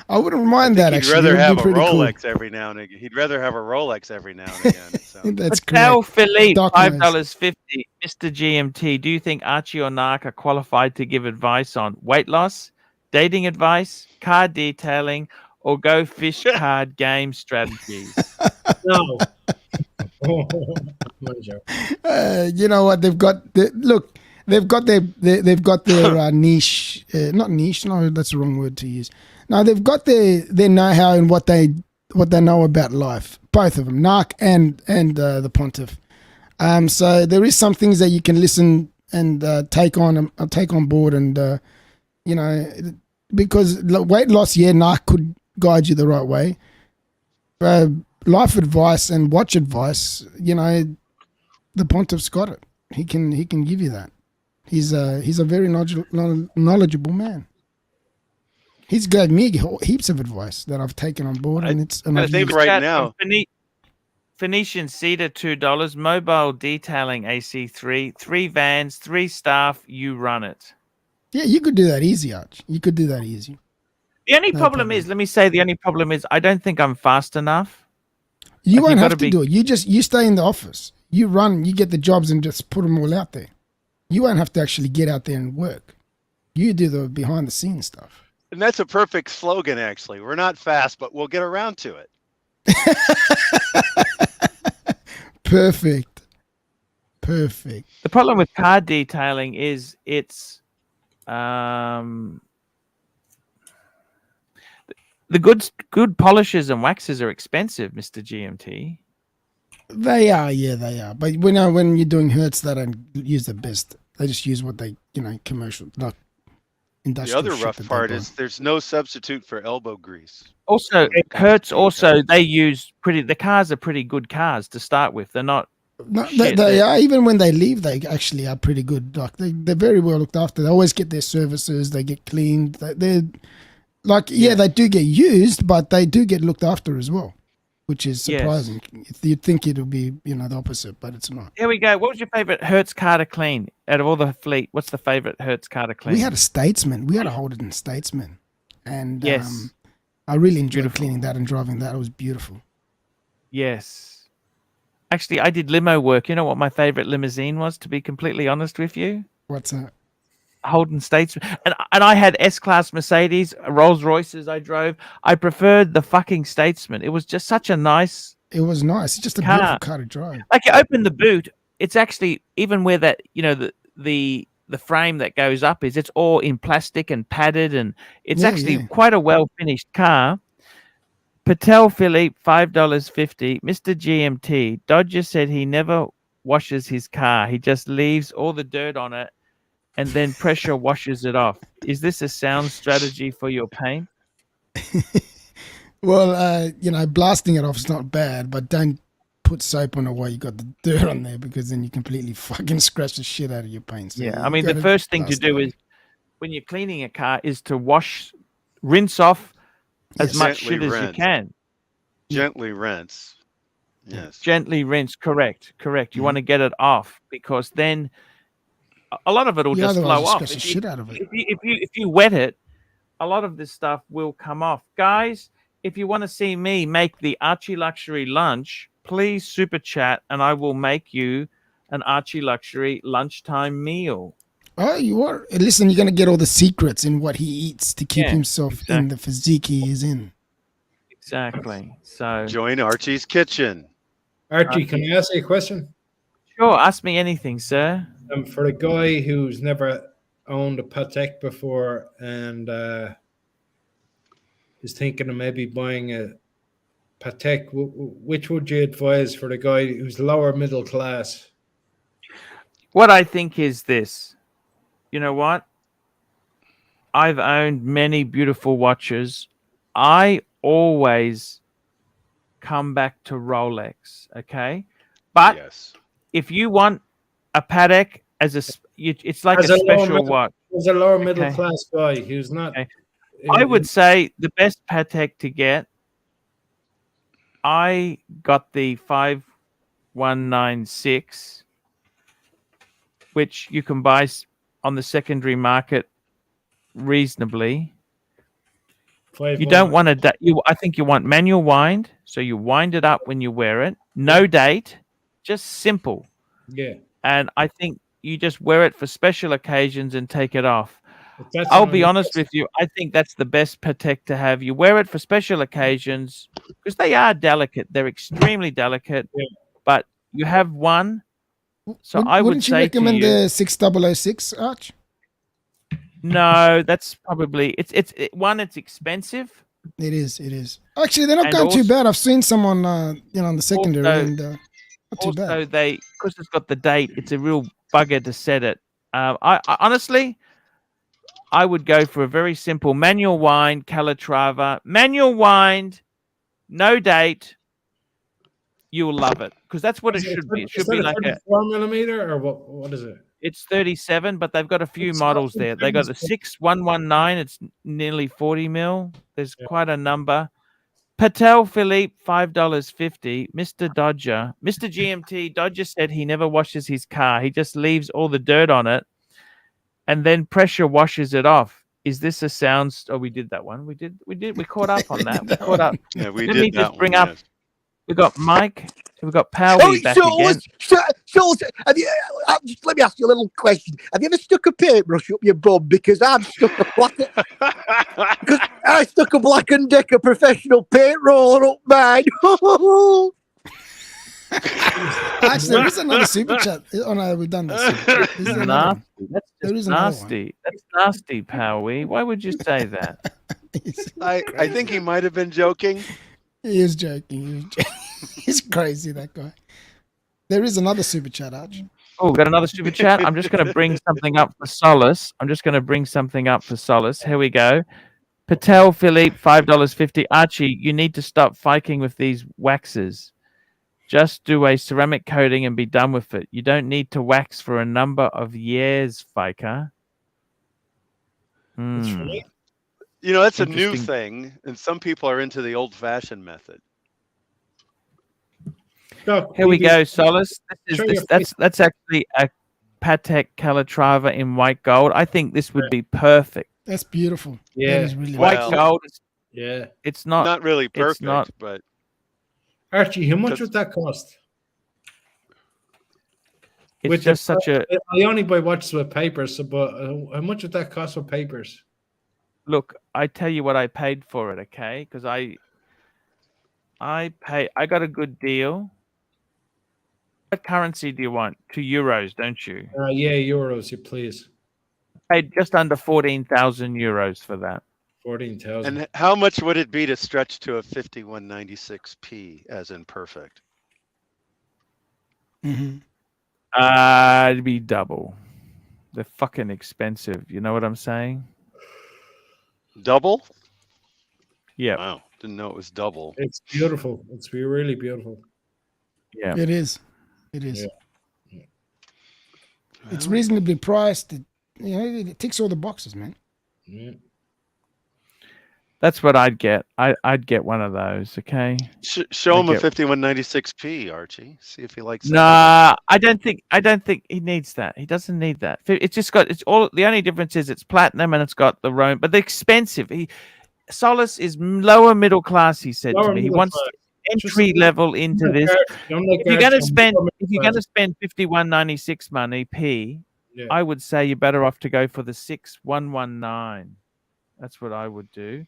I wouldn't mind that. He'd Actually, rather it would have be a pretty Rolex cool. every now and again. He'd rather have a Rolex every now and again. So. That's Patek correct. Philippe, Doc knows. $5.50. Mr. GMT, do you think Archie or Narc are qualified to give advice on weight loss, dating advice, car detailing, or go fish card game strategies? No. You know what? They've got look. They've got their niche. Not niche. No, that's the wrong word to use. No, they've got their know-how and what they know about life. Both of them, Narc and the Pontiff. So there is some things that you can listen and take on board, and you know, because weight loss, Narc could guide you the right way. Life advice and watch advice, you know, the Pontiff's got it. He can give you that. He's a very knowledgeable man. He's gave me heaps of advice that I've taken on board, and I think right now, Phoenician Cedar $2, mobile detailing AC3, 3 vans, 3 staff. You run it. Yeah, you could do that easy, Arch. You could do that easy. The only problem is, let me say, the only problem is I don't think I'm fast enough. You won't have to do it. You stay in the office. You run. You get the jobs and just put them all out there. You won't have to actually get out there and work. You do the behind the scenes stuff. and that's a perfect slogan, actually. We're not fast, but we'll get around to it. Perfect. The problem with car detailing is it's the good polishes and waxes are expensive, Mr. GMT. They are, yeah, they are. But when you're doing Hertz, they don't use the best. They just use what they, commercial, like industrial. The other rough part is there's no substitute for elbow grease. Also, Hertz also they use the cars are pretty good cars to start with. They're not. No, they are. Even when they leave, they actually are pretty good. Like they're very well looked after. They always get their services. They get cleaned. They're like, they do get used, but they do get looked after as well, which is surprising. Yes. You'd think it would be, the opposite, but it's not. Here we go. What was your favorite Hertz car to clean out of all the fleet? What's the favorite Hertz car to clean? We had a Statesman. We had a Holden Statesman, and yes, I really enjoyed cleaning that and driving that. It was beautiful. Yes. Actually, I did limo work. You know what my favorite limousine was, to be completely honest with you? What's that? Holden Statesman. And I had S-Class Mercedes, Rolls Royces I drove. I preferred the fucking Statesman. It was just such a nice... It was nice. It's just a beautiful car to drive. Like, you open the boot, it's actually, even where that, the frame that goes up is, it's all in plastic and padded, and it's quite a well-finished car. Patek Philippe, $5.50. Mr. GMT, Dodger said he never washes his car. He just leaves all the dirt on it and then pressure washes it off. Is this a sound strategy for your paint? Well, blasting it off is not bad, but don't put soap on it while you got the dirt on there, because then you completely fucking scratch the shit out of your paint. So I mean, the first thing to do is, when you're cleaning a car, is to rinse off as much shit as you can. Gently rinse. Yes. Gently rinse. Correct. You want to get it off, because then a lot of it will just flow off. The shit out of it. If you wet it, a lot of this stuff will come off. Guys, if you want to see me make the Archie Luxury lunch, please super chat and I will make you an Archie Luxury lunchtime meal. Oh, you are. Listen, you're going to get all the secrets in what he eats to keep himself in the physique he is in. Exactly. So join Archie's kitchen. Archie, can I ask you a question? Sure, ask me anything, sir. For a guy who's never owned a Patek before and is thinking of maybe buying a Patek, which would you advise for the guy who's lower middle class? What I think is this. You know what? I've owned many beautiful watches. I always come back to Rolex. Okay, but Yes. if you want a Patek as it's like As a a lower special middle, watch. as a lower middle Okay. class guy who's not. Okay. I would say the best Patek to get. I got the 5196, which you can buy on the secondary market reasonably. You don't want to. I think you want manual wind, so you wind it up when you wear it. No date, just simple. Yeah. And I think you just wear it for special occasions and take it off. That's I'll what be I'm honest with you. I think that's the best Patek to have. You wear it for special occasions because they are delicate. They're extremely delicate. Yeah. But you have one. So I would Wouldn't you say recommend to you, the 6006 Arch? no, that's probably it's it's expensive. It is. It is. Actually, they're not And going too also- bad. I've seen some on on the secondary, Also- and not too bad. Also, because it's got the date, it's a real bugger to set it. I honestly, I would go for a very simple manual wind Calatrava. Manual wind, no date. You will love it because that's what it should be. It should be like a. 4mm or what? What is it? It's 37, but they've got a few It's models not there. They got the 6119. It's nearly 40 mil. There's quite a number. Patek Philippe, $5.50. Mr. Dodger, Mr. GMT Dodger said he never washes his car. He just leaves all the dirt on it, and then pressure washes it off. Is this a sound? Oh, we did that one. We caught up on that. We caught up. Yeah, we Let did me that just bring one, up. yes. We got Mike. We got Powie Oh, back so, again. have you, just let me ask you a little question. Have you ever stuck a paintbrush up your bum? Because I've stuck a black, because I stuck a Black & Decker professional paint roller up mine. Actually, there is another super chat. Oh no, we've done this. There's another one. Nasty. That's There just is another one. nasty. That's nasty, Powie. Why would you say that? I think he might have been joking. He is joking. He's crazy, that guy. There is another super chat, Arch. Oh, got another super chat. I'm just going to bring something up for solace. Here we go. Patek Philippe, $5.50. Archie, you need to stop fighting with these waxes. Just do a ceramic coating and be done with it. You don't need to wax for a number of years, Faker. You know, that's a new Interesting. thing, and some people are into the old-fashioned method. Here we go, Solace. Show your That's actually a Patek Calatrava in white gold. I think this would be perfect. That's beautiful. Yeah. That is really White Well, gold. Yeah. It's not. Not really perfect, not- but Archie, how much That's- would that cost? It's With just the- such a I only buy watches with papers, so, but how much would that cost with papers? look. I tell you what I paid for it, okay? Because I got a good deal. What currency do you want? 2 euros, don't you? Yeah, euros, you please. Paid just under 14,000 euros for that. 14,000. and how much would it be to stretch to a 5196p as in perfect? Mm-hmm. It'd be double. They're fucking expensive. You know what I'm saying? Double? Yeah. Wow, didn't know it was double. It's beautiful. It's really beautiful. Yeah. It is. It is. Yeah. It's reasonably priced. It ticks all the boxes, man. Yeah. That's what I'd get. I'd get one of those, okay? Show him a get- 5196p, Archie. See if he likes that. Nah, I don't think he needs that. He doesn't need that. It's just got the only difference is it's platinum and it's got the Rome, but they're expensive. Solace is lower middle class, he said to Lower me. He middle wants class. entry level into this. If you're gonna spend 5196 money Yeah. I would say you're better off to go for the 6119. That's what I would do.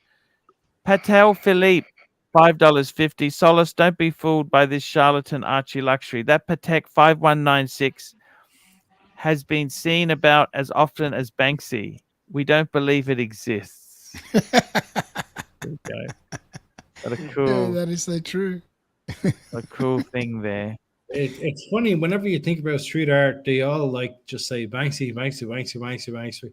Patek Philippe, $5.50. Solace, don't be fooled by this charlatan ArchieLuxury. That Patek 5196 has been seen about as often as Banksy. We don't believe it exists. Okay. What a Yeah, cool, that is so true. a cool thing there. It's funny, whenever you think about street art, they all like just say Banksy, Banksy, Banksy, Banksy, Banksy.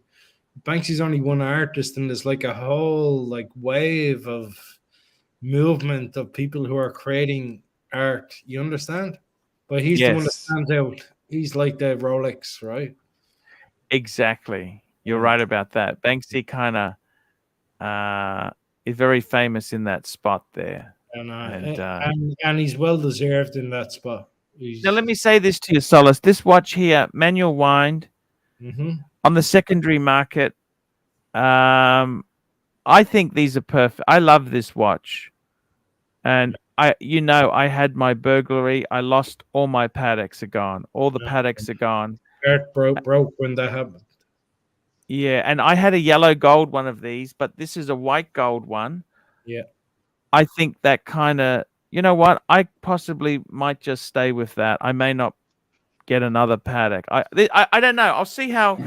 Banksy's only one artist, and there's like a whole like wave of movement of people who are creating art. You understand? But he's the one that Yes. stands out. He's like the Rolex, right? Exactly. You're Yeah. right about that. Banksy kind of is very famous in that spot there. And he's well deserved in that spot. Now, let me say this to you, Solace. This watch here, manual wind, on the secondary market, I think these are perfect. I love this watch. And I had my burglary. I lost all my Pateks are gone. All the Pateks are gone. Art broke when that happened. Yeah, and I had a yellow gold one of these, but this is a white gold one. Yeah. I think that kind of, you know what? I possibly might just stay with that. I may not get another Patek. I don't know. I'll see how.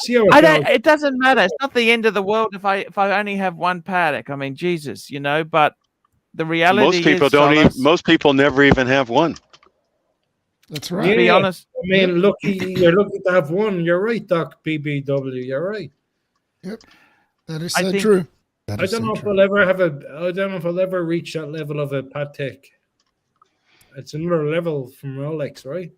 See how it goes. It doesn't matter. It's not the end of the world if I only have one Patek. I mean, Jesus, But the reality Most people is, don't. Solace, Most people never even have one. That's to right. be honest, I mean, you're lucky to have one. You're right, Doc BBW. You're right. Yep. That is I so think- true. I don't know if I'll ever I don't know if I'll ever reach that level of a Patek. It's another level from Rolex, right?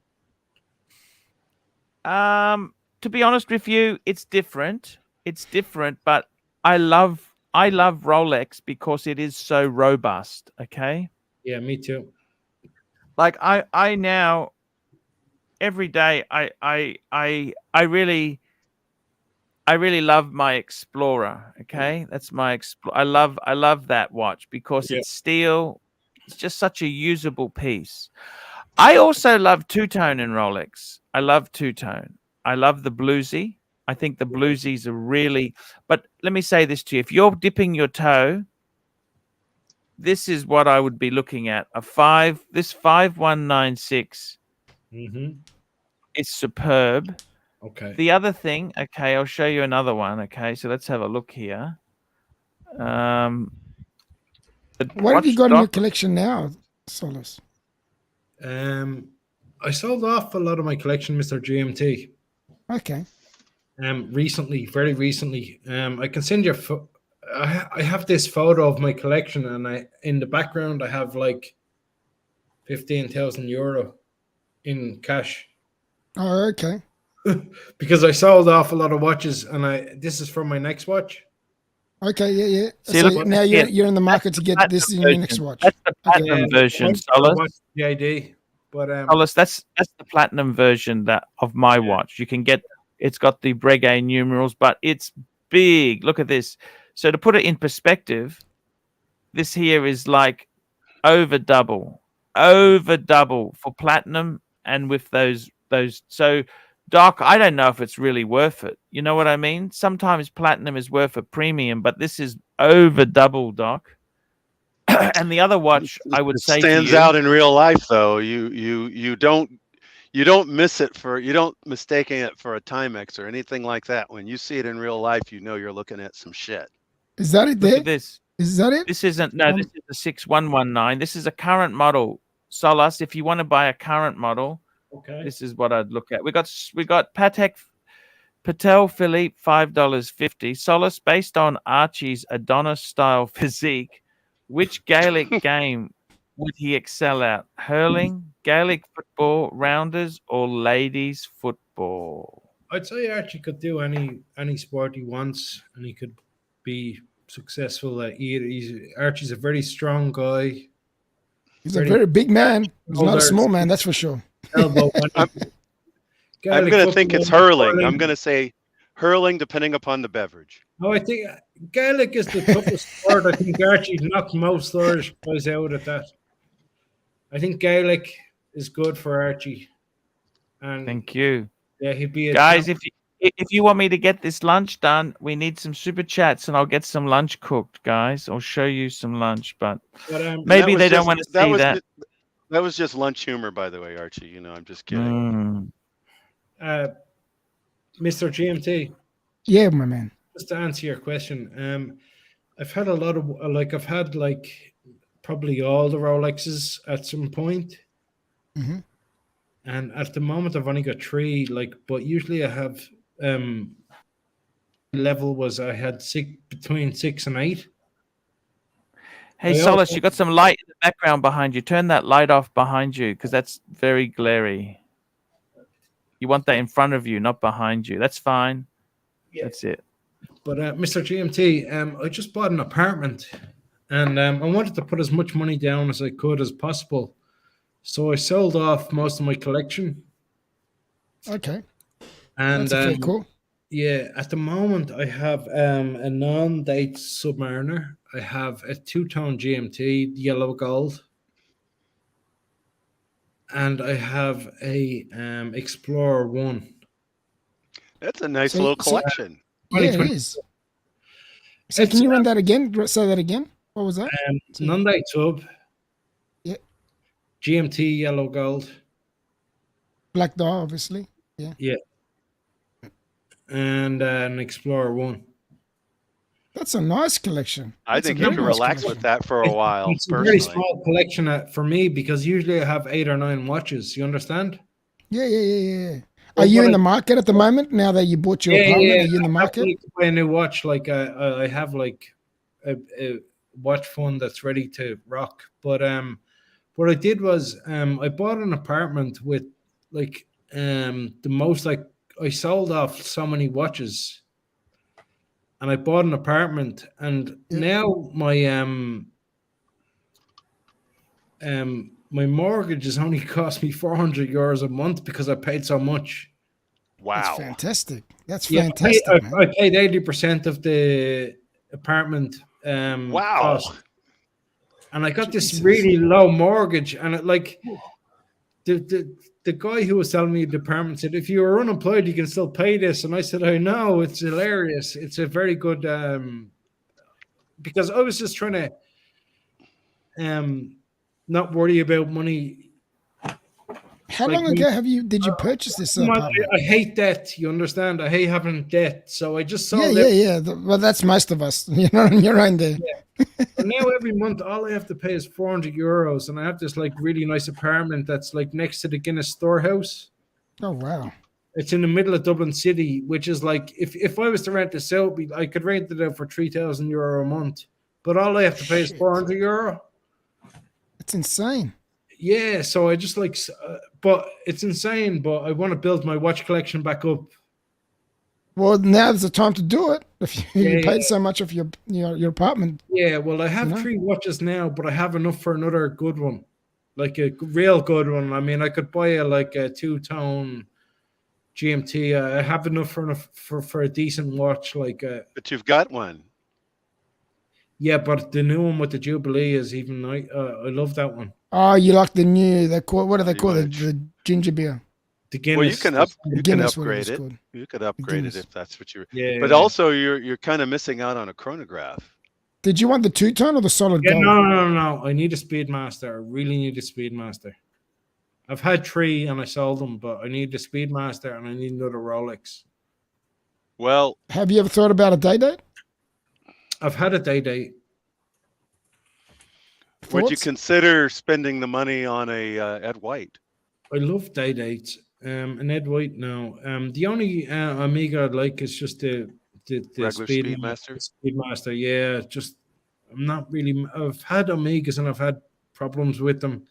to be honest with you, it's different. It's different, but I love Rolex because it is so robust. Okay. Yeah, me too. Like I now every day I really love my Explorer. Okay, that's my Explorer. I love that watch because it's steel. It's just such a usable piece. I also love two-tone in Rolex. I love two-tone. I love the bluesy. I think the bluesies are really. But let me say this to you: if you're dipping your toe, this is what I would be looking at. This 5196 is superb. Okay. The other thing, okay, I'll show you another one. Okay, so let's have a look here. What have you got in your collection now, Solace? I sold off a lot of my collection, Mr. GMT. Okay. Recently, very recently. I can send you. I have this photo of my collection, and in the background I have like 15,000 euro in cash. Oh, okay. Because I sold off a lot of watches, and this is from my next watch. Okay, yeah. See, So look, now you're in the market to get this in your next watch. That's the platinum version, Solace. The ID, but Solace, that's the platinum version of my watch. You can get. It's got the Breguet numerals, but it's big. Look at this. So to put it in perspective, this here is like over double for platinum, and with those. So, Doc, I don't know if it's really worth it. You know what I mean? Sometimes platinum is worth a premium, but this is over double, Doc. And the other watch, I would say, stands out in real life, though. You don't miss it you don't mistaking it for a Timex or anything like that. When you see it in real life, you know you're looking at some shit. Is that it there? Look at this. Is that it? This isn't. No, this is the 6119. This is a current model. Solace, if you want to buy a current model, okay, this is what I'd look at. We got Patek Philippe, $5.50. Solace, based on Archie's Adonis style physique, which Gaelic game would he excel at? Hurling, Gaelic football, rounders, or ladies football? I'd say Archie could do any sport he wants, and he could be successful at either. Archie's a very strong guy. He's a very big man. He's not a small man, that's for sure. Elbow. I'm going to think it's hurling. I'm going to say hurling, depending upon the beverage. No, I think Gaelic is the toughest sport. I think Archie knocked most Irish guys out at that. I think Gaelic is good for Archie. And Thank you. Yeah, he'd be guys. If you want me to get this lunch done, we need some super chats, and I'll get some lunch cooked, guys. I'll show you some lunch, but maybe they don't want to see that. That was just lunch humor, by the way, Archie. I'm just kidding. Mr. GMT. Yeah, my man. Just to answer your question, I've had a lot of I've had probably all the Rolexes at some point. Mm-hmm. And at the moment I've only got 3, but usually I have level was I had between 6 and 8. Hey, I Solace, also- you got some light in the background behind you. Turn that light off behind you because that's very glary. You want that in front of you, not behind you. That's fine. Yeah. That's it. But Mr. GMT, I just bought an apartment, and I wanted to put as much money down as I could as possible. So I sold off most of my collection. Okay. And That's a fair call. yeah, at the moment I have a non-date Submariner. I have a two-tone GMT, yellow gold, and I have a Explorer 1. That's a nice So- little so- collection. Yeah, it 2020. is. So It's, can you run that again? Say that again. What was that? non-date sub. Yeah. GMT, yellow gold. Black Dial, obviously. And an Explorer 1. That's a nice collection. I That's a think you very can nice relax collection. with that for a while. It's a very Personally, small collection for me because usually I have 8 or 9 watches. You understand? Yeah. Well, Are you what in I- the market at the moment? Now that you bought your apartment, are you in the I have to, market? like, buy a new watch. Like I have like a watch fund that's ready to rock. But what I did was I bought an apartment with like the most, like, I sold off so many watches, and I bought an apartment, and Yeah. now my mortgage has only cost me €400 a month because I paid so much. That's wow. fantastic. That's Yeah, fantastic, man. I paid 80% of the apartment Wow. cost. And I got this Jesus. really low mortgage, and it, like, the guy who was selling me the apartment said, if you were unemployed, you can still pay this. And I said, I know, it's hilarious. It's a very good because I was just trying to not worry about money. How like long ago did you purchase this apartment? I hate debt. You understand? I hate having debt. So I just Yeah, sold it. yeah. Well, that's most of us. You're not on your own there. But now every month, all I have to pay is €400, and I have this like really nice apartment that's like next to the Guinness storehouse. Oh, wow. It's in the middle of Dublin City, which is like, if I was to rent this out, I could rent it out for €3,000 a month. But all I have to pay is €400. It's insane. Yeah, so I just like, but it's insane. But I want to build my watch collection back up. Well, now's the time to do it. If you Yeah, paid so much of your apartment. Yeah, well, I have You know? 3 watches now, but I have enough for another good one, like a real good one. I mean, I could buy a two-tone GMT. I have enough for a decent watch. But you've got one. Yeah, but the new one with the Jubilee is even nice. I love that one. Oh, you like the new, what do they Pretty call it? much. The ginger beer. The Guinness. Well, you can Guinness, whatever upgrade it's it. called. You could upgrade it Guinness. if that's what you're. Yeah, But also, you're kind of missing out on a chronograph. Did you want the two-tone or the solid yeah, gold? no. I need a Speedmaster. I really need a Speedmaster. I've had 3 and I sold them, but I need the Speedmaster and I need another Rolex. Well, Have you ever thought about a day date? I've had a day. would you Thoughts? consider spending the money on a Ed White? I love day dates. An Ed White, no. The only Amiga I'd like is just the Regular Speedmaster? Speedmaster, yeah. Just I'm not really. I've had Amigas and I've had problems with them.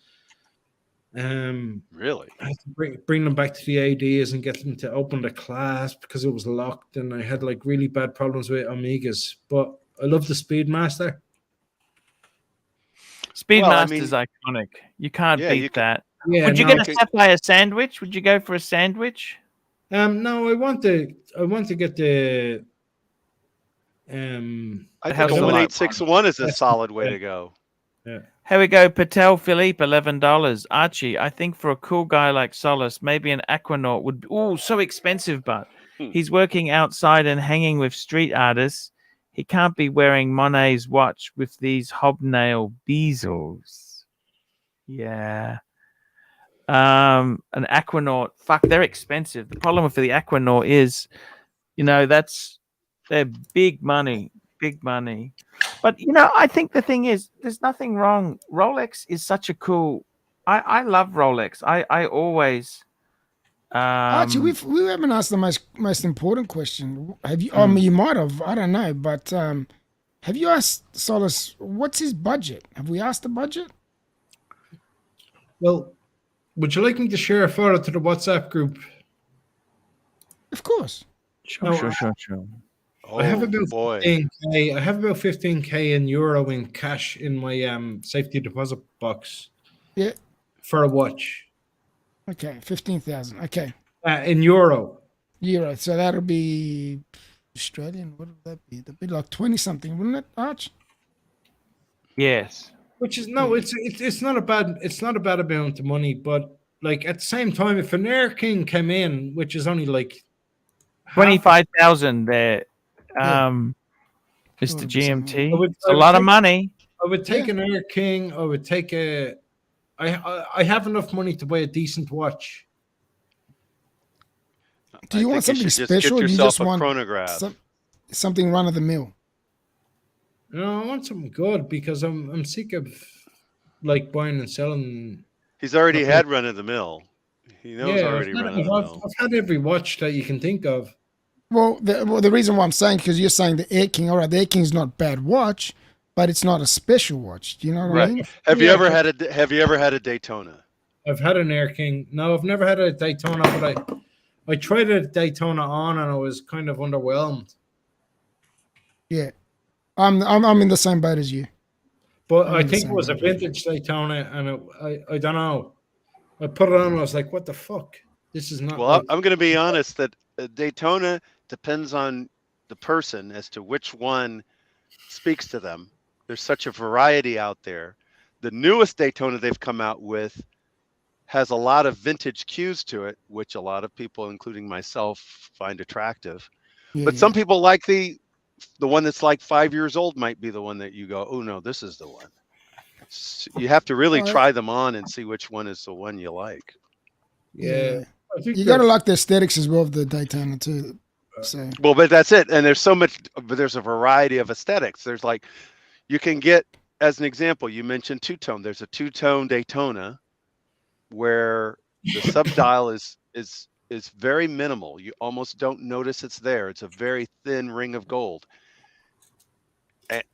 Really? I had to bring them back to the ADs and get them to open the clasp because it was locked, and I had like really bad problems with Amigas. But I love the Speedmaster. Speedmaster's Well, iconic. You can't Yeah, you beat can- that. Yeah. Would you no, get a Sapphire sandwich? Would you go for a sandwich? no, I want to get the I The think Hasselblad a one. 1861 is a That's- solid way to go. Here we go. Patek Philippe, $11. Archie, I think for a cool guy like Solace, maybe an Aquanaut would. Oh, so expensive, but he's working outside and hanging with street artists. He can't be wearing Monet's watch with these hobnail bezels. Yeah. An Aquanaut. Fuck, they're expensive. The problem with the Aquanaut is, they're big money. Big money. But I think the thing is, there's nothing wrong. Rolex is such a cool. I love Rolex. I always. Archie, we haven't asked the most important question. Have you? Hmm. You might have. I don't know. But Have you asked Solace what's his budget? Have we asked the budget? Well, would you like me to share a photo to the WhatsApp group? Of course. Sure, No, sure. Oh I have about boy. 15K. I have about 15K in euro in cash in my safety deposit box. Yeah. For a watch. Okay, 15,000. Okay. In euro. Euro. So that'll be Australian. What would that be? That'd be like 20 something, wouldn't it, Arch? Yes. Which is it's not a bad amount of money, but like at the same time, if an Air King came in, which is only like 25,000 there. Yeah. Mr. 200%, GMT. I would- It's a lot of money. I would take an Air King. I would take a. I have enough money to buy a decent watch. Do you I want think something should special? Or Get do you yourself just a want chronograph. something run of the mill? No, I want something good because I'm sick of like buying and selling. He's already Okay. had run of the mill. He knows Yeah, already run of the mill. I've had every watch that you can think of. Well, the reason why I'm saying, because you're saying the Air King, all right, the Air King's not bad watch, but it's not a special watch. Do you know what I mean? Have you Yeah, ever had a Daytona? I've had an Air King. No, I've never had a Daytona, but I tried a Daytona on and I was kind of underwhelmed. Yeah. I'm in the same boat as you. But I'm I in the think it same was a boat. vintage Daytona, and I don't know. I put it on and I was like, "What the fuck? This is not." Well, like, I'm going to be honest that Daytona depends on the person as to which one speaks to them. There's such a variety out there. The newest Daytona they've come out with has a lot of vintage cues to it, which a lot of people, including myself, find attractive. Yeah, But some people like the one that's like 5 years old might be the one that you go, oh no, this is the one. You have to really try them on and see which one is the one you like. yeah. I think You got to like the aesthetics as well of the Daytona too. So Well, but that's it. And there's so much, but there's a variety of aesthetics. There's like, you can get, as an example, you mentioned two-tone. There's a two-tone Daytona where the subdial is very minimal. You almost don't notice it's there. It's a very thin ring of gold.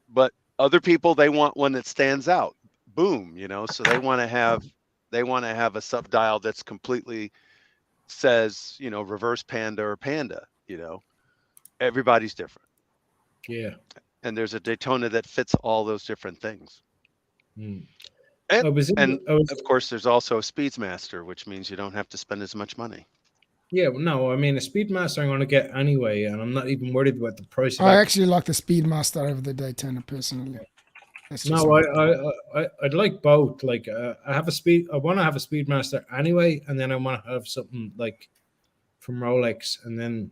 But other people, they want one that stands out. Boom, so they want to have a subdial that's completely says, reverse panda or panda, Everybody's different. Yeah. And there's a Daytona that fits all those different things. Mm. And, of course, there's also a Speedmaster, which means you don't have to spend as much money. Yeah, no, I mean a Speedmaster I'm going to get anyway, and I'm not even worried about the price. I actually like the Speedmaster over the Daytona personally. No, I'd like both. Like I want to have a Speedmaster anyway, and then I want to have something like from Rolex, and then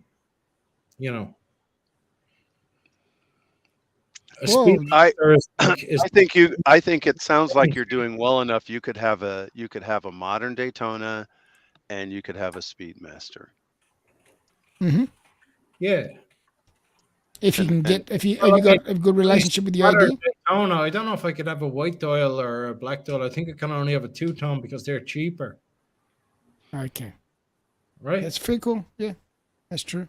I think it sounds like you're doing well enough. You could have a modern Daytona, and you could have a Speedmaster. Mm-hmm. Yeah. If you can get, have you got a good relationship with the ID? Daytona, I don't know if I could have a white dial or a black dial. I think I can only have a two-tone because they're cheaper. Okay. Right. That's pretty cool. Yeah, that's true.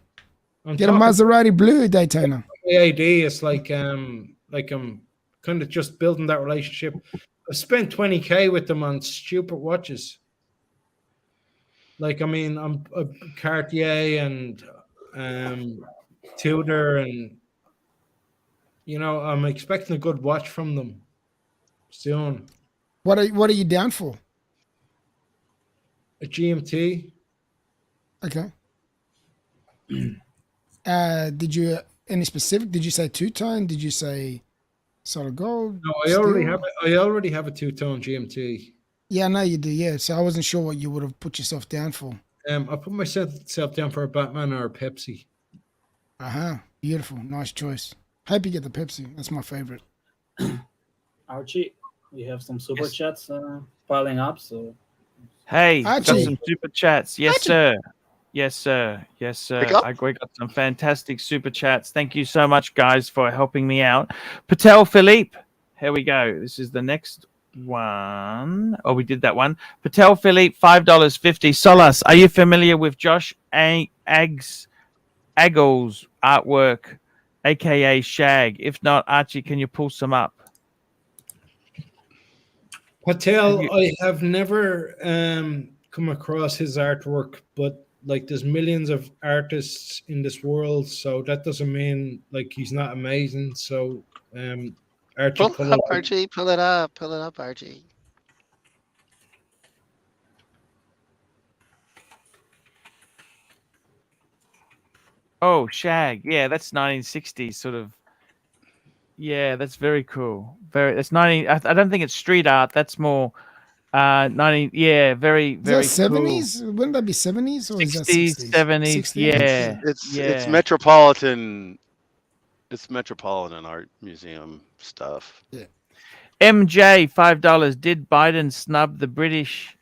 I'm Get a Maserati blue Daytona. The idea is like I'm kind of just building that relationship. I spent 20K with them on stupid watches. Like, I mean, I'm a Cartier and Tudor, and I'm expecting a good watch from them soon. What are you down for? A GMT. Okay. Did you any specific? Did you say two-tone? Did you say solid gold? No, I already have a two-tone GMT. Yeah, I know you do. Yeah, so I wasn't sure what you would have put yourself down for. I put myself down for a Batman or a Pepsi. Beautiful, nice choice. Hope you get the Pepsi. That's my favorite. Archie, we have some super chats piling up. So, hey, Archie. got some super chats. Yes, Archie. sir. Yes, sir. Yes, sir. We got some fantastic super chats. Thank you so much, guys, for helping me out. Patek Philippe. Here we go. This is the next one. Oh, we did that one. Patek Philippe, $5.50. Solas, are you familiar with Josh Aggle's artwork aka Shag. If not, Archie, can you pull some up? Patel, I have never come across his artwork, but like there's millions of artists in this world, so that doesn't mean like he's not amazing. So Archie, Pull it up, Archie. Pull it up. Pull it up, Archie. Oh, Shag. Yeah, that's 1960s sort of. Yeah, that's very cool. That's 90. I don't think it's street art. That's more 90. Yeah, very Is very that cool. 70s? Wouldn't that be 70s or is that 60s, 60s? 70s. 60s? Yeah, It's yeah. Metropolitan. It's Metropolitan Art Museum stuff. Yeah. MJ, $5. Did Biden snub the British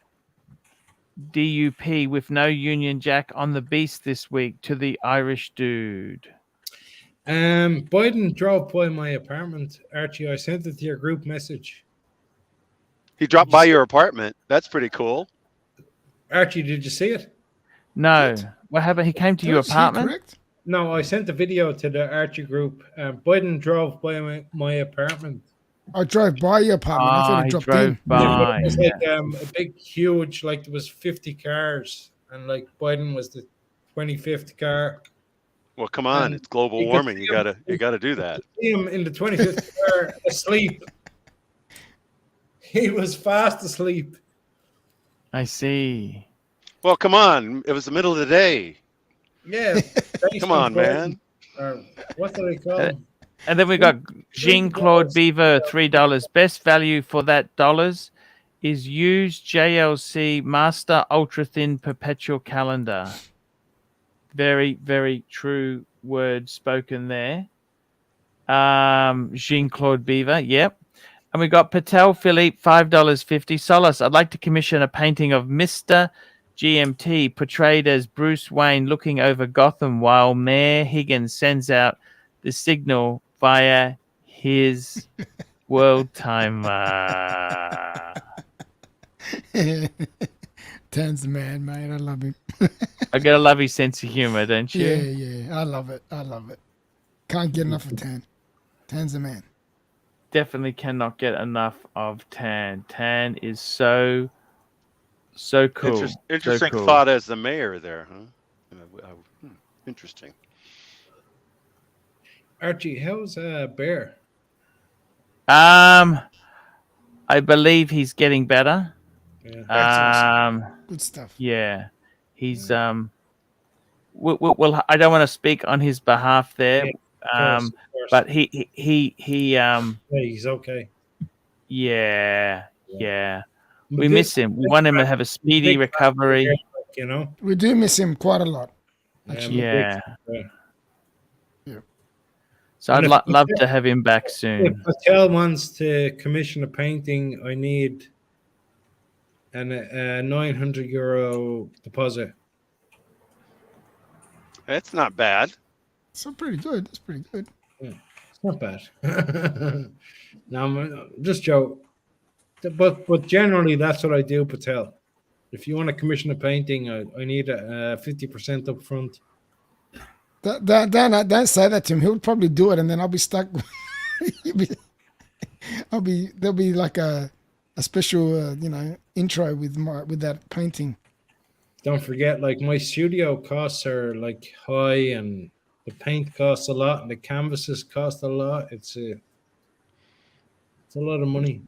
DUP with no Union Jack on the beast this week to the Irish dude? Biden drove by my apartment, Archie. I sent it to your group message. He dropped by your apartment. That's pretty cool. Archie, did you see it? No. What happened? He came to your Is he apartment? correct? No, I sent the video to the Archie group. Biden drove by my apartment. I drove by your apartment. I thought He he dropped drove in. by. It was like a big, huge, like there was 50 cars, and like Biden was the 25th car. Well, come on, And it's global you could warming. see You gotta do that. See him in the 25th car asleep. He was fast asleep. I see. Well, come on. It was the middle of the day. Yeah. Come on, man. What do they call him? And then we got Jean-Claude Beaver, $3. Best value for that dollars is used JLC Master Ultra Thin Perpetual Calendar. Very, very true words spoken there. Jean-Claude Beaver, yep. And we got Patek Philippe, $5.50. Solace, I'd like to commission a painting of Mr. GMT portrayed as Bruce Wayne looking over Gotham while Mayor Higgins sends out the signal via his world timer. Tan's the man, mate. I love him. I got a lovely sense of humor, don't you? Yeah. I love it. Can't get enough of Tan. Tan's the man. Definitely cannot get enough of Tan. Tan is so cool. Interesting so cool. thought as the mayor there, huh? Interesting. Archie, how's Bear? I believe he's getting better. Yeah. Awesome. Good stuff. Yeah, he's well, I don't want to speak on his behalf there, Of course. but he Yeah, he's okay. yeah. But We this- miss him. We want him to have a speedy big recovery. You know. We do miss him quite a lot. Yeah. Yeah. So I'd And if- love to have him back If soon. Patel wants to commission a painting, I need a €900 deposit. That's not bad. So pretty good. That's pretty good. It's not bad. No, I'm just joke. But generally, that's what I do, Patel. If you want to commission a painting, I need a 50% up front. Don't say that to him. He'll probably do it, and then I'll be stuck. There'll be like a special intro with that painting. Don't forget, like my studio costs are like high, and the paint costs a lot, and the canvases cost a lot. It's a lot of money.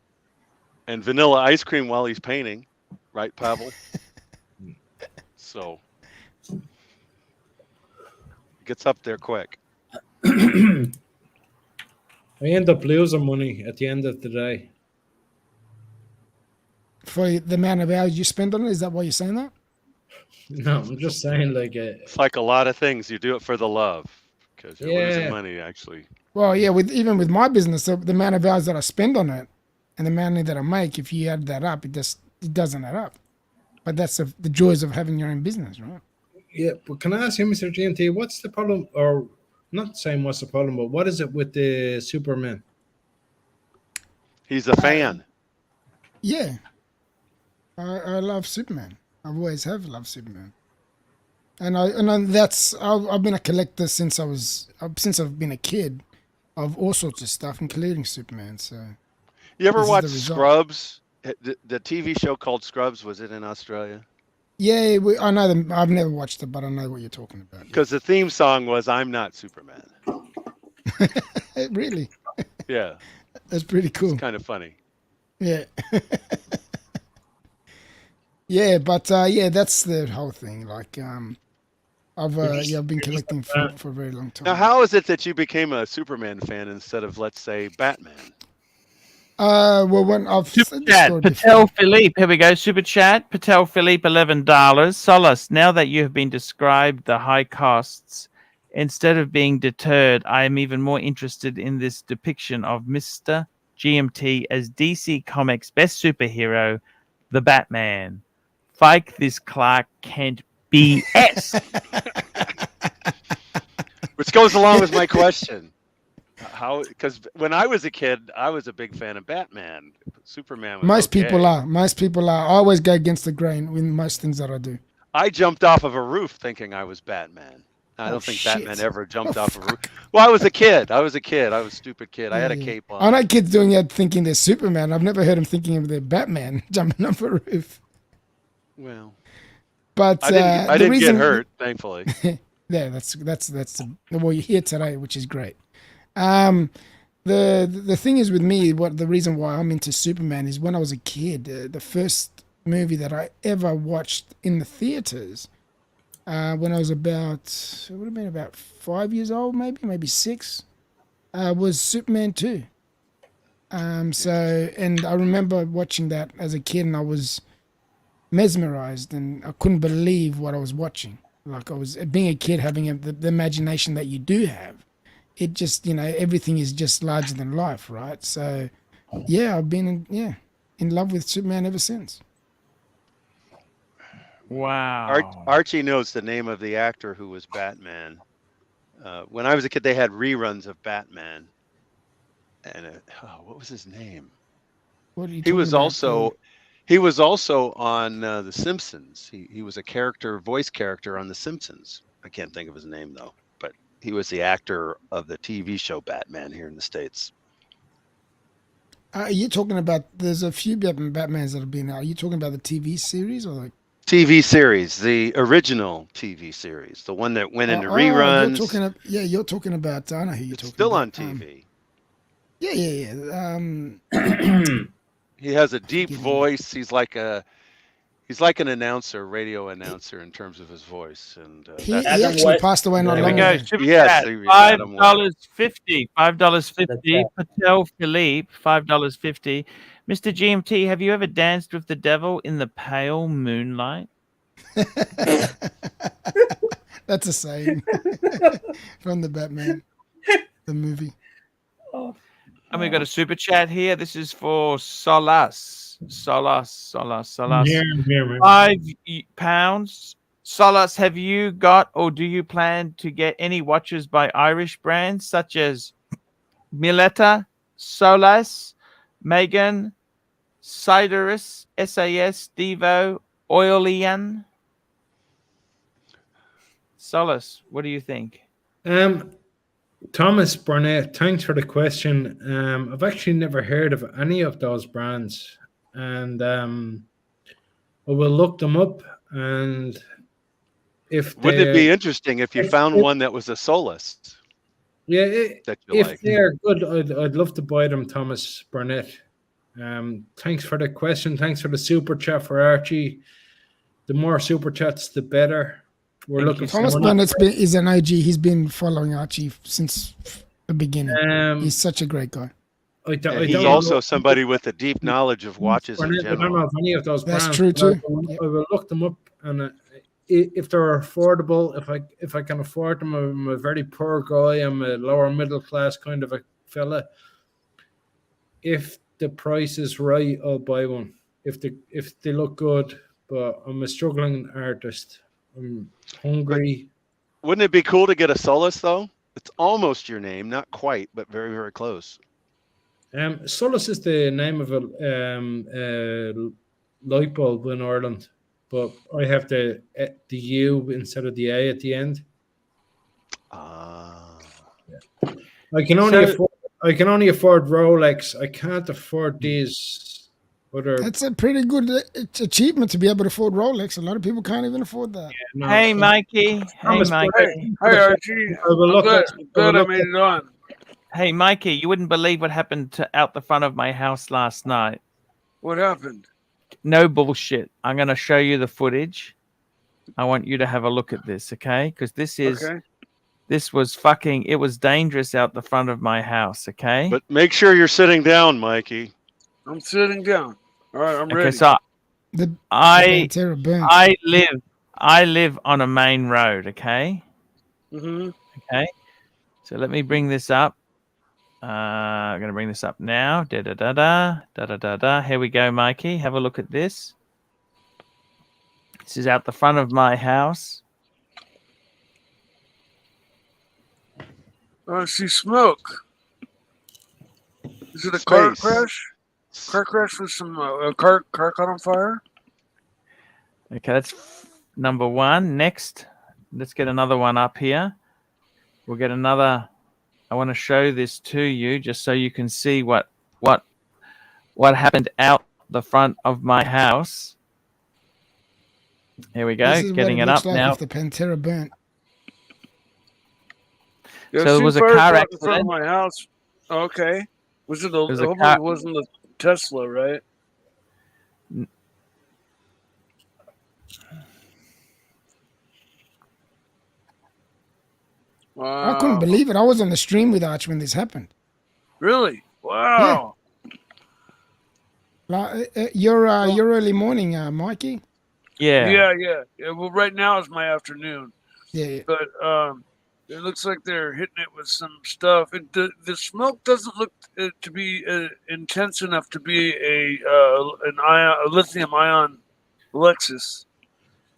And vanilla ice cream while he's painting, right, Pavel? So gets up there quick. I end up losing money at the end of the day. For the amount of hours you spend on it, is that why you're saying that? No, I'm just saying, like, It's like a lot of things. You do it for the love because you're losing Yeah. money, actually. Well, yeah. Even with my business, the amount of hours that I spend on it and the money that I make, if you add that up, it doesn't add up. But that's the joys of having your own business, right? yeah. But can I ask you, Mr. GMT, what's the problem? Or not saying what's the problem, but what is it with the Superman? He's a fan. Yeah. I love Superman. I've always have loved Superman. and I've been a collector since I've been a kid of all sorts of stuff, including Superman. So You ever This is watch the result. Scrubs? The TV show called Scrubs, was it in Australia? yeah, I know them. I've never watched it, but I know what you're talking about. Because the theme song was "I'm Not Superman." Really, Yeah, that's pretty cool. it's kind of funny. Yeah. Yeah, but yeah, that's the whole thing. Like, I've been collecting for a very long time. Now, how is it that you became a Superman fan instead of, let's say, Batman? Well, when I've Super chat, Patel Philippe. Here we go. Super chat, Patel Philippe, $11. Solace. Now that you have been described the high costs, instead of being deterred, I am even more interested in this depiction of Mr. GMT as DC Comics' best superhero, the Batman. Fike this Clark Kent BS. Which goes along with my question. Because when I was a kid, I was a big fan of Batman. Superman was Most okay. people are. Most people are. I always go against the grain with most things that I do. I jumped off of a roof thinking I was Batman. I don't think shit. Batman ever jumped off a roof. Well, I was a kid. I was a stupid kid. I had a cape on. I know kids doing that thinking they're Superman. I've never heard them thinking of their Batman jumping off a roof. Well, But I didn't get hurt, thankfully. Yeah, that's well, you're here today, which is great. The thing is with me, the reason why I'm into Superman is when I was a kid, the first movie that I ever watched in the theaters, when I was it would have been about 5 years old, maybe 6, was Superman 2. And I remember watching that as a kid, and I was mesmerized, and I couldn't believe what I was watching. Like, I was being a kid, having the imagination that you do have. It just, everything is just larger than life, right? So, yeah, I've been in love with Superman ever since. Wow. Archie knows the name of the actor who was Batman. When I was a kid, they had reruns of Batman. And what was his name? What are you He was talking also about? he was also on The Simpsons. He was a voice character on The Simpsons. I can't think of his name though, but he was the actor of the TV show Batman here in the States. Are you talking about? There's a few Batmans that have been out. Are you talking about the TV series or like TV series, the original TV series, the one that went into reruns. You're talking about. I know who you're talking still about. on TV. He has a deep voice. He's like an announcer, radio announcer in terms of his voice. And he actually passed away not There long we go. ago. Super Yes, chat, Adam West. $5.50. $5.50. Patel Philippe, $5.50. Mr. GMT, have you ever danced with the devil in the pale moonlight? That's a saying from the Batman, the movie. And we got a super chat here. This is for Solace. Yeah, £5. Solace, have you got or do you plan to get any watches by Irish brands such as Milletta, Solace, Megan, Sideris, SAS, Devo, Oilian? Solace, what do you think? Thomas Burnett, thanks for the question. I've actually never heard of any of those brands, and I will look them up. And Wouldn't it be interesting if you found one that was a Solus? Yeah, that you if like? they're good, I'd love to buy them, Thomas Burnett. Thanks for the question. Thanks for the super chat for Archie. The more super chats, the better. We're looking for Thomas Burnett is an OG. He's been following Archie since the beginning. He's such a great guy. He's also somebody with a deep knowledge of watches in I don't know general. if any of those That's brands. true too. I will look them up, and if they're affordable, if I can afford them, I'm a very poor guy. I'm a lower middle class kind of a fella. If the price is right, I'll buy one. If they look good, but I'm a struggling artist. I'm hungry. Wouldn't it be cool to get a Solus though? It's almost your name, not quite, but very, very close. Solus is the name of a light bulb in Ireland. but I have the U instead of the A at the end. Ah. I can only afford Rolex. I can't afford these other. That's a pretty good achievement to be able to afford Rolex. A lot of people can't even afford that. No, Hey, Mikey. Hey, Thomas, Mikey. Hi, Archie. I will I'm look glad, at- I glad will I look made at- it on. Hey, Mikey, you wouldn't believe what happened out the front of my house last night. What happened? No bullshit. I'm going to show you the footage. I want you to have a look at this, okay? Because this was fucking, it was dangerous out the front of my house, okay? But make sure you're sitting down, Mikey. I'm sitting down. All right, I'm Okay, ready. so The I Pantera burnt. I live on a main road, okay? Mm-hmm. Okay. So let me bring this up. I'm going to bring this up now. Da da da da da da da da. Here we go, Mikey. Have a look at this. This is out the front of my house. I see smoke. Is it a car Space. crash? Car crash with some car caught on fire? Okay, that's number one. Next, let's get another one up here. We'll get another. I want to show this to you just so you can see what happened out the front of my house. Here we go, This is getting what it looks up like now. if the Pantera burnt. Yeah, So I it see was a fire car out in front of accident. my house. Okay. Was it was a hopefully car- it wasn't the Tesla, right? Wow. I couldn't believe it. I was on the stream with Arch when this happened. Really? Wow. Like, your early morning, Mikey. Yeah. Yeah. Well, right now is my afternoon, Yeah. but it looks like they're hitting it with some stuff. The smoke doesn't look to be intense enough to be a lithium ion Lexus.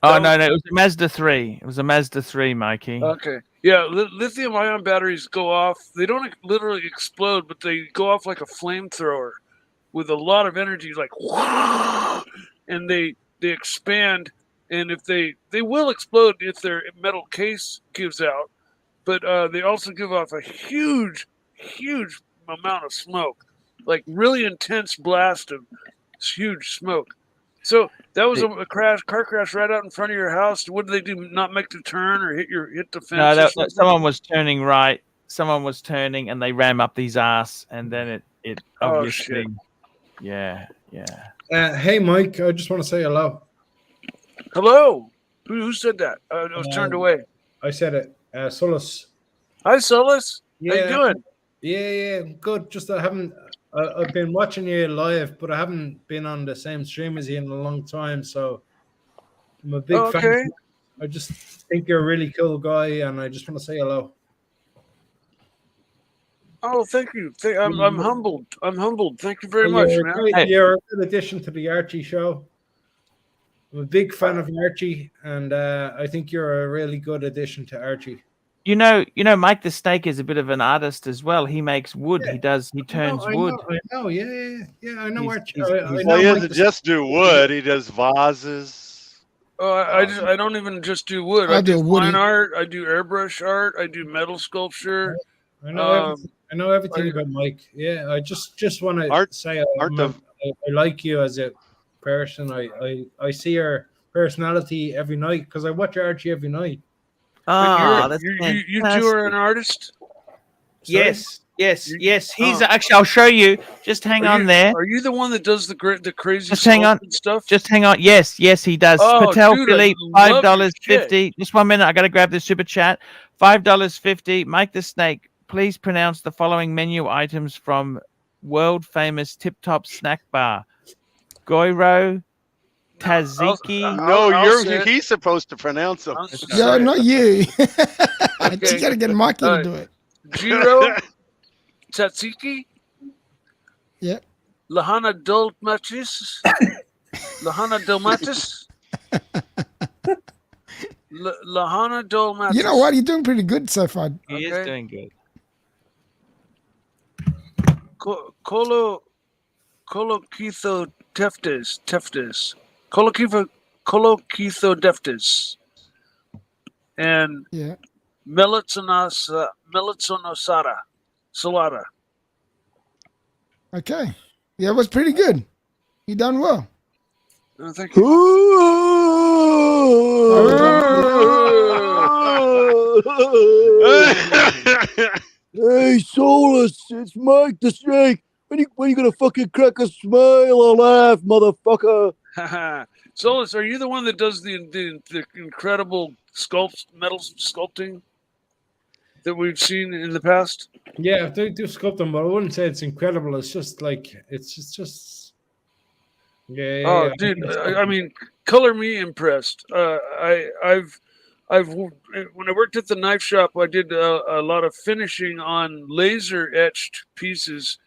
Oh no, it was a Mazda 3. It was a Mazda 3, Mikey. Okay. Yeah, lithium ion batteries go off. They don't literally explode, but they go off like a flamethrower with a lot of energy, like, and they expand. And if they will explode if their metal case gives out, but they also give off a huge amount of smoke, like really intense blast of huge smoke. So that was a car crash right out in front of your house. What did they do? Not make the turn or hit the fence? No, or something? someone was turning right. Someone was turning, and they ram up his ass, and then it Oh, obviously, shit. yeah. Hey, Mike, I just want to say hello. Hello. Who said that? I was turned away. I said it. Solus. Hi, Solus. How you doing? Yeah, good. Just I've been watching you live, but I haven't been on the same stream as you in a long time. So I'm a big fan. Okay. I just think you're a really cool guy, and I just want to say hello. Oh, thank you. I'm humbled. I'm humbled. Thank you very much, You're, man. Hey. you're a good addition to the Archie show. I'm a big fan of Archie, and I think you're a really good addition to Archie. You know, Mike the Snake is a bit of an artist as well. He makes wood. Yeah. He turns I wood. know. Yeah. I know He's- Archie. he's- I he's- know Well, he Mike doesn't the- just do wood; he does vases. I don't even just do wood. I I do do woody. fine art. I do airbrush art. I do metal sculpture. I know everything about Mike. Yeah, I just want to say I like you as a person. I see your personality every night because I watch Archie every night. Ah, But that's you two are an artist. Yes. He's Oh. actually. I'll show you. Just hang on there. Are you the one that does the crazy Just hang on. sculpted stuff? Just hang on. Yes, he does. Oh, Patel dude, I Philippe, love your $5.50. Just 1 minute. I got to grab the super chat. $5.50. Mike the Snake, please pronounce the following menu items from world famous Tip Top Snack Bar: Goiro, Tzatziki. He's supposed to pronounce them. Yeah, not you. Okay. You gotta get Mikey to do it. Giro, Tzatziki, Yeah. Lahana Dolmatis, Lahana Dolmatis, Lahana Dolmatis. You know what? You're doing pretty good so far. He is doing good. Colokitho Teftes. Colokitho Colokithodeftes and Yeah. Melitsonosata salata. Okay. Yeah, it was pretty good. You done well. Thank you. Hey, Solus, it's Mike the Snake. When you gonna fucking crack a smile or laugh, motherfucker? Solus, are you the one that does the incredible metal sculpting that we've seen in the past? Yeah, they do sculpt them, but I wouldn't say it's incredible. It's just like it's just yeah. Oh, yeah. dude, I mean, color me impressed. I've when I worked at the knife shop, I did a lot of finishing on laser etched pieces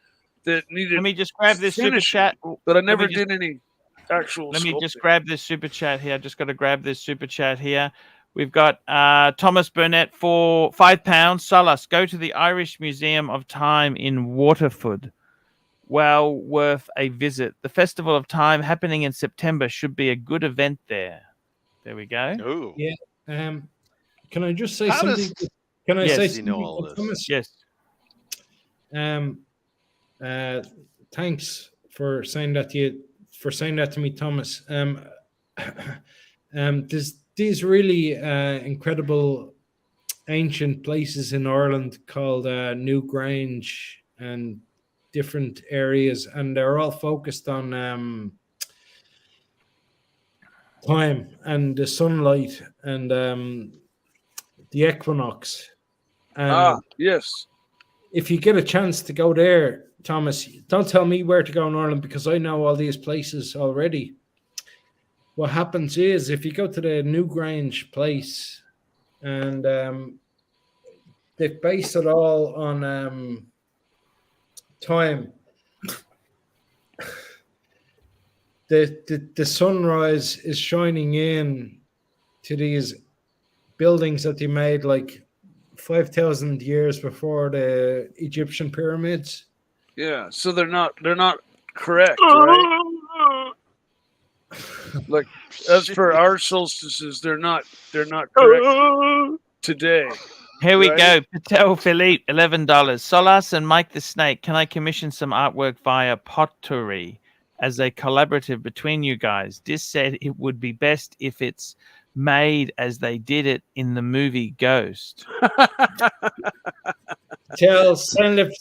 that needed. Let me just grab this super finishing, chat. but I never did any actual. Let me just sculpting. grab this super chat here. I just got to grab this super chat here. We've got Thomas Burnett for £5. Solus, go to the Irish Museum of Time in Waterford. Well worth a visit. The Festival of Time happening in September should be a good event there. There we go. Ooh. Yeah. Can I just say How something? does- Can I Yes. say Does he know all something, this? Thomas? Yes. Thanks for saying that to me, Thomas. There's these really incredible ancient places in Ireland called Newgrange and different areas, and they're all focused on time and the sunlight and the equinox. And yes. if you get a chance to go there, Thomas, don't tell me where to go in Ireland because I know all these places already. What happens is if you go to the Newgrange place and they've based it all on time. The sunrise is shining in to these buildings that they made like 5,000 years before the Egyptian pyramids. Yeah, so they're not correct, right? Like as per our solstices, they're not correct today. Here we Right. go. Patek Philippe, $11. Solus and Mike the Snake, can I commission some artwork via Pottery as a collaborative between you guys? This said it would be best if it's made as they did it in the movie Ghost. Send it.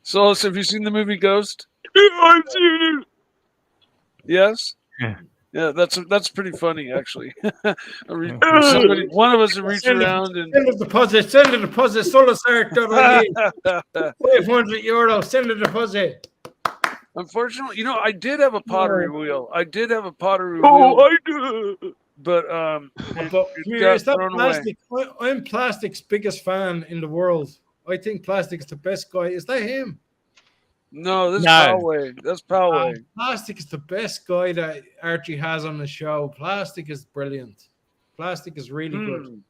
So, have you seen the movie Ghost? I've seen it. Yes. Yeah. Yeah, that's pretty funny actually. One of us would reach around and Send a deposit. Solasart.ie. €500. Send a deposit. unfortunately, I did have a pottery wheel. I do. But But it got is that thrown away. plastic? I'm Plastic's biggest fan in the world. I think Plastic is the best guy. Is that him? No, that's No. Poway. That's Poway. Plastic is the best guy that Archie has on the show. Plastic is brilliant. Plastic is really good.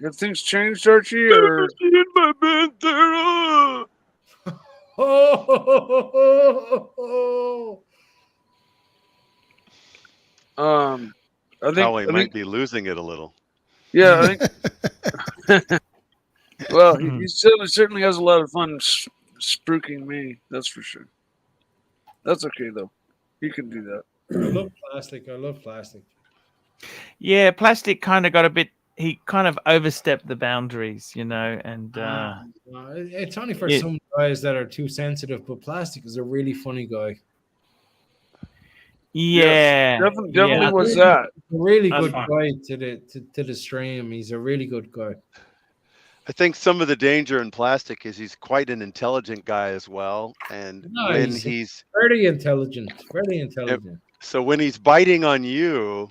Have things changed, Archie? Or I think Howie might be losing it a little. Yeah, I think. Well, he certainly has a lot of fun spooking me. That's for sure. That's okay though. He can do that. I love Plastic. Yeah, Plastic kind of got a bit. He kind of overstepped the boundaries, and It's only for Yeah. some guys that are too sensitive, but Plastic is a really funny guy. yeah, Definitely was that. A really That's good fine. guy to the stream. He's a really good guy. I think some of the danger in Plastic is he's quite an intelligent guy as well, and No, when he's he's very intelligent. Very intelligent. so when he's biting on you,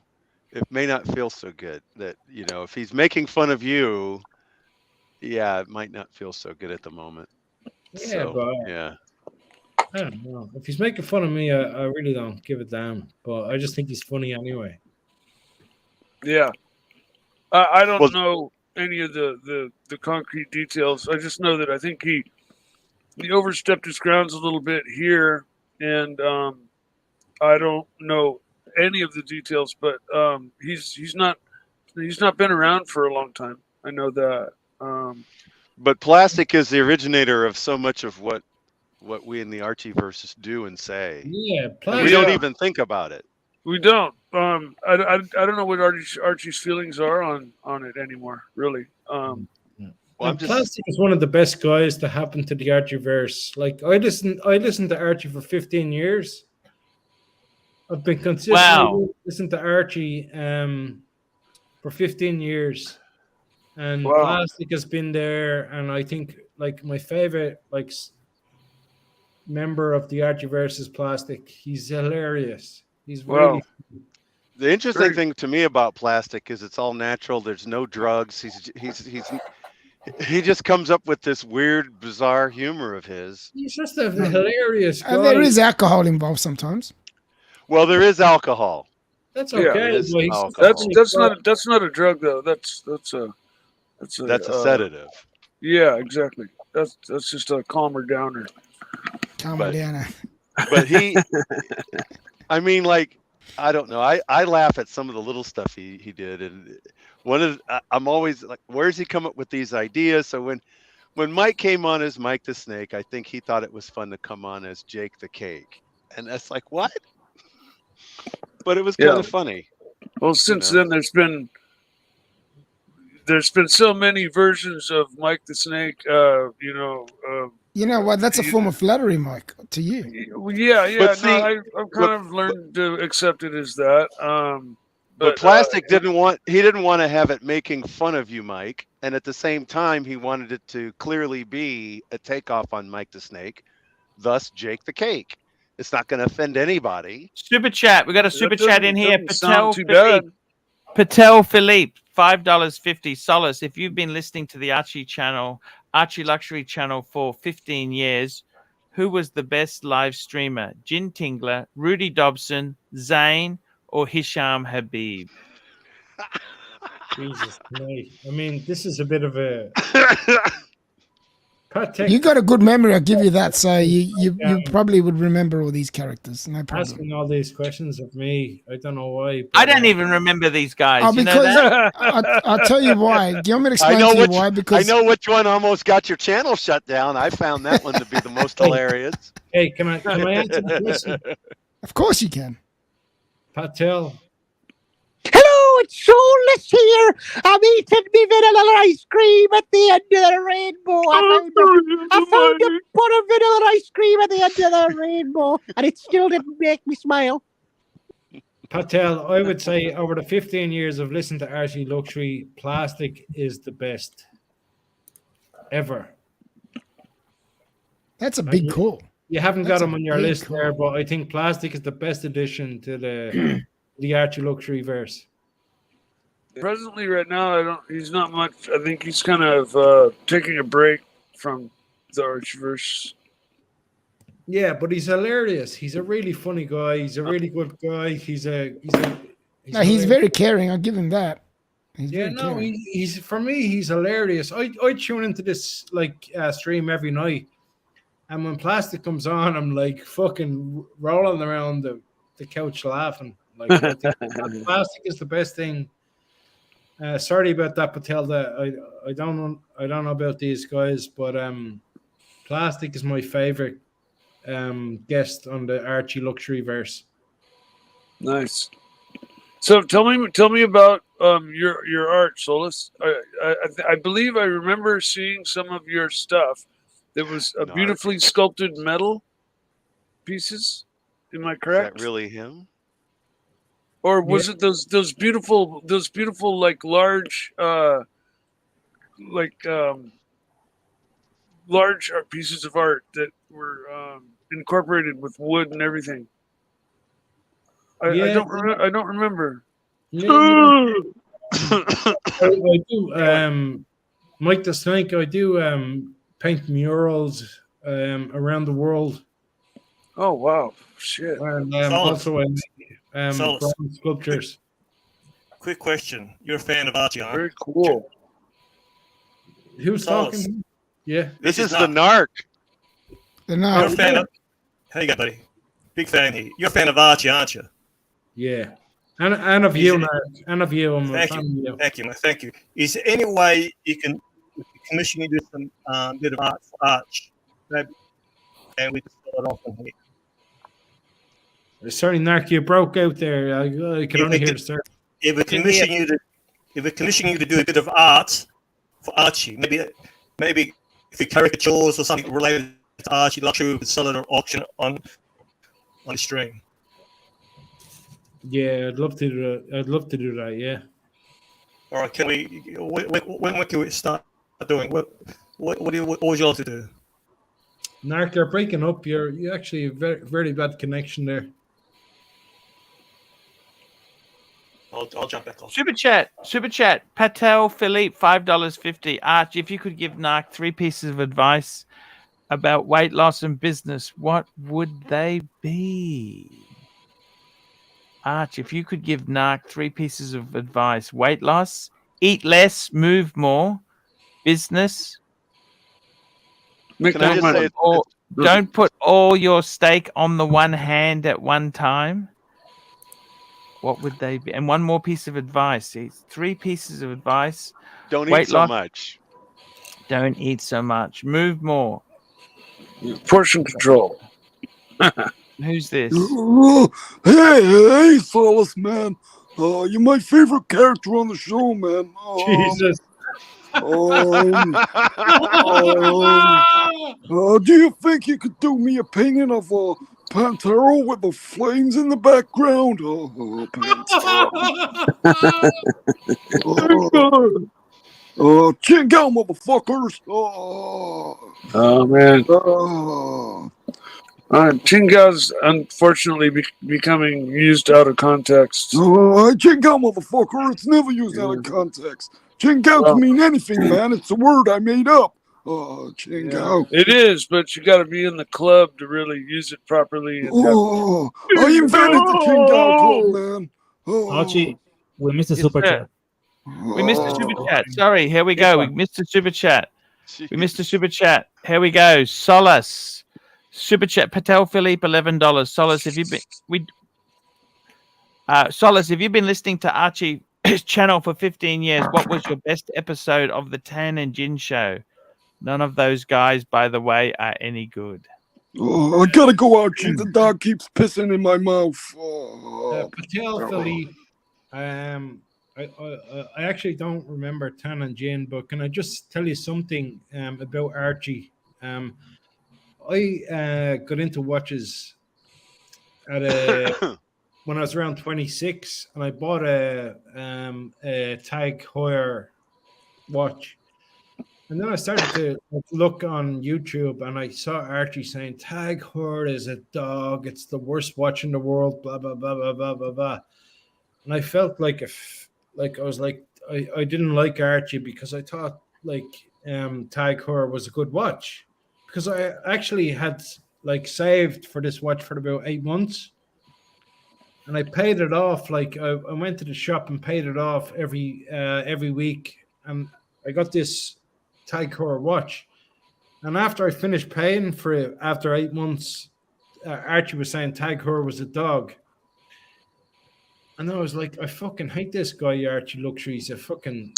it may not feel so good. That if he's making fun of you, yeah, it might not feel so good at the moment. Yeah, So, but yeah. I don't know. If he's making fun of me, I really don't give a damn. But I just think he's funny anyway. Yeah. I don't Well- know any of the concrete details. I just know that I think he overstepped his grounds a little bit here, and I don't know any of the details, but he's not been around for a long time. I know that. But plastic is the originator of so much of what we in the Archiverse do and say. Yeah, And plastic. we don't even think about it. We don't. I don't know what Archie's feelings are on it anymore. Really. Well, Plastic is one of the best guys to happen to the Archiverse. Like I listened to Archie for 15 years. I've been consistently listening to Archie for 15 years. And Plastic has been there, and I think like my favorite member of the Archiverse is Plastic. He's hilarious. He's really the interesting thing to me about Plastic is it's all natural. There's no drugs. He just comes up with this weird, bizarre humor of his. He's just a hilarious guy. There is alcohol involved sometimes. Well, there is alcohol. That's okay. That's not a drug though. That's a sedative. Yeah, exactly. That's just a calmer downer. Downer. But he, I mean, like, I don't know. I laugh at some of the little stuff he did, and I'm always like, where's he come up with these ideas? So when Mike came on as Mike the Snake, I think he thought it was fun to come on as Jake the Cake, and that's like what? But it was kind of funny. Well, since then there's been so many versions of Mike the Snake. You know what? That's a form of flattery, Mike, to you. Yeah. I've kind of learned to accept it as that. But Plastic didn't want to have it making fun of you, Mike, and at the same time he wanted it to clearly be a takeoff on Mike the Snake, thus Jake the Cake. It's not going to offend anybody. Super chat. We got a super chat in here. Patel Philippe. Patel Philippe, $5.50. Solace, if you've been listening to the ArchieLuxury channel for 15 years, who was the best live streamer? Jin Tingler, Rudy Dobson, Zane, or Hisham Habib? Jesus Christ. I mean, this is a bit of a... You got a good memory, I'll give you that. So you probably would remember all these characters. No problem. Asking all these questions of me, I don't know why. I don't even remember these guys. Oh, because I'll tell you why. Do you want me to explain to you why? Because I know which one almost got your channel shut down. I found that one to be the most hilarious. Hey, can I answer the question? Of course you can. Patel. Hello, it's Soulless here. I'm eating me vanilla ice cream at the end of the rainbow. I found a pot of vanilla ice cream at the end of the rainbow, and it still didn't make me smile. Patel, I would say over the 15 years of listening to ArchieLuxury, Plastic is the best ever. That's a big call. You haven't got him on your list there, but I think Plastic is the best addition to the ArchieLuxury verse. Presently, right now, he's not much. I think he's kind of taking a break from the Archiverse. Yeah, but he's hilarious. He's a really funny guy. He's a really good guy. He's very caring. I'll give him that. He's for me. He's hilarious. I tune into this stream every night, and when Plastic comes on, I'm like fucking rolling around the couch laughing. Like I think Plastic is the best thing. Sorry about that, Patel. I don't know about these guys, but Plastic is my favorite guest on the ArchieLuxury verse. Nice. So tell me about your art, Solus. I believe I remember seeing some of your stuff. There was a beautifully sculpted metal pieces. Am I correct? Is that really him? Or was it those beautiful like large large pieces of art that were incorporated with wood and everything? I don't remember. I do. Mike the Snake. I do paint murals around the world. Oh wow! Shit. And also sculptures. Quick question: you're a fan of Archie? Very cool. Who's talking? Yeah, this is the Narc. The Narc. You're a fan of? How you got, buddy? Big fan here. You're a fan of Archie, aren't you? Yeah. And of you, Mark. And of you. I'm a Thank fan of you. you. Thank you, man. Thank you. Is there any way you can commission me to do some bit of art for Arch? Maybe, and we can start off on here. Sorry, Nark, you broke out there. I could If only we hear could- the start. If we commission you to do a bit of art for Archie, maybe if you caricatures or something related to ArchieLuxury, we could sell it at auction on the stream. Yeah, I'd love to do that. I'd love to do that. Yeah. All right, can we? When can we start doing? What would you like to do? Nark, you're breaking up. You actually have very, very bad connection there. I'll jump back on. Super chat. Patek Philippe, $5.50. Arch, if you could give Nark 3 pieces of advice about weight loss and business, what would they be? Arch, if you could give Nark 3 pieces of advice: weight loss, eat less, move more, business. Can I just say Don't put all your stake on the one hand at one time. What would they be? And one more piece of advice. See, 3 pieces of advice. don't Weight eat so loss. much. Don't eat so much. Move more. Portion control. Who's this? Hey, fellas, man. You're my favorite character on the show, man. Jesus. Do you think you could do me a painting of Pantero with the flames in the background? Pantero. Ching out, motherfuckers. Oh man. Chinga's unfortunately becoming used out of context. Ching out, motherfucker. It's never used out of context. Ching out can mean anything, man. It's a word I made up. Ching out. It is, but you got to be in the club to really use it properly. And I invented the Ching out club, man. Archie, we missed the super chat. We missed the super chat. Sorry, here we go. We missed the super chat. Here we go. Solace. Super chat. Patek Philippe, $11. Solace, have you been listening to Archie channel for 15 years? What was your best episode of the Tan and Gin show? None of those guys, by the way, are any good. I gotta go, Archie. The dog keeps pissing in my mouth. Patek Philippe. I actually don't remember Tan and Jane, but can I just tell you something about Archie? I got into watches at when I was around 26, and I bought a Tag Heuer watch. And then I started to look on YouTube, and I saw Archie saying, Tag Heuer is a dog. It's the worst watch in the world, blah, blah, blah, blah, blah, blah, blah. And I felt like I didn't like Archie because I thought Tag Heuer was a good watch. Because I actually had saved for this watch for about 8 months. And I paid it off. I went to the shop and paid it off every week. And I got this Tag Heuer watch. And after I finished paying for it, after 8 months, Archie was saying Tag Heuer was a dog. And I was like, I fucking hate this guy, ArchieLuxury. He's a fucking,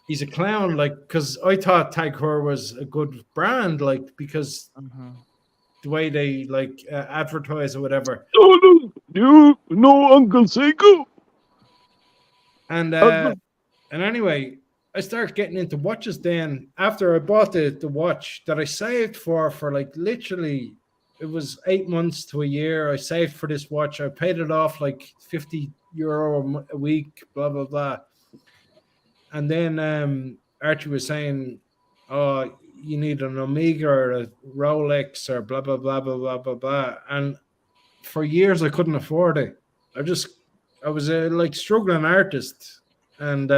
he's a clown, because I thought Tag Heuer was a good brand, because the way they, advertise or whatever. No, Uncle Seiko. And anyway, I started getting into watches then after I bought the watch that I saved for literally, it was 8 months to a year. I saved for this watch. I paid it off €50 a week, blah, blah, blah. And then Archie was saying, oh, you need an Omega or a Rolex or blah, blah, blah, blah, blah, blah, blah. And for years, I couldn't afford it. I was a struggling artist. And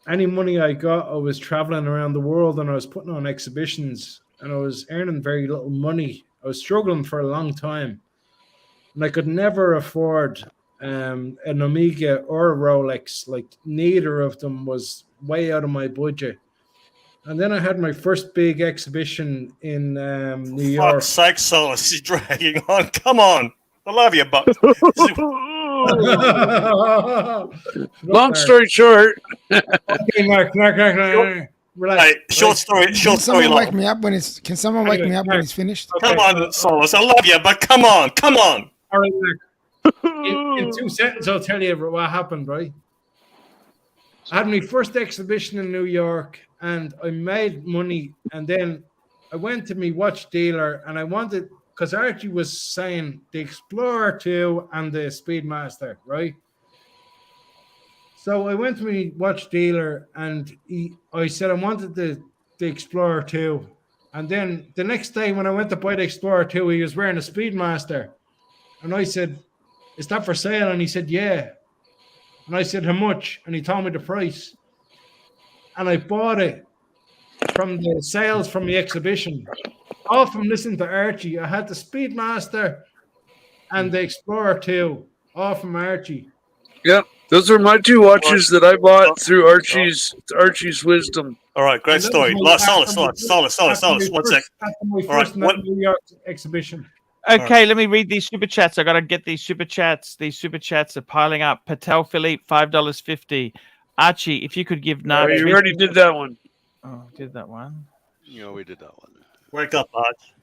any money I got, I was traveling around the world and I was putting on exhibitions and I was earning very little money. I was struggling for a long time. And I could never afford an Omega or a Rolex. Neither of them was way out of my budget. And then I had my first big exhibition in New York. Fuck's sake, Solace is dragging on. Come on. I love you, but Long story short, Okay, Mark. Relax. hey, short story Can someone long. wake me up when it's? Can someone wake me up when it's finished? Come on, Solus. I love you, but come on. All right, Mark. In 2 seconds, I'll tell you what happened, right? I had my first exhibition in New York, and I made money, and then I went to my watch dealer, and I wanted, because Archie was saying the Explorer 2 and the Speedmaster, right? So I went to my watch dealer, and I said I wanted the Explorer 2. And then the next day when I went to buy the Explorer 2, he was wearing a Speedmaster. And I said, is that for sale? And he said, yeah. And I said, how much? And he told me the price. And I bought it from the sales from the exhibition. All from listening to Archie. I had the Speedmaster and the Explorer 2, all from Archie. Yep, those are my 2 watches that I bought through Archie's wisdom. All right, great story. Solus. 1 sec. My All right, first New York exhibition. Okay, let me read these super chats. I got to get these super chats. These super chats are piling up. Patek Philippe, $5.50. Archie, if you could give Nark. You already did that one. Oh, did that one. We did that one. Wake up, Arch.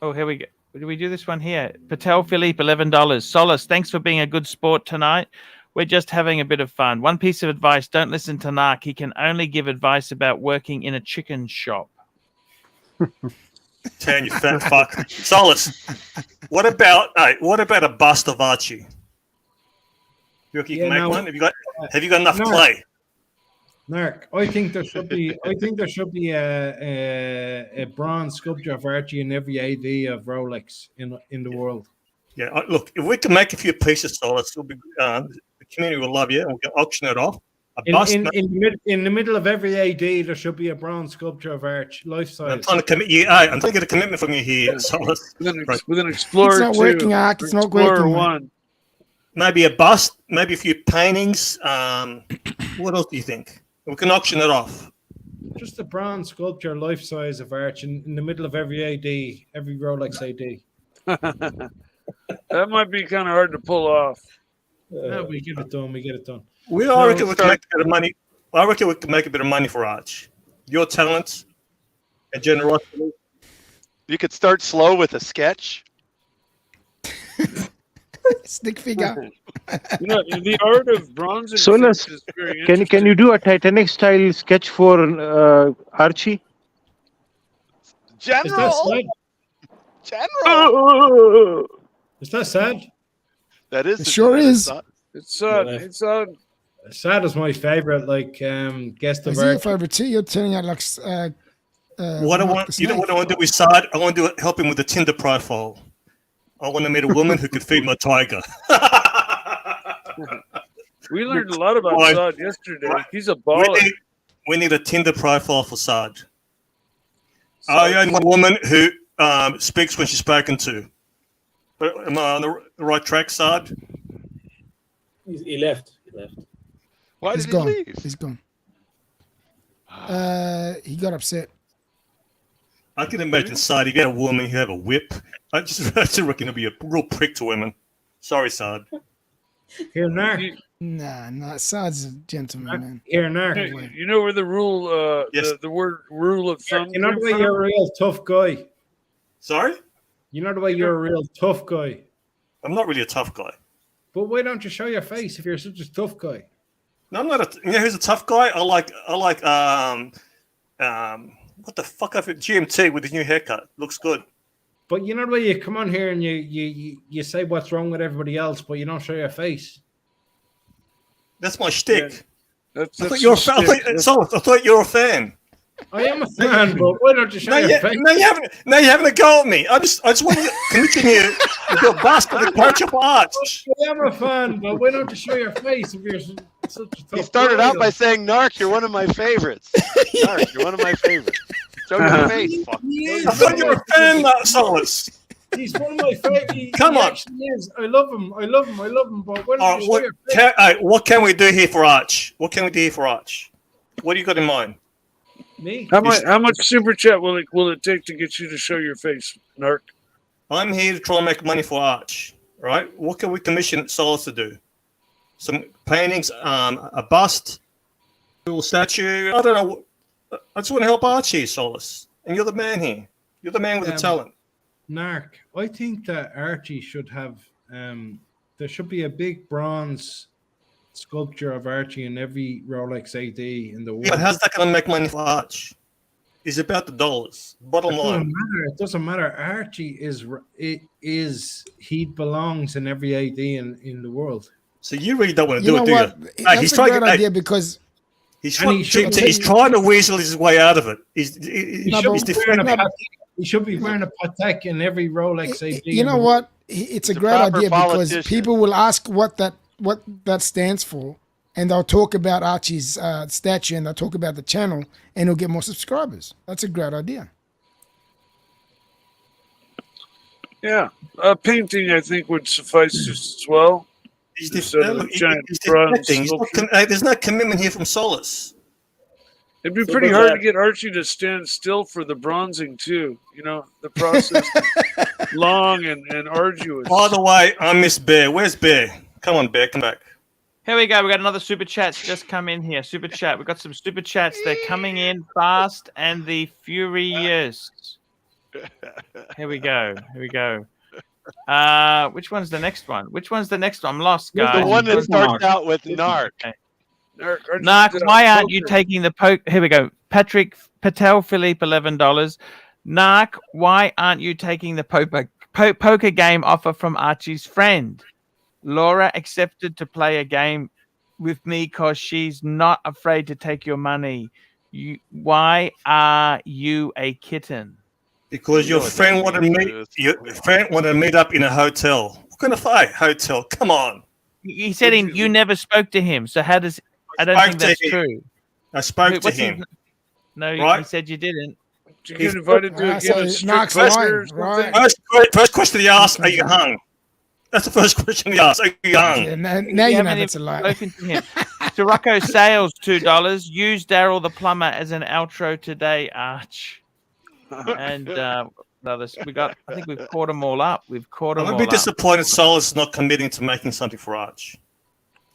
Oh, here we go. Did we do this one here? Patek Philippe, $11. Solus, thanks for being a good sport tonight. We're just having a bit of fun. One piece of advice, don't listen to Nark. He can only give advice about working in a chicken shop. Turn you fat fuck. Solus, what about a bust of Archie? You reckon you can make one? Have you got enough clay? Mark, I think there should be a bronze sculpture of Archie in every AD of Rolex in the world. Yeah, look, if we can make a few pieces, Solus, it'll be the community will love you, and we can auction it off. In the middle of every AD, there should be a bronze sculpture of Archie, life size. I'm trying to commit you. I'm trying to get a commitment from you here, Solus. With an Explorer It's not 2, working, Ark. It's not Explorer working. 1. Maybe a bust, maybe a few paintings. What else do you think? We can auction it off. Just a bronze sculpture, life size of Archie in the middle of every AD, every Rolex AD. That might be kind of hard to pull off. No, we get it done. I reckon we can make a bit of money. I reckon we can make a bit of money for Arch. Your talents and generosity. You could start slow with a sketch. Stick figure. The art of bronze and Solus, is very interesting. can you do a Titanic style sketch for Archie? General. Is that sad? That is. It sure is. It's sad. It's sad. Sad is my favorite. Guest of Is he your Archie. favorite too? You're turning out like. What I want, you know what I want to do with Saad? I want to help him with the Tinder profile. I want to meet a woman who could feed my tiger. We learned a lot about Saad yesterday. He's a baller. We need a Tinder profile for Saad. I own one woman who speaks when she's spoken to. But am I on the right track, Saad? He left. Why He's did gone. he leave? He's gone. He got upset. I can imagine Saad. You get a woman, you have a whip. I just reckon he'll be a real prick to women. Sorry, Saad. Here, Nark. Nah. Saad's a gentleman, man. Here, Nark. You know where the rule, Yes. the word rule of thumb. You know the way came you're from? a real tough guy. Sorry? You know the way you're a real tough guy. I'm not really a tough guy. But why don't you show your face if you're such a tough guy? No, I'm not. You know who's a tough guy? I like. What the fuck? I've GMT with his new haircut. Looks good. But you know the way you come on here and you say what's wrong with everybody else, but you don't show your face. That's my shtick. Yeah. I thought you were a fan. I thought you were a fan. I am a fan, but why don't you show your face? No, you having a go at me. I just want to continue to a bastard and punch up arch. I am a fan, but why don't you show your face if you're such a tough He started guy, out by saying, "Narc, you're one of my favorites." Narc, you're one of my favorites. Show your face. Fuck. I thought you were a fan, Solus. He's one of my favorites. Come on. Actually is. I love him. But why don't you show your face? What can we do here for Arch? What do you got in mind? Me? How much super chat will it take to get you to show your face, Narc? I'm here to try and make money for Arch. right? What can we commission Solus to do? Some paintings, a bust, a little statue. I don't know. I just want to help Archie, Solus. And you're the man here. You're the man with the talent. Narc, I think that Archie should have, there should be a big bronze sculpture of Archie in every Rolex AD in the world. Yeah, but how's that going to make money for Arch? It's about the dollars. Bottom line. It doesn't matter. Archie he belongs in every AD in the world. So you really don't want to do it, do what? you? That's He's a trying great to, idea because he's trying to weasel his way out of it. He should be wearing a Patek in every Rolex AD. You know what? It's a great idea because people will ask what that stands for, and they'll talk about Archie's statue, and they'll talk about the channel, and he'll get more subscribers. That's a great idea. Yeah, painting I think would suffice just as well. There's no commitment here from Solus. It'd be pretty hard to get Archie to stand still for the bronzing too. You know, the process is long and arduous. By the way, I miss Bear. Where's Bear? Come on, Bear, come back. Here we go. We got another super chat's just come in here. Super chat. We've got some super chats. They're coming in fast and the furious. Here we go. Here we go. Which one's the next one? Which one's the next one? I'm lost, guys. The one that starts out with Narc. Okay. Narc, why aren't you taking the poke? Here we go. Patek Philippe, $11. Narc, why aren't you taking the poker game offer from Archie's friend? Laura accepted to play a game with me because she's not afraid to take your money. Why are you a kitten? Because your friend wanted to meet up in a hotel. What kind of fight? Hotel? Come on. He said you never spoke to him. So how does? I don't think that's true. I spoke to him. No, right? You said you didn't. Did you get invited to a strict right? First question he asked: are you hung? That's the first question he asked. Are you hung? Yeah, now you know that's a lie. Sirocco Sales, $2. Use Daryl the plumber as an outro today, Arch. And others. I think we've caught them all up. I'm a bit disappointed Solus is not committing to making something for Arch.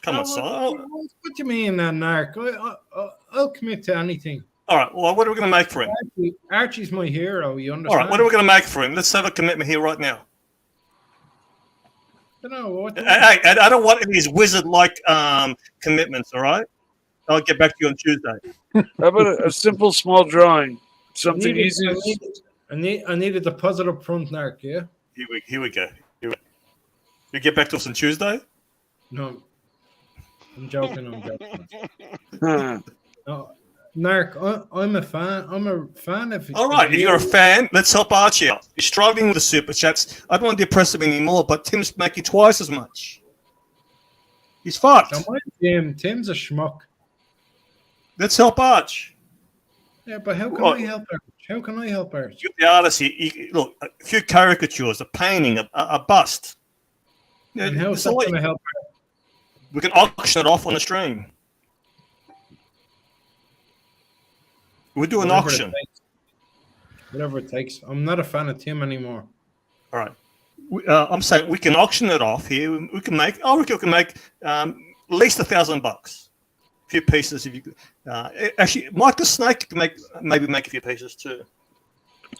Come on, Solus. What do you mean, Narc? I'll commit to anything. All right. Well, what are we going to make for him? Archie's my hero. You understand? All right. What are we going to make for him? Let's have a commitment here right now. I don't know. Hey, I don't want these wizard-like commitments. All right. I'll get back to you on Tuesday. How about a simple small drawing? Something easy. I need a deposit up front, Narc. Yeah. Here we go. You get back to us on Tuesday? No. I'm joking. No, Narc, I'm a fan. I'm a fan of. All right, if you're a fan, let's help Archie out. He's struggling with the super chats. I don't want to depress him anymore, but Tim's making twice as much. He's fucked. Tim's a schmuck. Let's help Arch. Yeah, but how can I help Arch? How can I help Arch? You're the artist here. Look, a few caricatures, a painting, a bust. And how's that going to help Arch? We can auction it off on the stream. We'll do an auction. Whatever it takes. I'm not a fan of Tim anymore. All right. I'm saying we can auction it off here. We can make. I reckon we can make at least $1,000. A few pieces. If you actually, Mike the Snake can maybe make a few pieces too.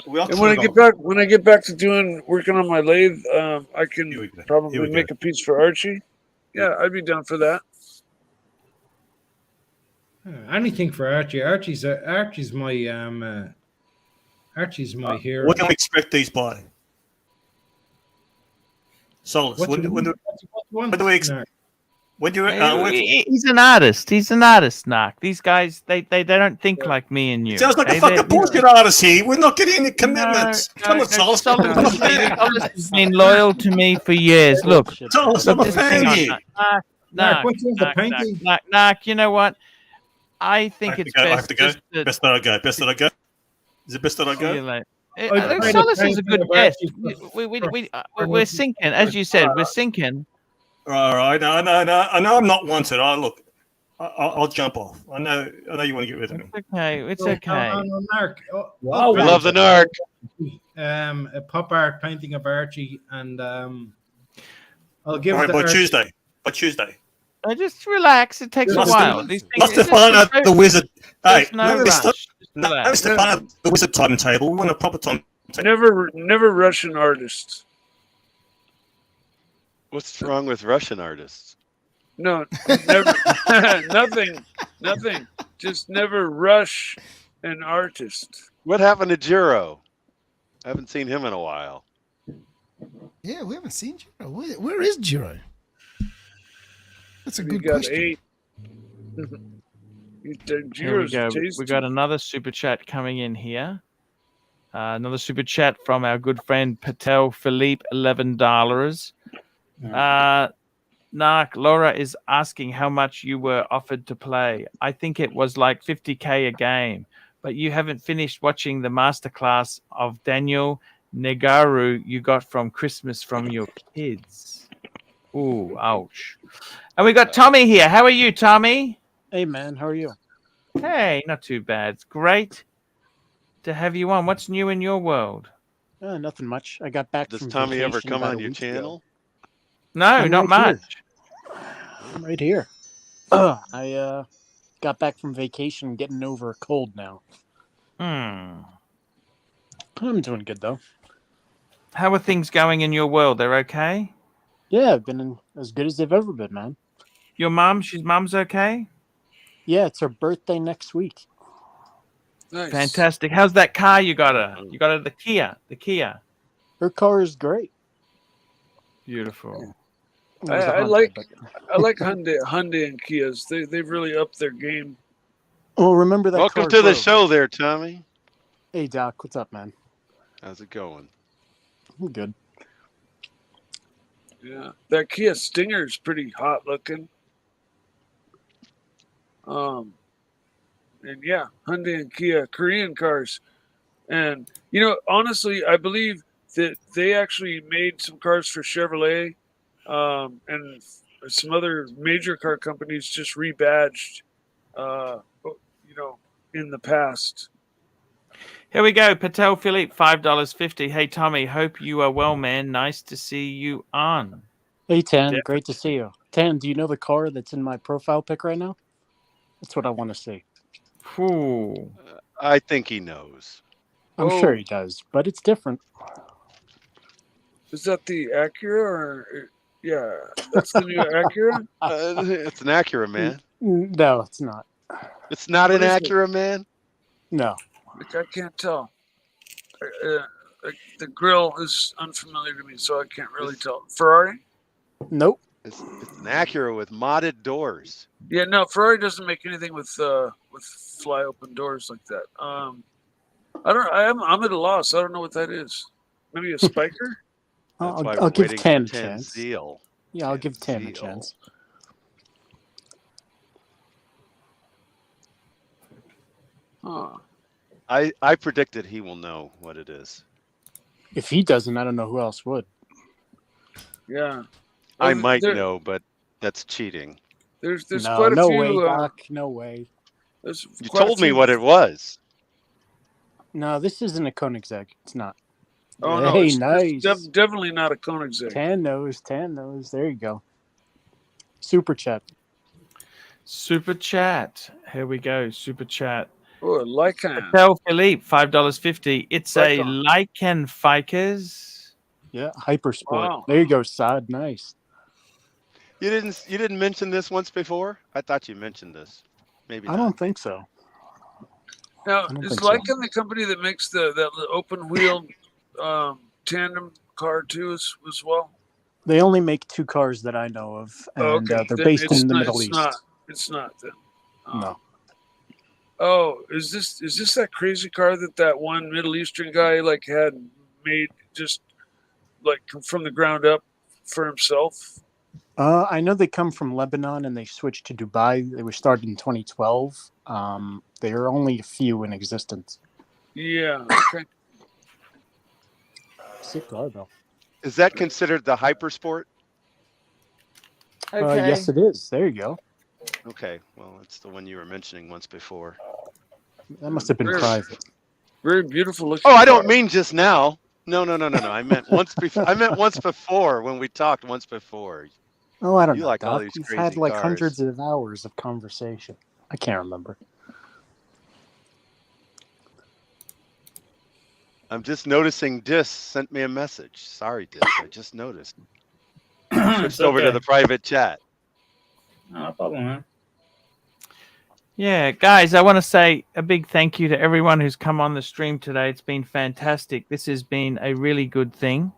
And when I get back to working on my lathe, I can probably make a piece for Archie. Yeah, I'd be down for that. Anything for Archie. Archie's my hero. What can we expect these by? Solus. What do we expect? He's an artist. He's an artist, Narc. These guys, they don't think like me and you. Sounds like a fucking bullshit artist here. We're not getting any commitments. Come on, Solus. Solus has been loyal to me for years. Look, Solus, I'm a fan here. Narc, you know what? I think it's best. I have to go. Best that I go. Best that I go. Is it best that I go? Solus is a good guest. We're sinking, as you said. We're sinking. All right. I know I'm not wanted. I'll jump off. I know you want to get rid of me. It's okay. Narc. We love the Narc. A pop art painting of Archie and I'll give All right, the by Archie- Tuesday. By Tuesday. Just relax. It takes a Not while. Stefano, These not things, Stefano the wizard. Hey, there's no no, rush. Just no, relax. Stefano the wizard timetable. We want a proper timetable. Never Russian artists. What's wrong with Russian artists? No, never. Nothing. Just never rush an artist. What happened to Jiro? I haven't seen him in a while. Yeah, we haven't seen Jiro. Where is Jiro? That's a We good got question. 8. Here we Jiro's go. tasty. We got another super chat coming in here. Another super chat from our good friend Patek Philippe, $11. Narc, Laura is asking how much you were offered to play. I think it was like 50K a game, but you haven't finished watching the masterclass of Daniel Negaru you got from Christmas from your kids. Ooh, ouch. And we got Tommy here. How are you, Tommy? Hey, man. How are you? Hey, not too bad. It's great to have you on. What's new in your world? Nothing much. I got back Does from Tommy ever vacation come about on a your week ago. channel? No, I'm not right much. I'm right here. I got back from vacation getting over a cold now. I'm doing good, though. How are things going in your world? They're okay? Yeah, I've been as good as they've ever been, man. Your mom's okay? Yeah, it's her birthday next week. Nice. Fantastic. How's that car you got her? You got her the Kia. Her car is great. Beautiful. I like Hyundai and Kias. They've really upped their game. Well, remember that Welcome car to the broke. show there, Tommy. Hey, Doc. What's up, man? How's it going? I'm good. Yeah, that Kia Stinger's pretty hot looking. And yeah, Hyundai and Kia, Korean cars. And, honestly, I believe that they actually made some cars for Chevrolet and some other major car companies just rebadged, in the past. Here we go. Patek Philippe, $5.50. Hey, Tommy, hope you are well, man. Nice to see you on. Hey, Tan. Yeah. Great to see you. Tan, do you know the car that's in my profile pic right now? That's what I want to see. Ooh. I think he knows. I'm sure he does, but it's different. Is that the Acura or... Yeah, that's the new Acura? It's an Acura, man. No, it's not. It's not What an is it? Acura, man. No. I can't tell. The grill is unfamiliar to me, so I can't really tell. Ferrari? Nope. It's an Acura with modded doors. Yeah, no. Ferrari doesn't make anything with fly open doors like that. I'm at a loss. I don't know what that is. Maybe a spiker? I'll give Tan a Tan chance. Zeal. Yeah, I'll give Tan a Zeal. chance. Huh. I predicted he will know what it is. If he doesn't, I don't know who else would. Yeah. I might there- know, but that's cheating. There's No, quite a no few. way, Doc. No way. There's You quite a told me few- what it was. No, this isn't a Koenigsegg. It's not. Oh no, Hey, it's nice. definitely not a Koenigsegg. Tan knows. Tan knows. There you go. Super chat. Super chat. Here we go. Super chat. Oh, a Lycan. Patek Philippe, $5.50. It's a Lycan. Lycan Ficus. Yeah, Hypersport. Wow. There you go, Saad. Nice. You didn't mention this once before? I thought you mentioned this. Maybe I not. don't think so. Now, I don't is think so. Lycan the company that makes that open wheel tandem car too as well? They only make 2 cars that I know of, and Oh, okay. they're Then based it's in the not- Middle it's East. Not, it's not then. No. Oh, is this that crazy car that one Middle Eastern guy had made just from the ground up for himself? I know they come from Lebanon and they switched to Dubai. They were started in 2012. There are only a few in existence. Yeah. Okay. Sick car, though. Is that considered the Hypersport? Okay. Yes, it is. There you go. Okay, well, it's the one you were mentioning once before. That must have been Very- private. Very beautiful looking. Oh, I don't car. mean just now. No. I meant once before. I meant once before when we talked once before. Oh, I don't You know, like all Doc. these We've crazy had like cars. hundreds of hours of conversation. I can't remember. I'm just noticing Dis sent me a message. Sorry, Dis. I just noticed. Switched over to the private chat. No problem, man. Yeah, guys, I want to say a big thank you to everyone who's come on the stream today. It's been fantastic. This has been a really good thing.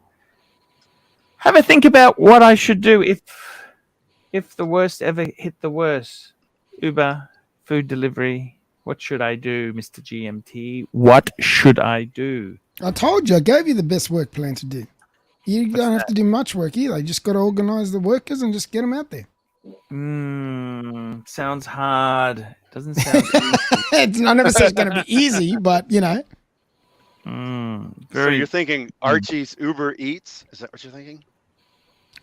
Have a think about what I should do if the worst ever hit the worst. Uber, food delivery. What should I do, Mr. GMT? What should I do? I told you, I gave you the best work plan to do. You don't have to do much work either. You just got to organize the workers and just get them out there. Sounds hard. Doesn't sound easy. I never said it's going to be easy, but you know. So you're thinking Archie's Uber Eats? Is that what you're thinking?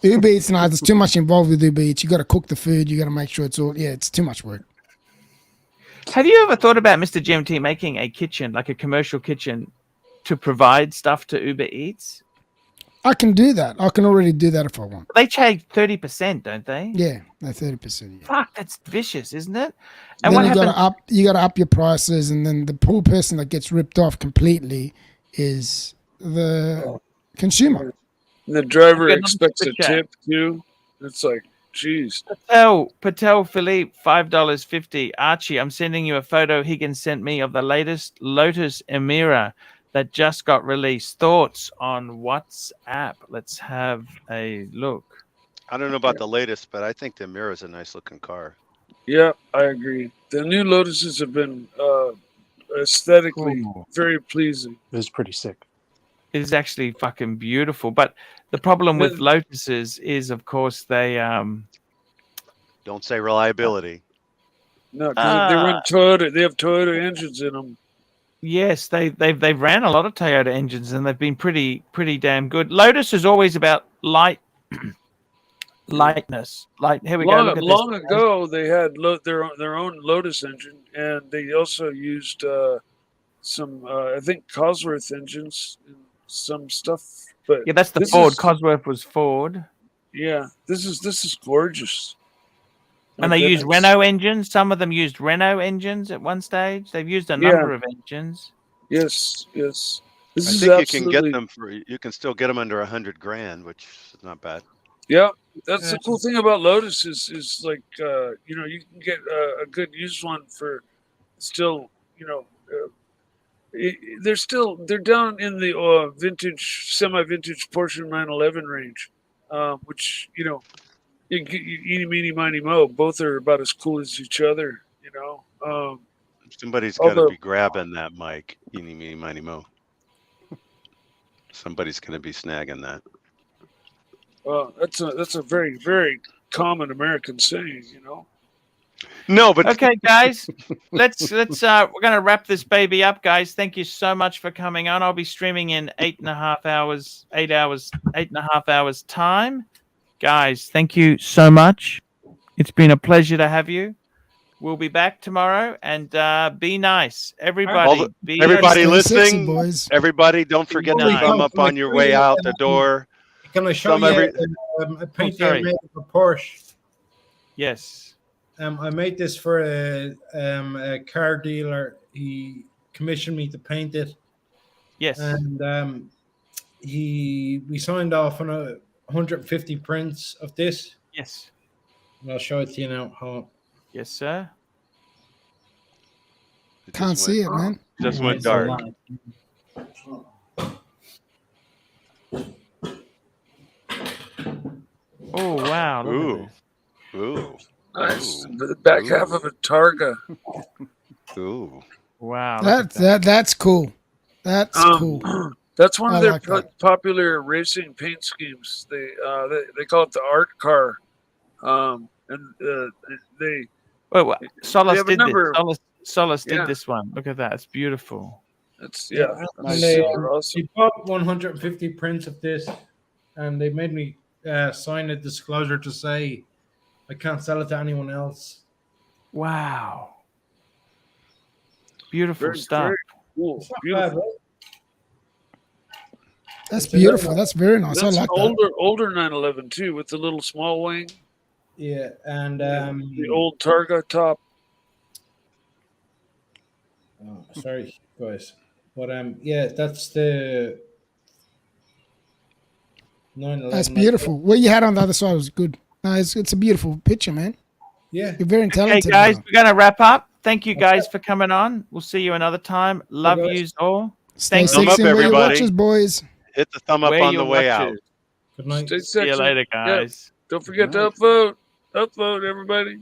Uber Eats, no, there's too much involved with Uber Eats. You got to cook the food. You got to make sure it's all. Yeah, it's too much work. Have you ever thought about, Mr. GMT, making a kitchen, like a commercial kitchen, to provide stuff to Uber Eats? I can do that. I can already do that if I want. They charge 30%, don't they? Yeah, no, 30%. Yeah. Fuck, that's vicious, isn't it? And Then what you happens? got to up your prices, and then the poor person that gets ripped off completely is the consumer. And the driver Okay, expects a super chat. tip too. It's like, geez. Patek Philippe, $5.50. Archie, I'm sending you a photo Higgins sent me of the latest Lotus Emira that just got released. Thoughts on WhatsApp? Let's have a look. I don't know about the latest, but I think the Emira is a nice looking car. Yeah, I agree. The new Lotuses have been aesthetically very pleasing. It was pretty sick. It is actually fucking beautiful. But the problem with Lotuses is, of course, they Don't say reliability. No, 'cause they run Toyota. They have Toyota engines in them. yes, they've ran a lot of Toyota engines and they've been pretty damn good. Lotus is always about lightness. Like here we go. Look at Long this. ago, they had their own Lotus engine, and they also used some I think Cosworth engines and some stuff. But Yeah, that's the this Ford. is- Cosworth was Ford. Yeah, this is gorgeous. And My they used goodness. Renault engines. Some of them used Renault engines at one stage. They've used a number of engines. Yes. This I is think absolutely. you can get them for. You can still get them under $100,000, which is not bad. Yeah, that's the cool thing about Lotus is like you know, you can get a good used one for still, you know, they're down in the vintage, semi-vintage Porsche 911 range, which, you know, you eeny meeny miny mo, both are about as cool as each other, you know. Somebody's got to although- be grabbing that mic. Eeny, meeny, miny, mo. Somebody's going to be snagging that. That's a very, very common American saying, you know. No, but Okay, guys, let's we're gonna wrap this baby up, guys. Thank you so much for coming on. I'll be streaming in 8.5 hours time. Guys, thank you so much. It's been a pleasure to have you. We'll be back tomorrow, and be nice, everybody. Everybody Stay sexy, listening, boys. everybody, don't forget to thumb up on your way out the door. Can I show Thumb you a painting I sorry. made for Porsche? Yes. I made this for a car dealer. He commissioned me to paint it. Yes. And we signed off on 150 prints of this. Yes. And I'll show it to you now. Yes, sir. Can't see it, man. Just went dark. Oh wow. Look at Ooh. this. Ooh. Nice. Ooh. The back half of a Targa. Ooh. Wow. look at That's cool. That's cool. That's one I of their like that. popular racing paint schemes. They call it the art car, and they Wait, Solus have a did number- this. Solus did Yeah. this one. Look at that. It's beautiful. it's And that's they, super awesome. She bought 150 prints of this, and they made me sign a disclosure to say I can't sell it to anyone else. Wow. Beautiful Very, stuff. very cool. It's not Beautiful. bad, right? That's It's a very beautiful. nice- That's very nice. That's I like that. older 911 too, with the little small wing, Yeah, and the old Targa top. oh, sorry, guys, but yeah, that's the 911. That's beautiful. What you had on the other side was good. No, it's a beautiful picture, man. Yeah. You're very Okay, talented. guys, brother. we're going to wrap up. Thank you guys for coming on. We'll see you another time. Love guys. yous all. Stay Thank Thumb sexy up, and wear your everybody. watches, boys. Hit the thumb up Wear on your the way out. watches. Good night. Stay See you sexy. later, Yeah. guys. Don't forget to upvote, everybody.